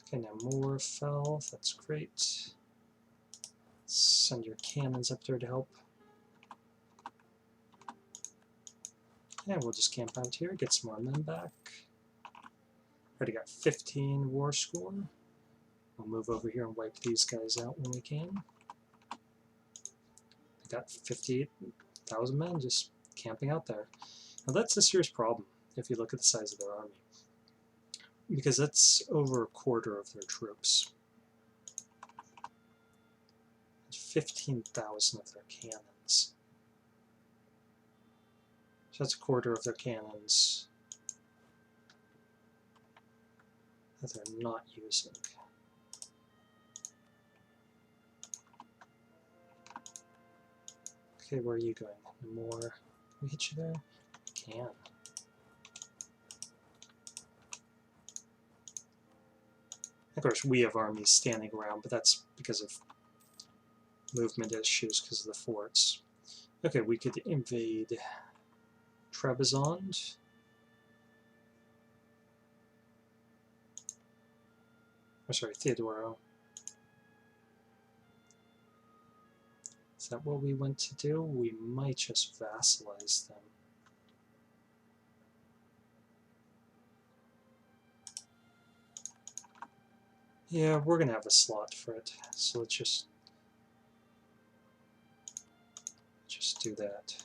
Okay, now more fell. That's great. Send your cannons up there to help. And we'll just camp out here, get some more men back. Already got 15 war score. We'll move over here and wipe these guys out when we can. We got 58,000 men just camping out there. Now that's a serious problem if you look at the size of their army, because that's over a quarter of their troops. 15,000 of their cannons. So that's a quarter of their cannons that they're not using. Okay, where are you going? More. Can we hit you there? We can. Of course, we have armies standing around, but that's because of movement issues because of the forts. Okay, we could invade Trebizond. Oh, sorry, Theodoro. Is that what we want to do? We might just vassalize them. Yeah, we're gonna have a slot for it, so let's just do that.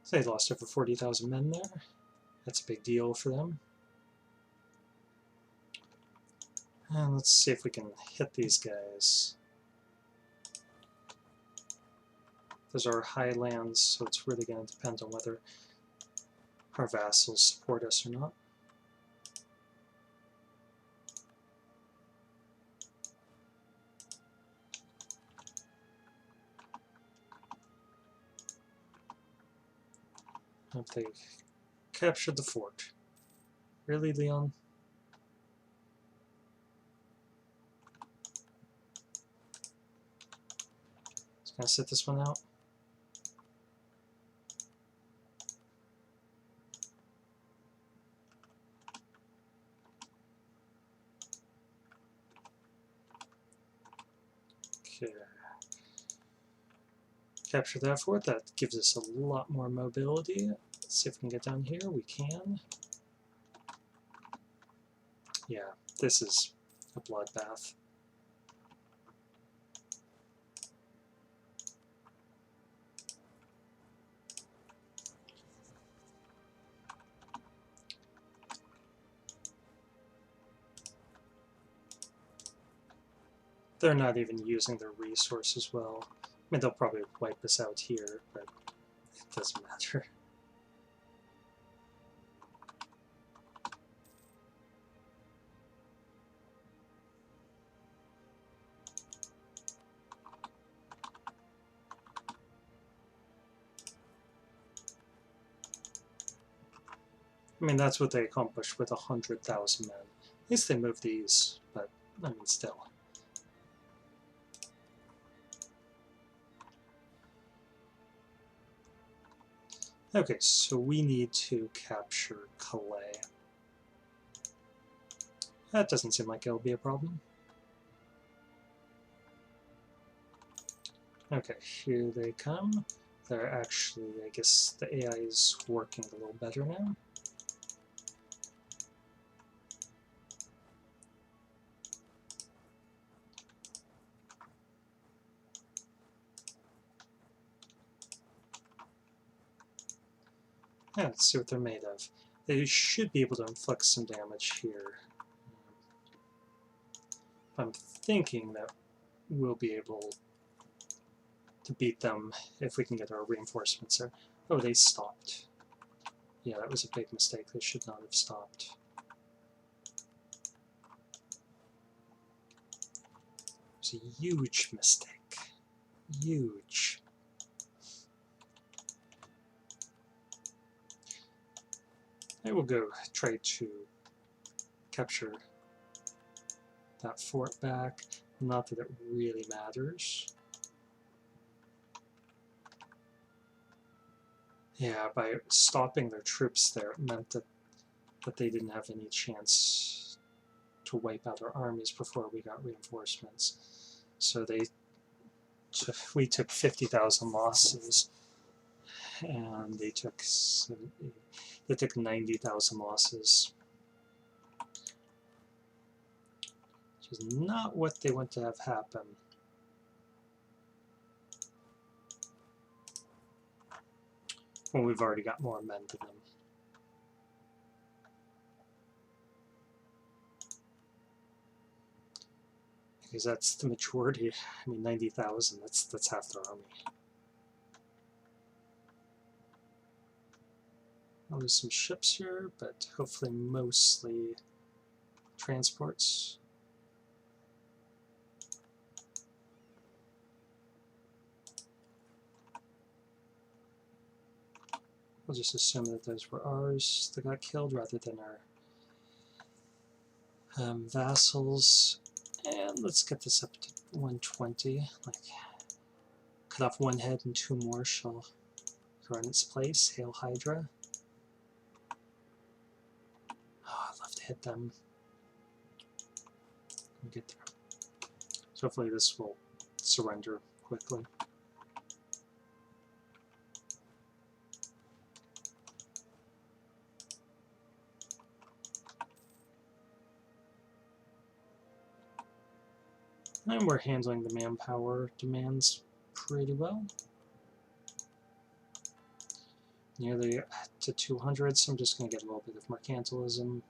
So they lost over 40,000 men there. That's a big deal for them. And let's see if we can hit these guys. Those are highlands, so it's really going to depend on whether our vassals support us or not. If they captured the fort. Really, Leon? Just gonna sit this one out. Okay. Capture that fort. That gives us a lot more mobility. Let's see if we can get down here. We can. Yeah, this is a bloodbath. They're not even using their resources well. I mean, they'll probably wipe us out here, but it doesn't matter. I mean, that's what they accomplished with 100,000 men. At least they moved these, but I mean, still. Okay, so we need to capture Calais. That doesn't seem like it'll be a problem. Okay, here they come. They're actually, I guess the AI is working a little better now. Yeah, let's see what they're made of. They should be able to inflict some damage here. I'm thinking that we'll be able to beat them if we can get our reinforcements there. Oh, they stopped. Yeah, that was a big mistake. They should not have stopped. It was a huge mistake. Huge. I will go try to capture that fort back. Not that it really matters. Yeah, by stopping their troops there, it meant that they didn't have any chance to wipe out our armies before we got reinforcements. So we took 50,000 losses, and they took 90,000 losses, which is not what they want to have happen. When we've already got more men than them. Because that's the majority. I mean, 90,000, that's half their army. I'll lose some ships here, but hopefully mostly transports. We'll just assume that those were ours that got killed rather than our vassals. And let's get this up to 120. Like, cut off one head and two more shall go in its place. Hail Hydra. Oh, I'd love to hit them. We'll get there. So hopefully this will surrender quickly. And we're handling the manpower demands pretty well. Nearly to 200, so I'm just going to get a little bit of mercantilism.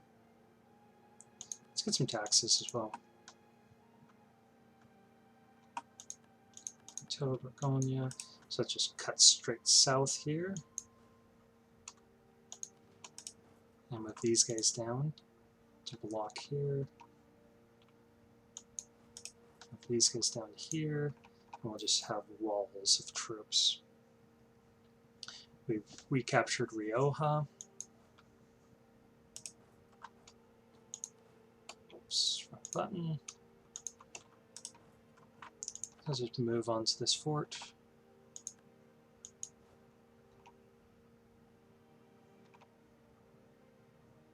Let's get some taxes as well. To Bergonia. So let's just cut straight south here. And move these guys down to block here. Move these guys down here. And we'll just have walls of troops. We've recaptured Rioja. Oops, wrong button. Let's just move on to this fort.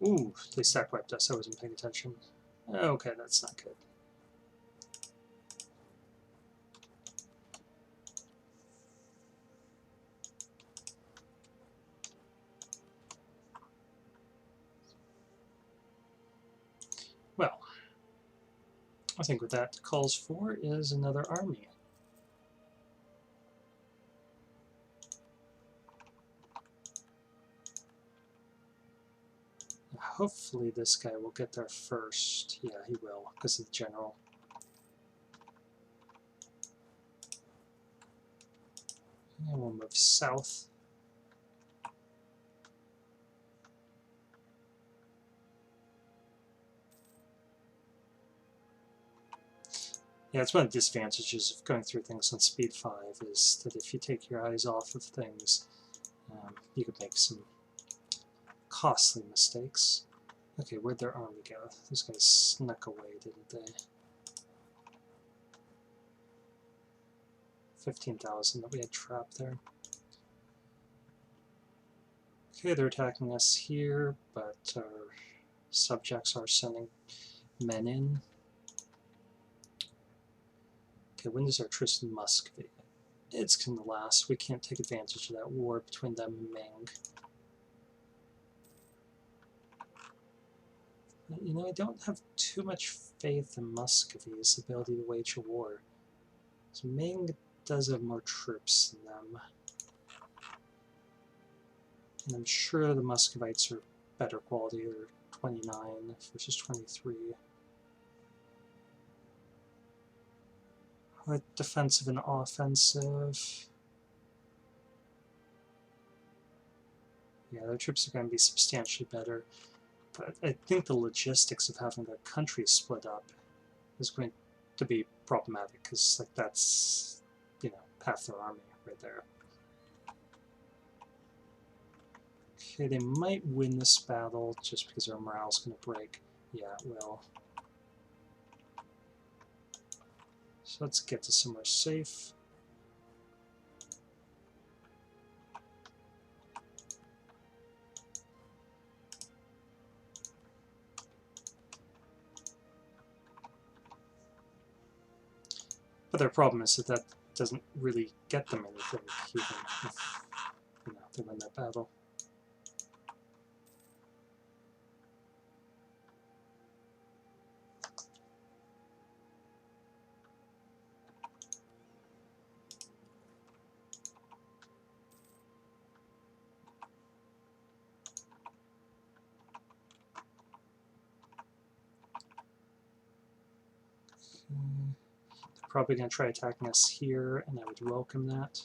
Ooh, they stack wiped us. I wasn't paying attention. Okay, that's not good. Well, I think what that calls for is another army. Hopefully this guy will get there first. Yeah, he will, because of the general. And we'll move south. Yeah, it's one of the disadvantages of going through things on speed 5 is that if you take your eyes off of things, you could make some costly mistakes. Okay, where'd their army go? Those guys snuck away, didn't they? 15,000 that we had trapped there. Okay, they're attacking us here, but our subjects are sending men in. Okay, when does our truce in Muscovy? It's going to last. We can't take advantage of that war between them and Ming. You know, I don't have too much faith in Muscovy's ability to wage a war. So Ming does have more troops than them. And I'm sure the Muscovites are better quality. They're 29 versus 23. Defensive and offensive. Yeah, their troops are going to be substantially better. But I think the logistics of having the country split up is going to be problematic, because like that's, you know, half their army right there. Okay, they might win this battle just because their morale's going to break. Yeah, it will. So let's get to somewhere safe. But their problem is that that doesn't really get them anything, even if, you know, they win that battle. They're probably going to try attacking us here, and I would welcome that.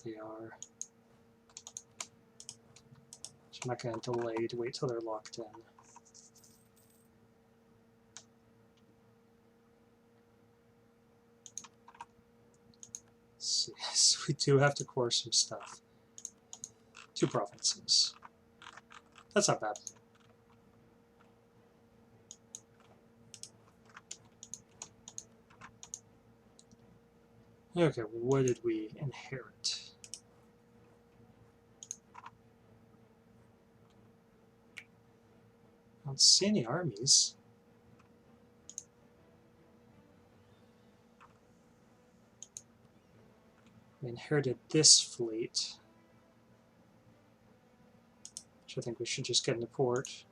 They are. So I'm not going to delay to wait till they're locked in. Let's see. So we do have to core some stuff. 2 provinces. That's not bad. Okay, what did we inherit? I don't see any armies. We inherited this fleet, which I think we should just get into port.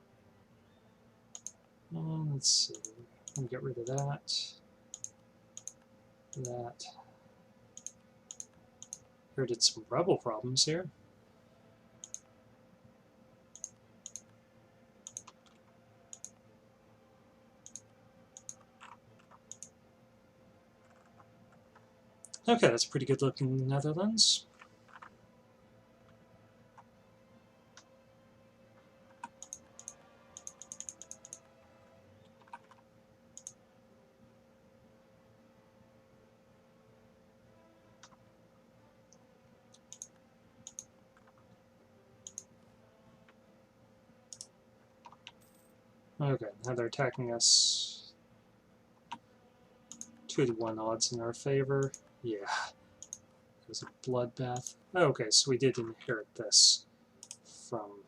Let's see. I'm going to get rid of that. that. Heard it's some rebel problems here. Okay, that's pretty good looking Netherlands. Okay, now they're attacking us. 2-to-1 odds in our favor. Yeah, it was a bloodbath. Okay, so we did inherit this from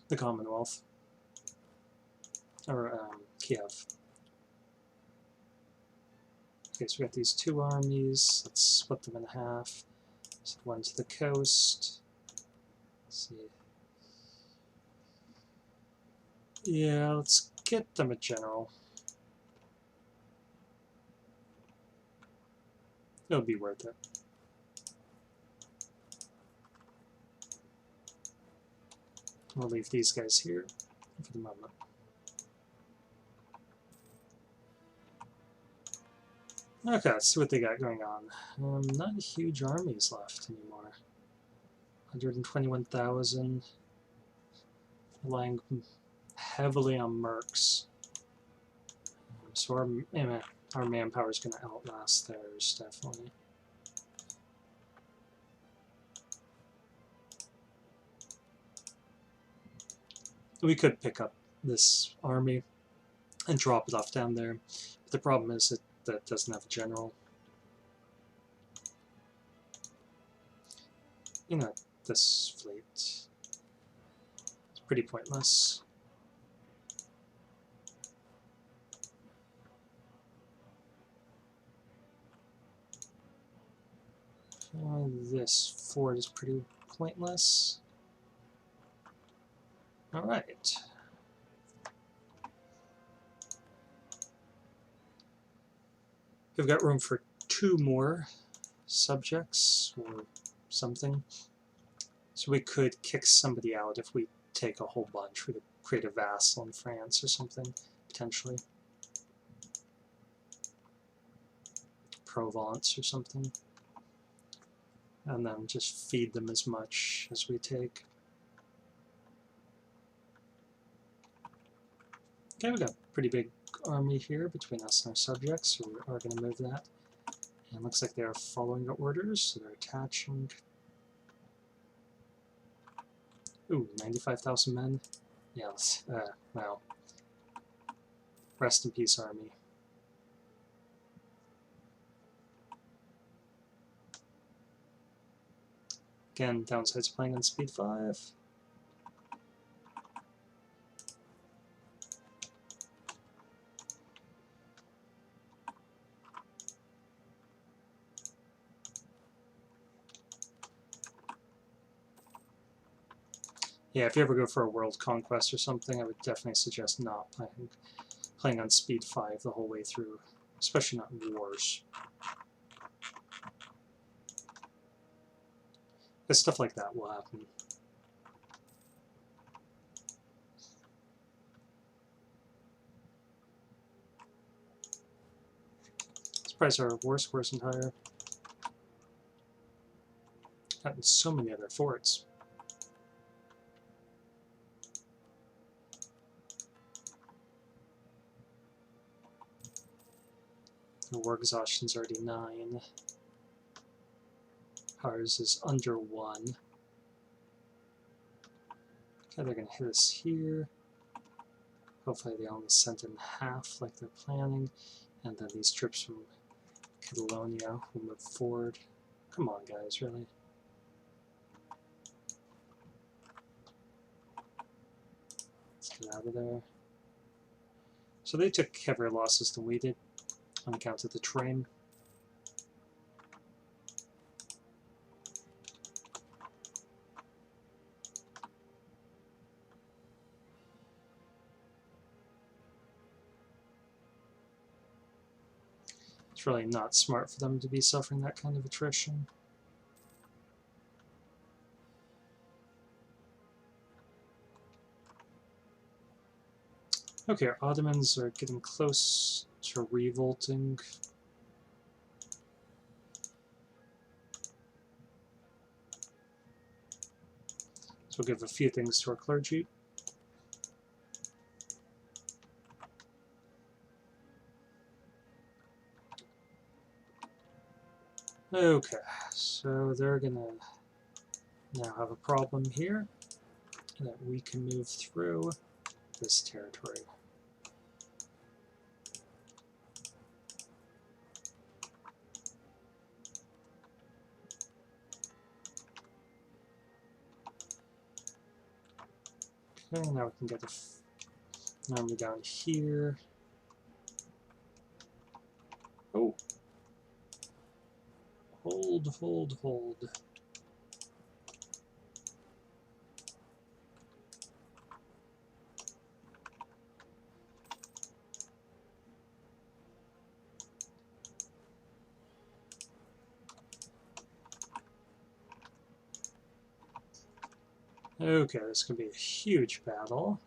the Commonwealth. Or Kiev. Okay, so we got these two armies. Let's split them in half. So one to the coast. Let's see. Yeah, let's get them a general. It'll be worth it. We'll leave these guys here for the moment. Okay, let's see what they got going on. Not huge armies left anymore. 121,000. Relying heavily on mercs. So our manpower is going to outlast theirs, definitely. We could pick up this army and drop it off down there. But the problem is that it doesn't have a general. You know, this fleet is pretty pointless. This fort is pretty pointless. Alright. We've got room for 2 more subjects or something. So we could kick somebody out if we take a whole bunch. We could create a vassal in France or something, potentially. Provence or something. And then just feed them as much as we take. Okay, we've got a pretty big army here between us and our subjects, so we are going to move that. And it looks like they are following our orders, so they're attaching. Ooh, 95,000 men. Yeah, wow. Rest in peace, army. Again, downsides playing on speed 5. Yeah, if you ever go for a world conquest or something, I would definitely suggest not playing on speed 5 the whole way through, especially not in wars. Because stuff like that will happen. Surprised our war score isn't higher. Gotten so many other forts. The war exhaustion's already 9. Ours is under 1. Okay, they're going to hit us here. Hopefully they only sent in half like they're planning. And then these troops from Catalonia will move forward. Come on, guys, really. Let's get out of there. So they took heavier losses than we did on account of the terrain. It's really not smart for them to be suffering that kind of attrition. Okay, our Ottomans are getting close to revolting. So we'll give a few things to our clergy. Okay, so they're gonna now have a problem here that we can move through this territory. Okay, now we can get an army down here. Oh! Hold, hold, hold. Okay, this could be a huge battle.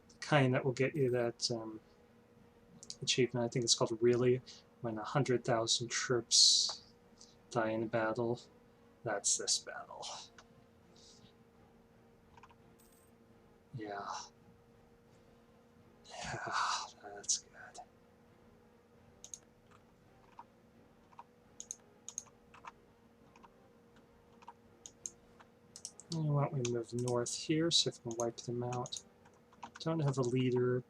The kind that will get you that achievement, I think it's called Really, when 100,000 troops die in a battle. That's this battle. Yeah. Yeah, that's good. You know what, we move north here, so if we can wipe them out. Don't have a leader.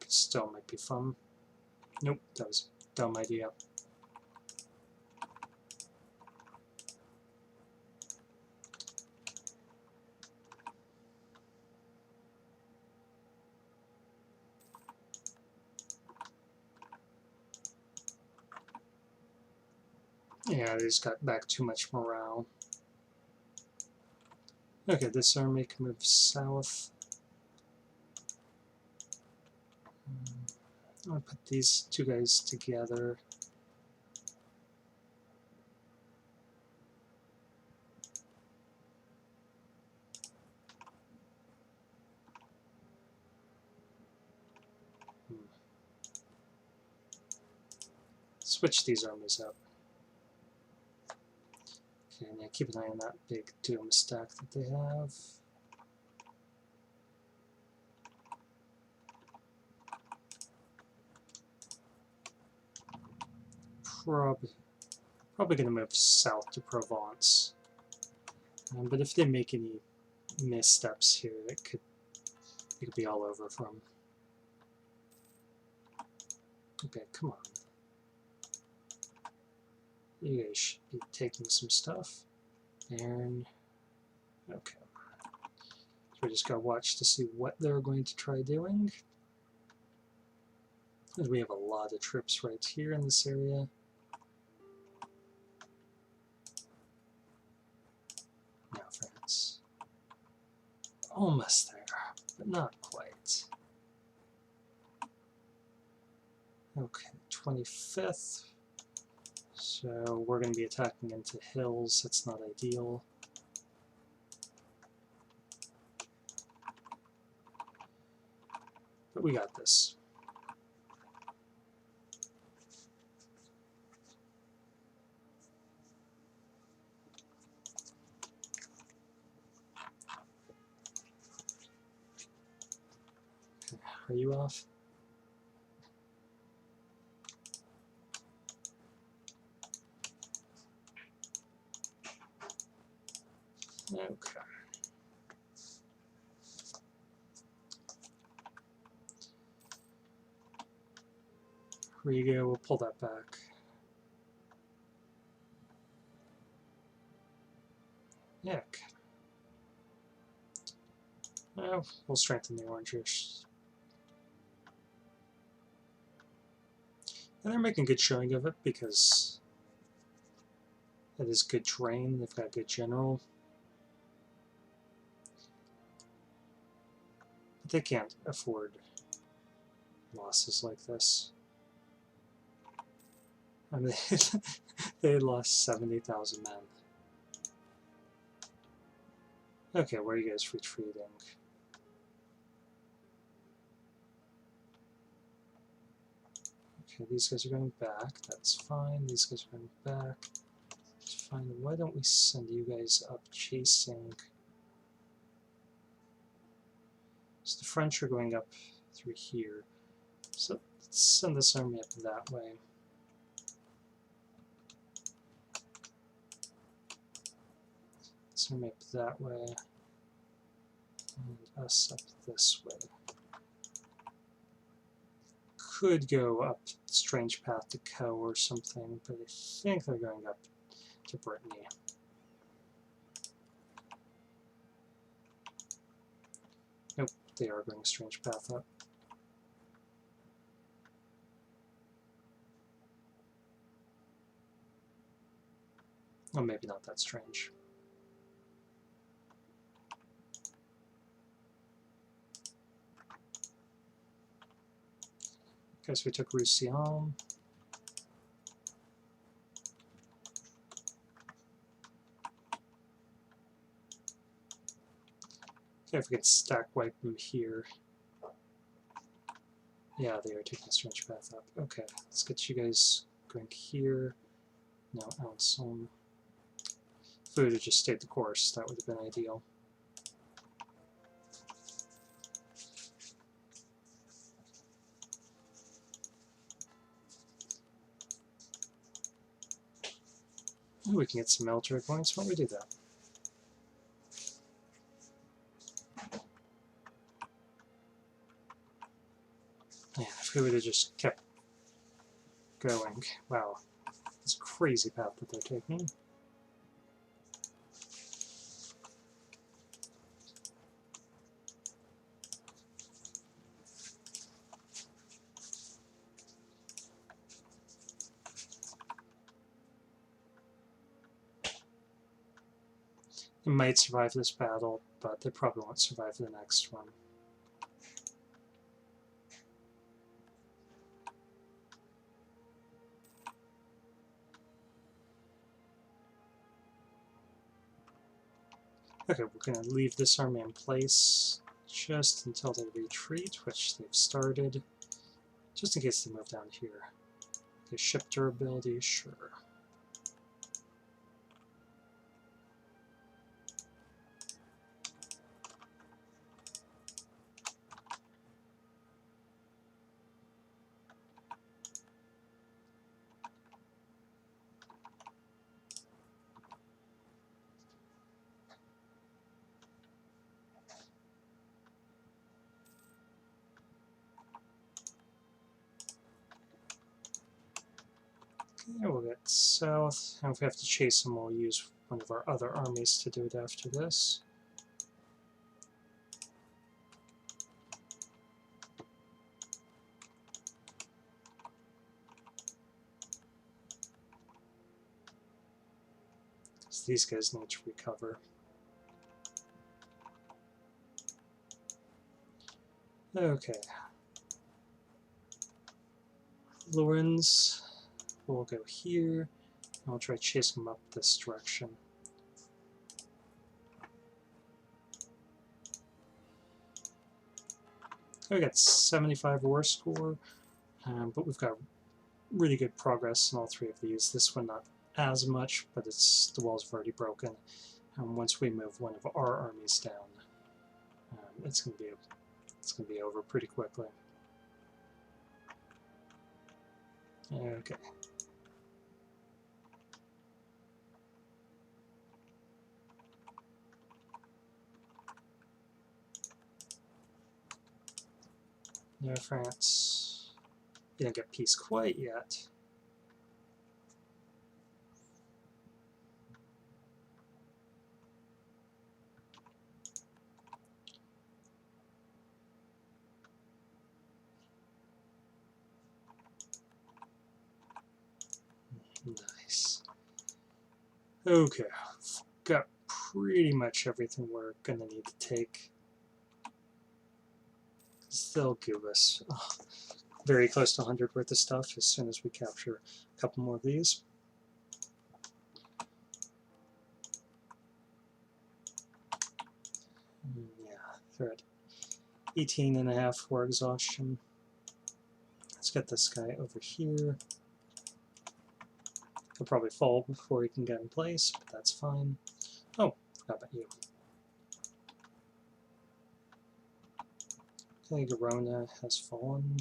But still might be fun. Nope, that was a dumb idea. Yeah, they just got back too much morale. Okay, this army can move south. I'm going to put these two guys together. Switch these armies up. Okay, now keep an eye on that big doom stack that they have. Probably going to move south to Provence. But if they make any missteps here, it could be all over from. Okay, come on. You guys should be taking some stuff. And okay. So we just gotta watch to see what they're going to try doing. Because we have a lot of troops right here in this area. Now France. Almost there, but not quite. Okay, 25th. So we're going to be attacking into hills. That's not ideal. But we got this. Okay, are you off? Okay. Riga, we'll pull that back. Heck. Well, we'll strengthen the oranges. And they're making good showing of it because it is good terrain. They've got a good general. But they can't afford losses like this. I mean, they lost 70,000 men. Okay, where are you guys retreating? Okay, these guys are going back. That's fine. These guys are going back. That's fine. Why don't we send you guys up chasing? So the French are going up through here. So let's send this army up that way. This army up that way. And us up this way. Could go up Strange Path to Co or something, but I think they're going up to Brittany. Nope, they are going Strange Path up. Oh, maybe not that strange. Okay, so we took Roussillon. Okay, if we could stack wipe them here. Yeah, they are taking a Strange Path up. Okay, let's get you guys going here. No, Alson. If we would have just stayed the course, that would have been ideal. We can get some military points. Why don't we do that? Yeah, if we would have just kept going. Wow, it's a crazy path that they're taking. They might survive this battle, but they probably won't survive the next one. Okay, we're going to leave this army in place just until they retreat, which they've started, just in case they move down here. Okay, ship durability, sure. Okay, we'll get south, and if we have to chase them, we'll use one of our other armies to do it after this. So these guys need to recover. Okay. Lorenz will go here, and I'll try to chase him up this direction. We got 75 war score, but we've got really good progress in all three of these. This one not as much, but the walls have already broken. Once we move one of our armies down, it's going to be over pretty quickly. Okay. No, France. You didn't get peace quite yet. Nice. Okay, got pretty much everything we're gonna need to take. They'll give us very close to 100 worth of stuff as soon as we capture a couple more of these. Yeah, they're at 18.5 for exhaustion. Let's get this guy over here. He'll probably fall before he can get in place, but that's fine. Oh, forgot about you. Okay, Garona has fallen.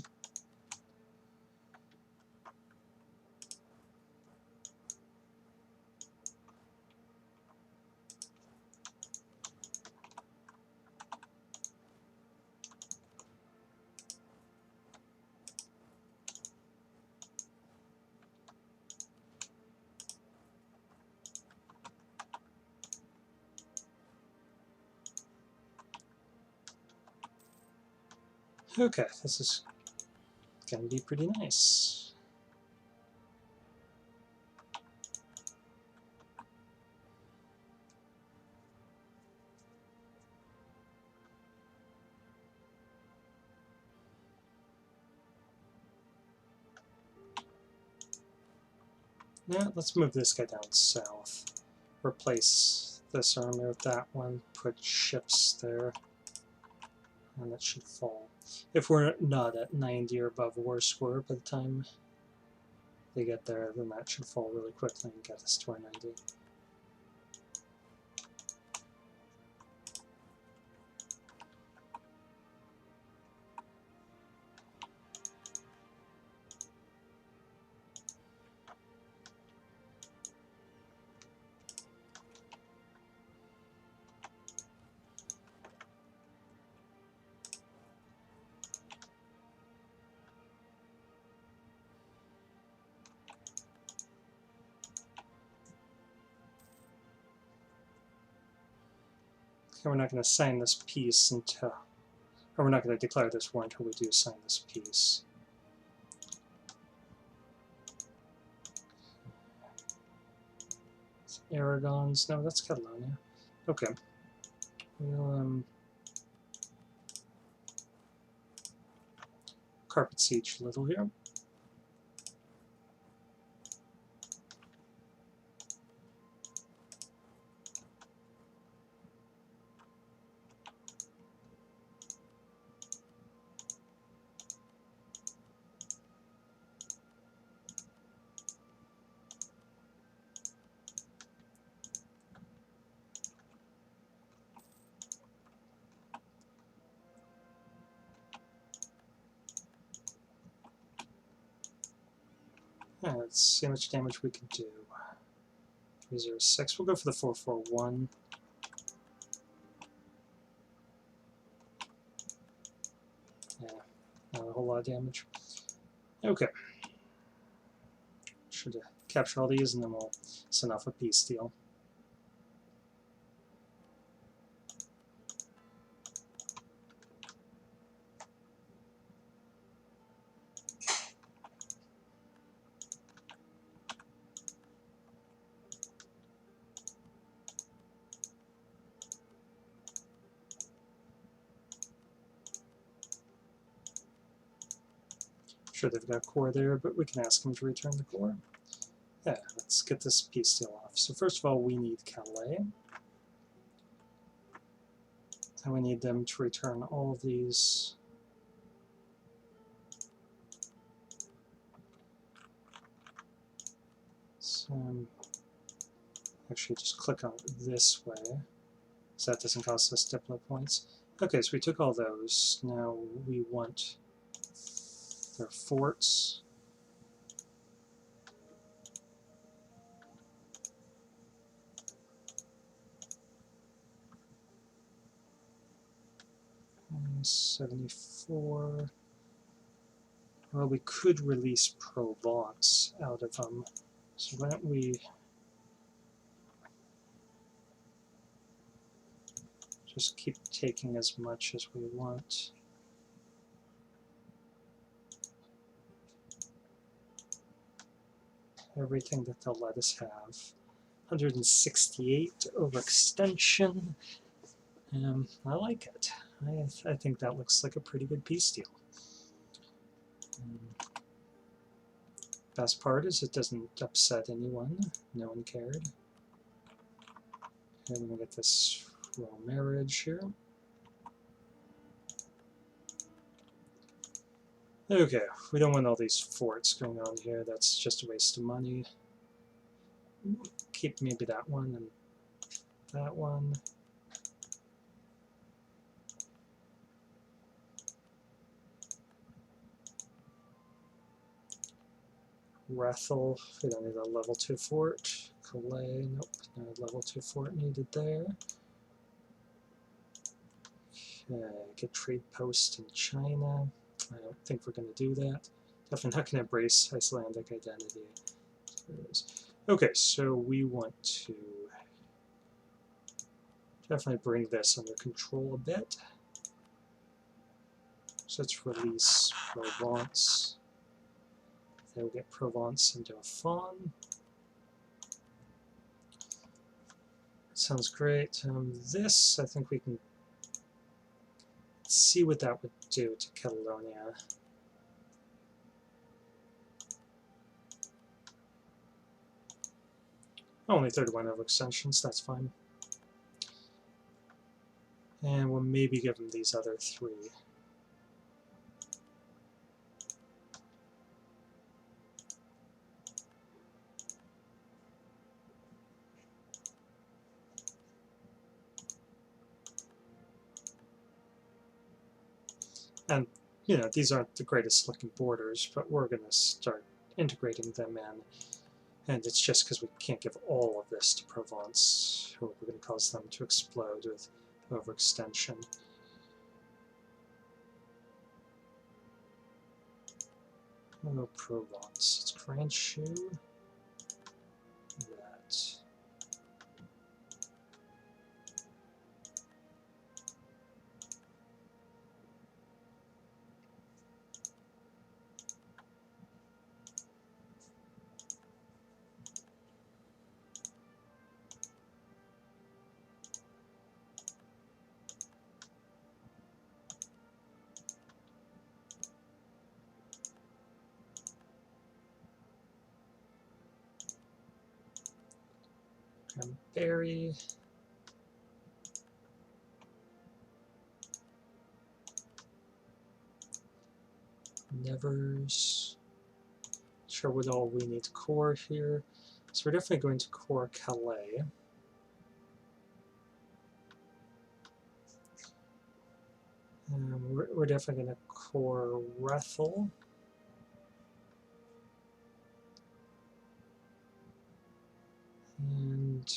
Okay, this is going to be pretty nice. Now, let's move this guy down south. Replace this army with that one, put ships there, and it should fall. If we're not at 90 or above war score by the time they get there, then that should fall really quickly and get us to our 90. Okay, we're not going to sign this peace until, or we're not going to declare this war until we do sign this peace. Aragons, no, that's Catalonia. Okay. We'll carpet siege a little here. Yeah, let's see how much damage we can do. 306. We'll go for the 441. Yeah, not a whole lot of damage. Okay. Should capture all these and then we'll send off a peace deal. Sure, they've got a core there, but we can ask them to return the core. Yeah, let's get this peace deal off. So first of all, we need Calais. And we need them to return all of these. So, actually just click on it this way, so that doesn't cost us Diplo points. Okay, so we took all those. Now we want their forts. And 74. Well, we could release Provence out of them. So why don't we just keep taking as much as we want. Everything that they'll let us have. 168 overextension. I like it. I think that looks like a pretty good peace deal. Best part is it doesn't upset anyone. No one cared. And we'll get this royal marriage here. Okay, we don't want all these forts going on here. That's just a waste of money. Keep maybe that one and that one. Rethel, we don't need a level 2 fort. Calais, nope, no level 2 fort needed there. Okay, get trade post in China. I don't think we're going to do that. Definitely not going to embrace Icelandic identity. Okay, so we want to definitely bring this under control a bit. So let's release Provence. Then we'll get Provence into a fawn. Sounds great. This, I think we can see what that would do to Catalonia. Only 31 overextensions, that's fine. And we'll maybe give them these other 3. And, you know, these aren't the greatest looking borders, but we're going to start integrating them in. And it's just because we can't give all of this to Provence, or we're going to cause them to explode with overextension. Oh, Provence. Let's grant you that. Berry. Nevers. Sure what all we need to core here. So we're definitely going to core Calais. We're definitely going to core Rethel. And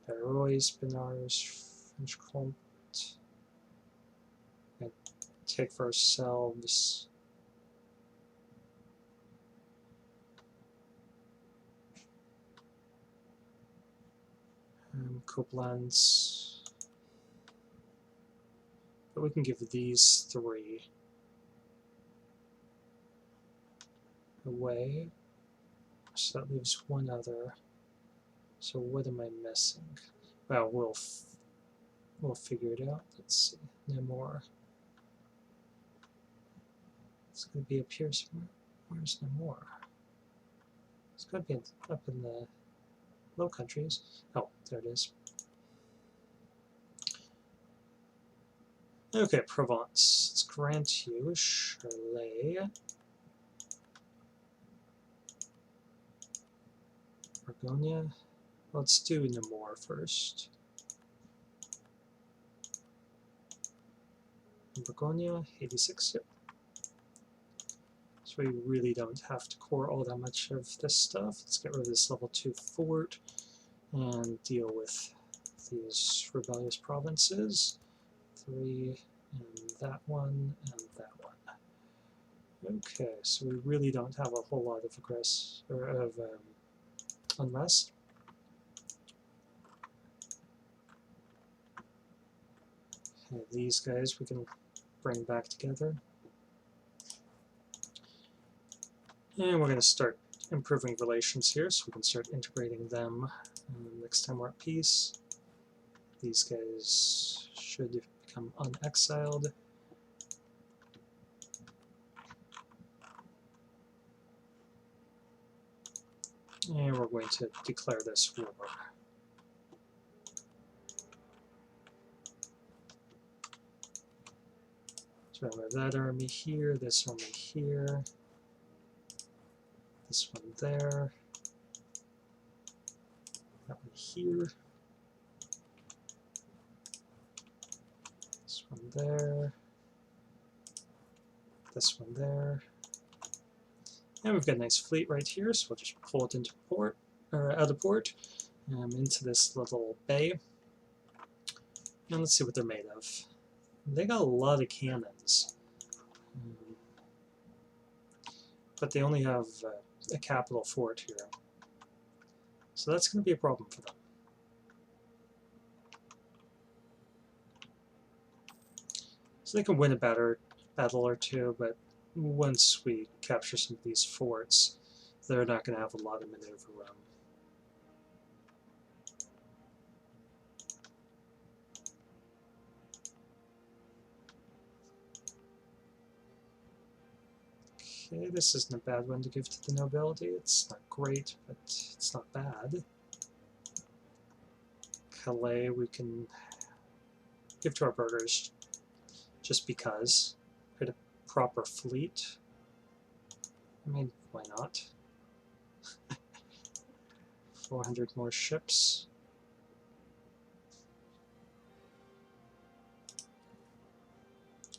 Barrois, Benars, French Comte. And take for ourselves Koblenz. But we can give these 3 away. So that leaves one other. So what am I missing? Well, we'll figure it out. Let's see. No more. It's going to be up here somewhere. Where's no more? It's going to be up in the Low Countries. Oh, there it is. Okay, Provence. Let's grant you Charolais. Burgonia. Let's do Namur first. Burgonia, 86, yep. So we really don't have to core all that much of this stuff. Let's get rid of this level 2 fort and deal with these rebellious provinces. 3, and that one, and that one. Okay, so we really don't have a whole lot of unrest. Okay, these guys we can bring back together. And we're going to start improving relations here, so we can start integrating them next time we're at peace. These guys should become unexiled. And we're going to declare this war. So I have that army here, this army here, this one there, that one here, this one there, this one there. And we've got a nice fleet right here, so we'll just pull it into port, or out of port, into this little bay. And let's see what they're made of. They got a lot of cannons, but they only have a capital fort here. So that's going to be a problem for them. So they can win a battle or two, but once we capture some of these forts, they're not going to have a lot of maneuver room. Okay, this isn't a bad one to give to the nobility. It's not great, but it's not bad. Calais we can give to our burghers just because. Get a proper fleet. I mean, why not? 400 more ships.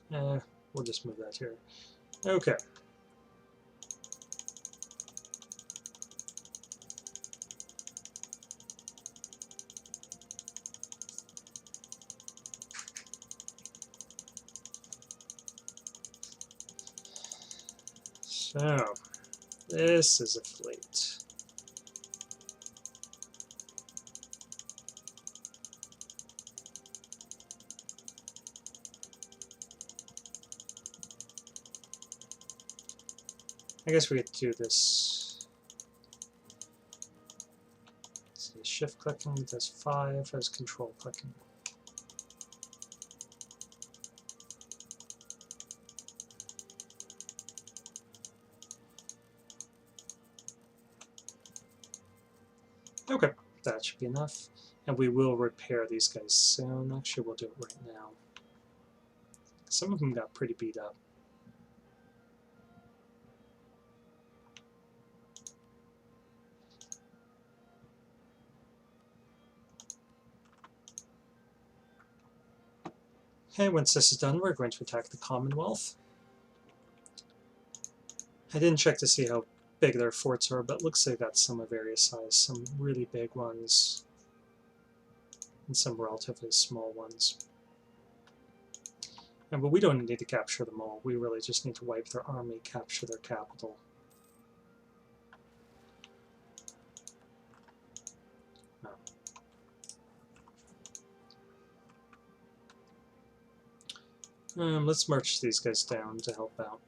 We'll just move that here. Okay. So, this is a fleet. I guess we could do this. Let's see, shift clicking does 5 as control clicking. Okay, that should be enough. And we will repair these guys soon. Actually, we'll do it right now. Some of them got pretty beat up. Okay, once this is done, we're going to attack the Commonwealth. I didn't check to see how big their forts are, but it looks like they've got some of various size. Some really big ones, and some relatively small ones. But we don't need to capture them all. We really just need to wipe their army, capture their capital. Let's march these guys down to help out.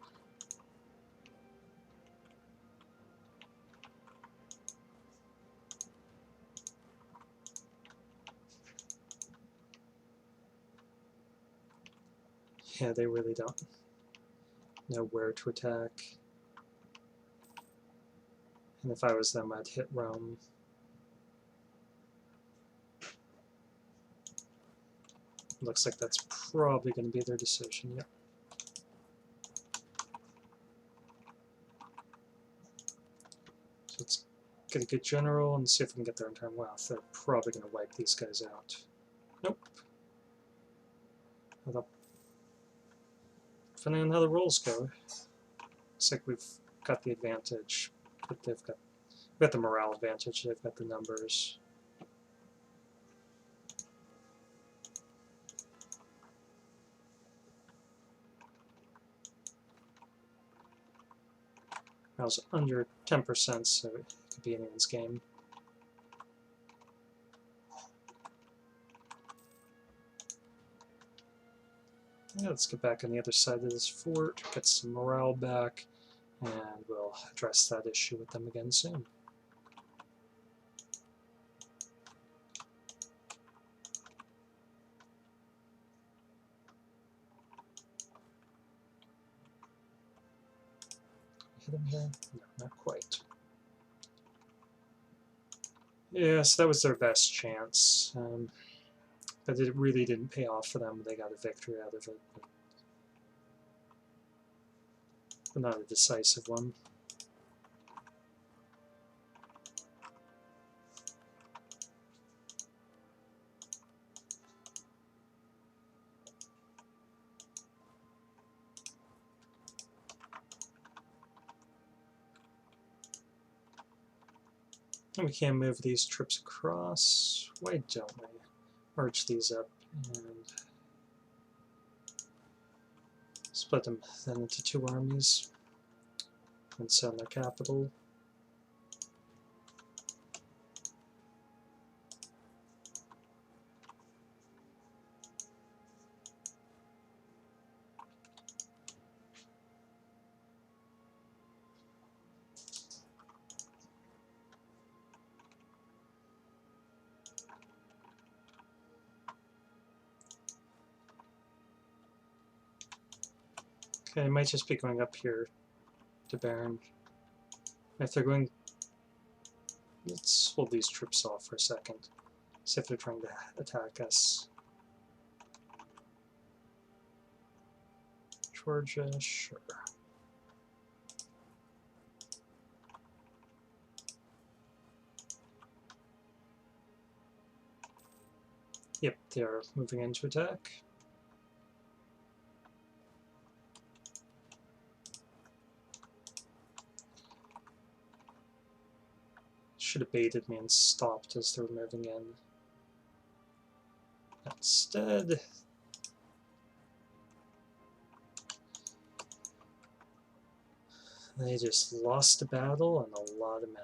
Yeah, they really don't know where to attack. And if I was them, I'd hit Rome. Looks like that's probably going to be their decision, yep. So let's get a good general and see if we can get their entire wealth. They're probably going to wipe these guys out. Nope. Although, depending on how the rolls go, looks like we've got the advantage, but we've got the morale advantage, they've got the numbers. I was under 10%, so it could be anyone's game. Yeah, let's get back on the other side of this fort, get some morale back, and we'll address that issue with them again soon. Hit him here? No, not quite. Yeah, so that was their best chance. But it really didn't pay off for them. They got a victory out of it, but not a decisive one. And we can't move these troops across. Why don't we? Merge these up and split them then into two armies and send their capital. Okay, I might just be going up here to Baron. If they're going, let's hold these troops off for a second. See if they're trying to attack us. Georgia, sure. Yep, they are moving in to attack. Should have baited me and stopped as they were moving in. Instead, they just lost a battle and a lot of men.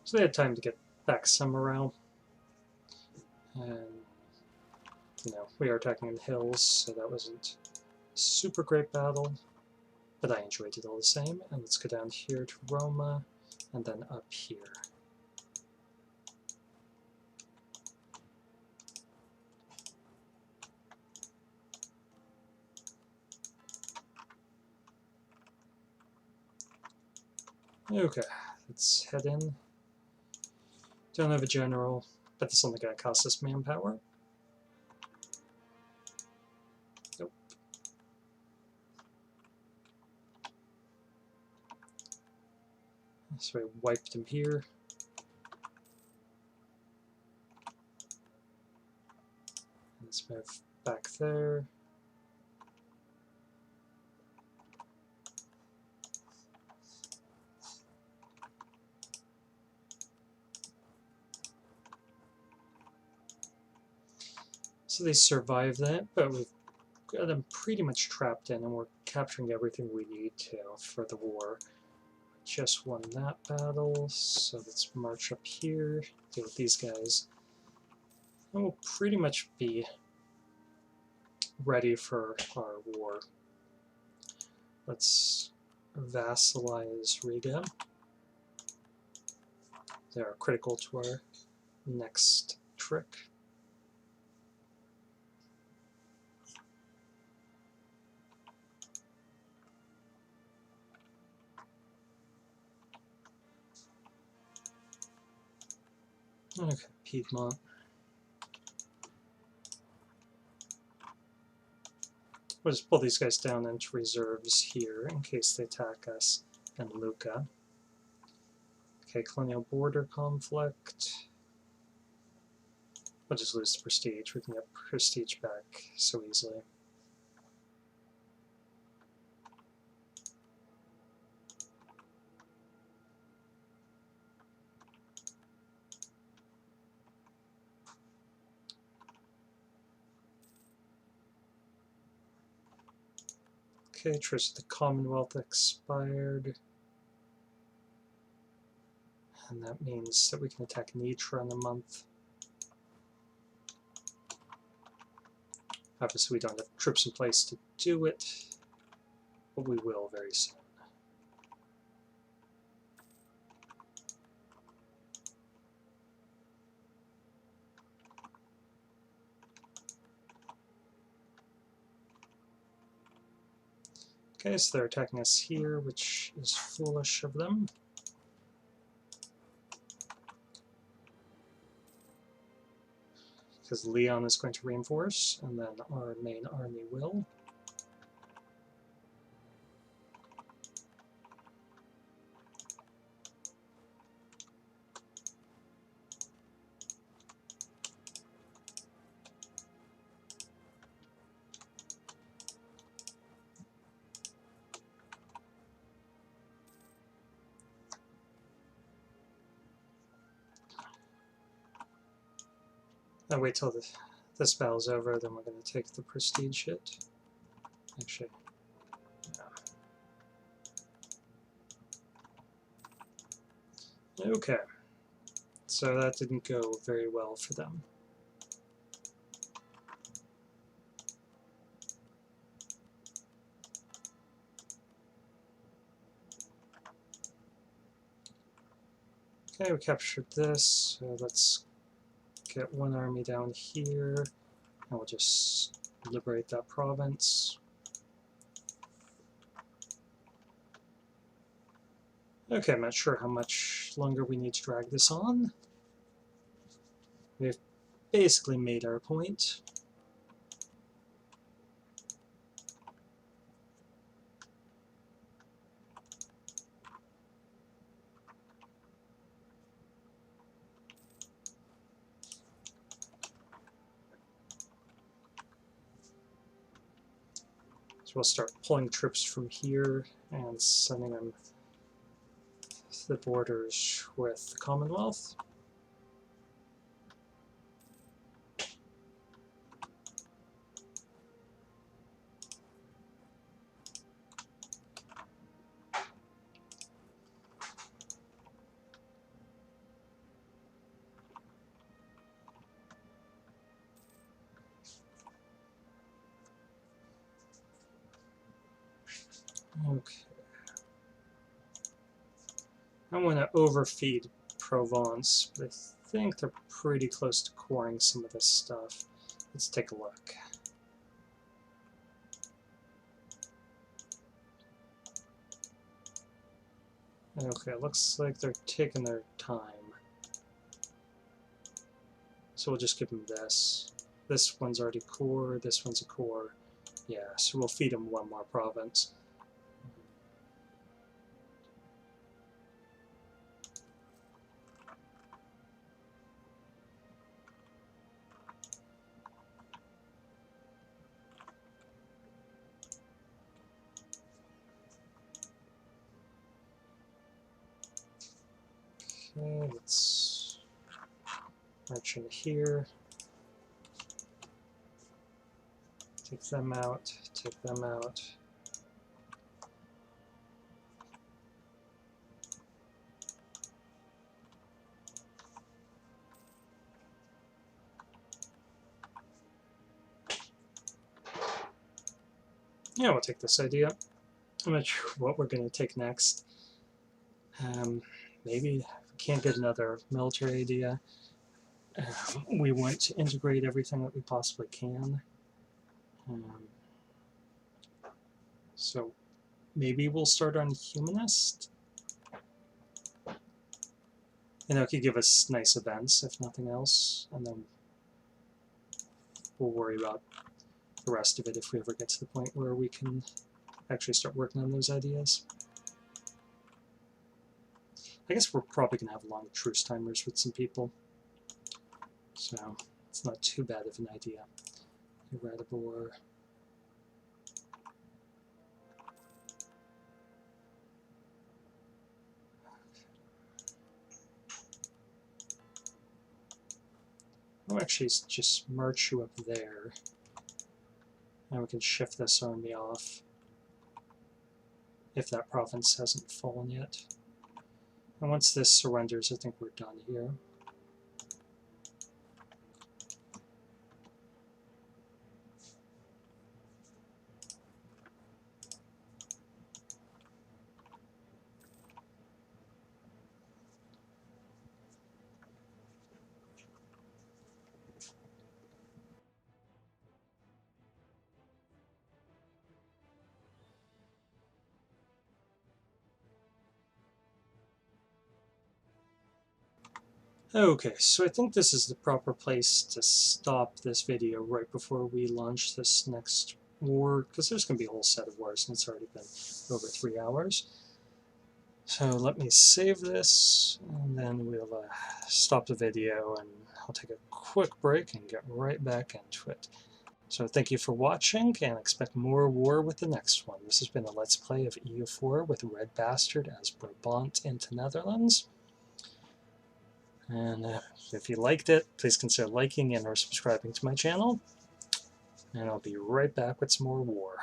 So they had time to get back some morale. And, we are attacking in the hills, so that wasn't a super great battle. But I enjoyed it all the same. And let's go down here to Roma, and then up here. Okay, let's head in. Don't have a general, but this is only going to cost us manpower. Nope. So I wiped him here. Let's move back there. So they survived that, but we've got them pretty much trapped in, and we're capturing everything we need to for the war. Just won that battle, so let's march up here, deal with these guys. And we'll pretty much be ready for our war. Let's vassalize Riga. They are critical to our next trick. Okay, Piedmont. We'll just pull these guys down into reserves here in case they attack us, and Lucca. Okay, colonial border conflict. We'll just lose the prestige. We can get prestige back so easily. Okay, Truce of the Commonwealth expired. And that means that we can attack Nitra in a month. Obviously we don't have troops in place to do it, but we will very soon. Okay, so they're attacking us here, which is foolish of them. Because Leon is going to reinforce, and then our main army will. I'll wait till this battle's over, then we're going to take the prestige hit. Actually, no. Okay, so that didn't go very well for them. Okay, we captured this, so let's get one army down here, and we'll just liberate that province. Okay, I'm not sure how much longer we need to drag this on. We've basically made our point. So we'll start pulling troops from here and sending them to the borders with the Commonwealth. Okay. I want to overfeed Provence, but I think they're pretty close to coring some of this stuff. Let's take a look. Okay, looks like they're taking their time. So we'll just give them this. This one's already core, this one's a core. Yeah, so we'll feed them one more province. Okay, let's march in here. Take them out, take them out. Yeah, we'll take this idea. I'm not sure what we're going to take next. Maybe if we can't get another military idea, we want to integrate everything that we possibly can. So maybe we'll start on humanist. And it could give us nice events, if nothing else, and then we'll worry about the rest of it if we ever get to the point where we can actually start working on those ideas. I guess we're probably going to have long truce timers with some people, so it's not too bad of an idea. RedBstrd. I'll actually just march you up there, and we can shift this army off if that province hasn't fallen yet. And once this surrenders, I think we're done here. Okay, so I think this is the proper place to stop this video right before we launch this next war, because there's going to be a whole set of wars, and it's already been over 3 hours. So let me save this, and then we'll stop the video, and I'll take a quick break and get right back into it. So thank you for watching, and expect more war with the next one. This has been a Let's Play of EU4 with RedBstrd as Brabant into Netherlands. And if you liked it, please consider liking and or subscribing to my channel. And I'll be right back with some more war.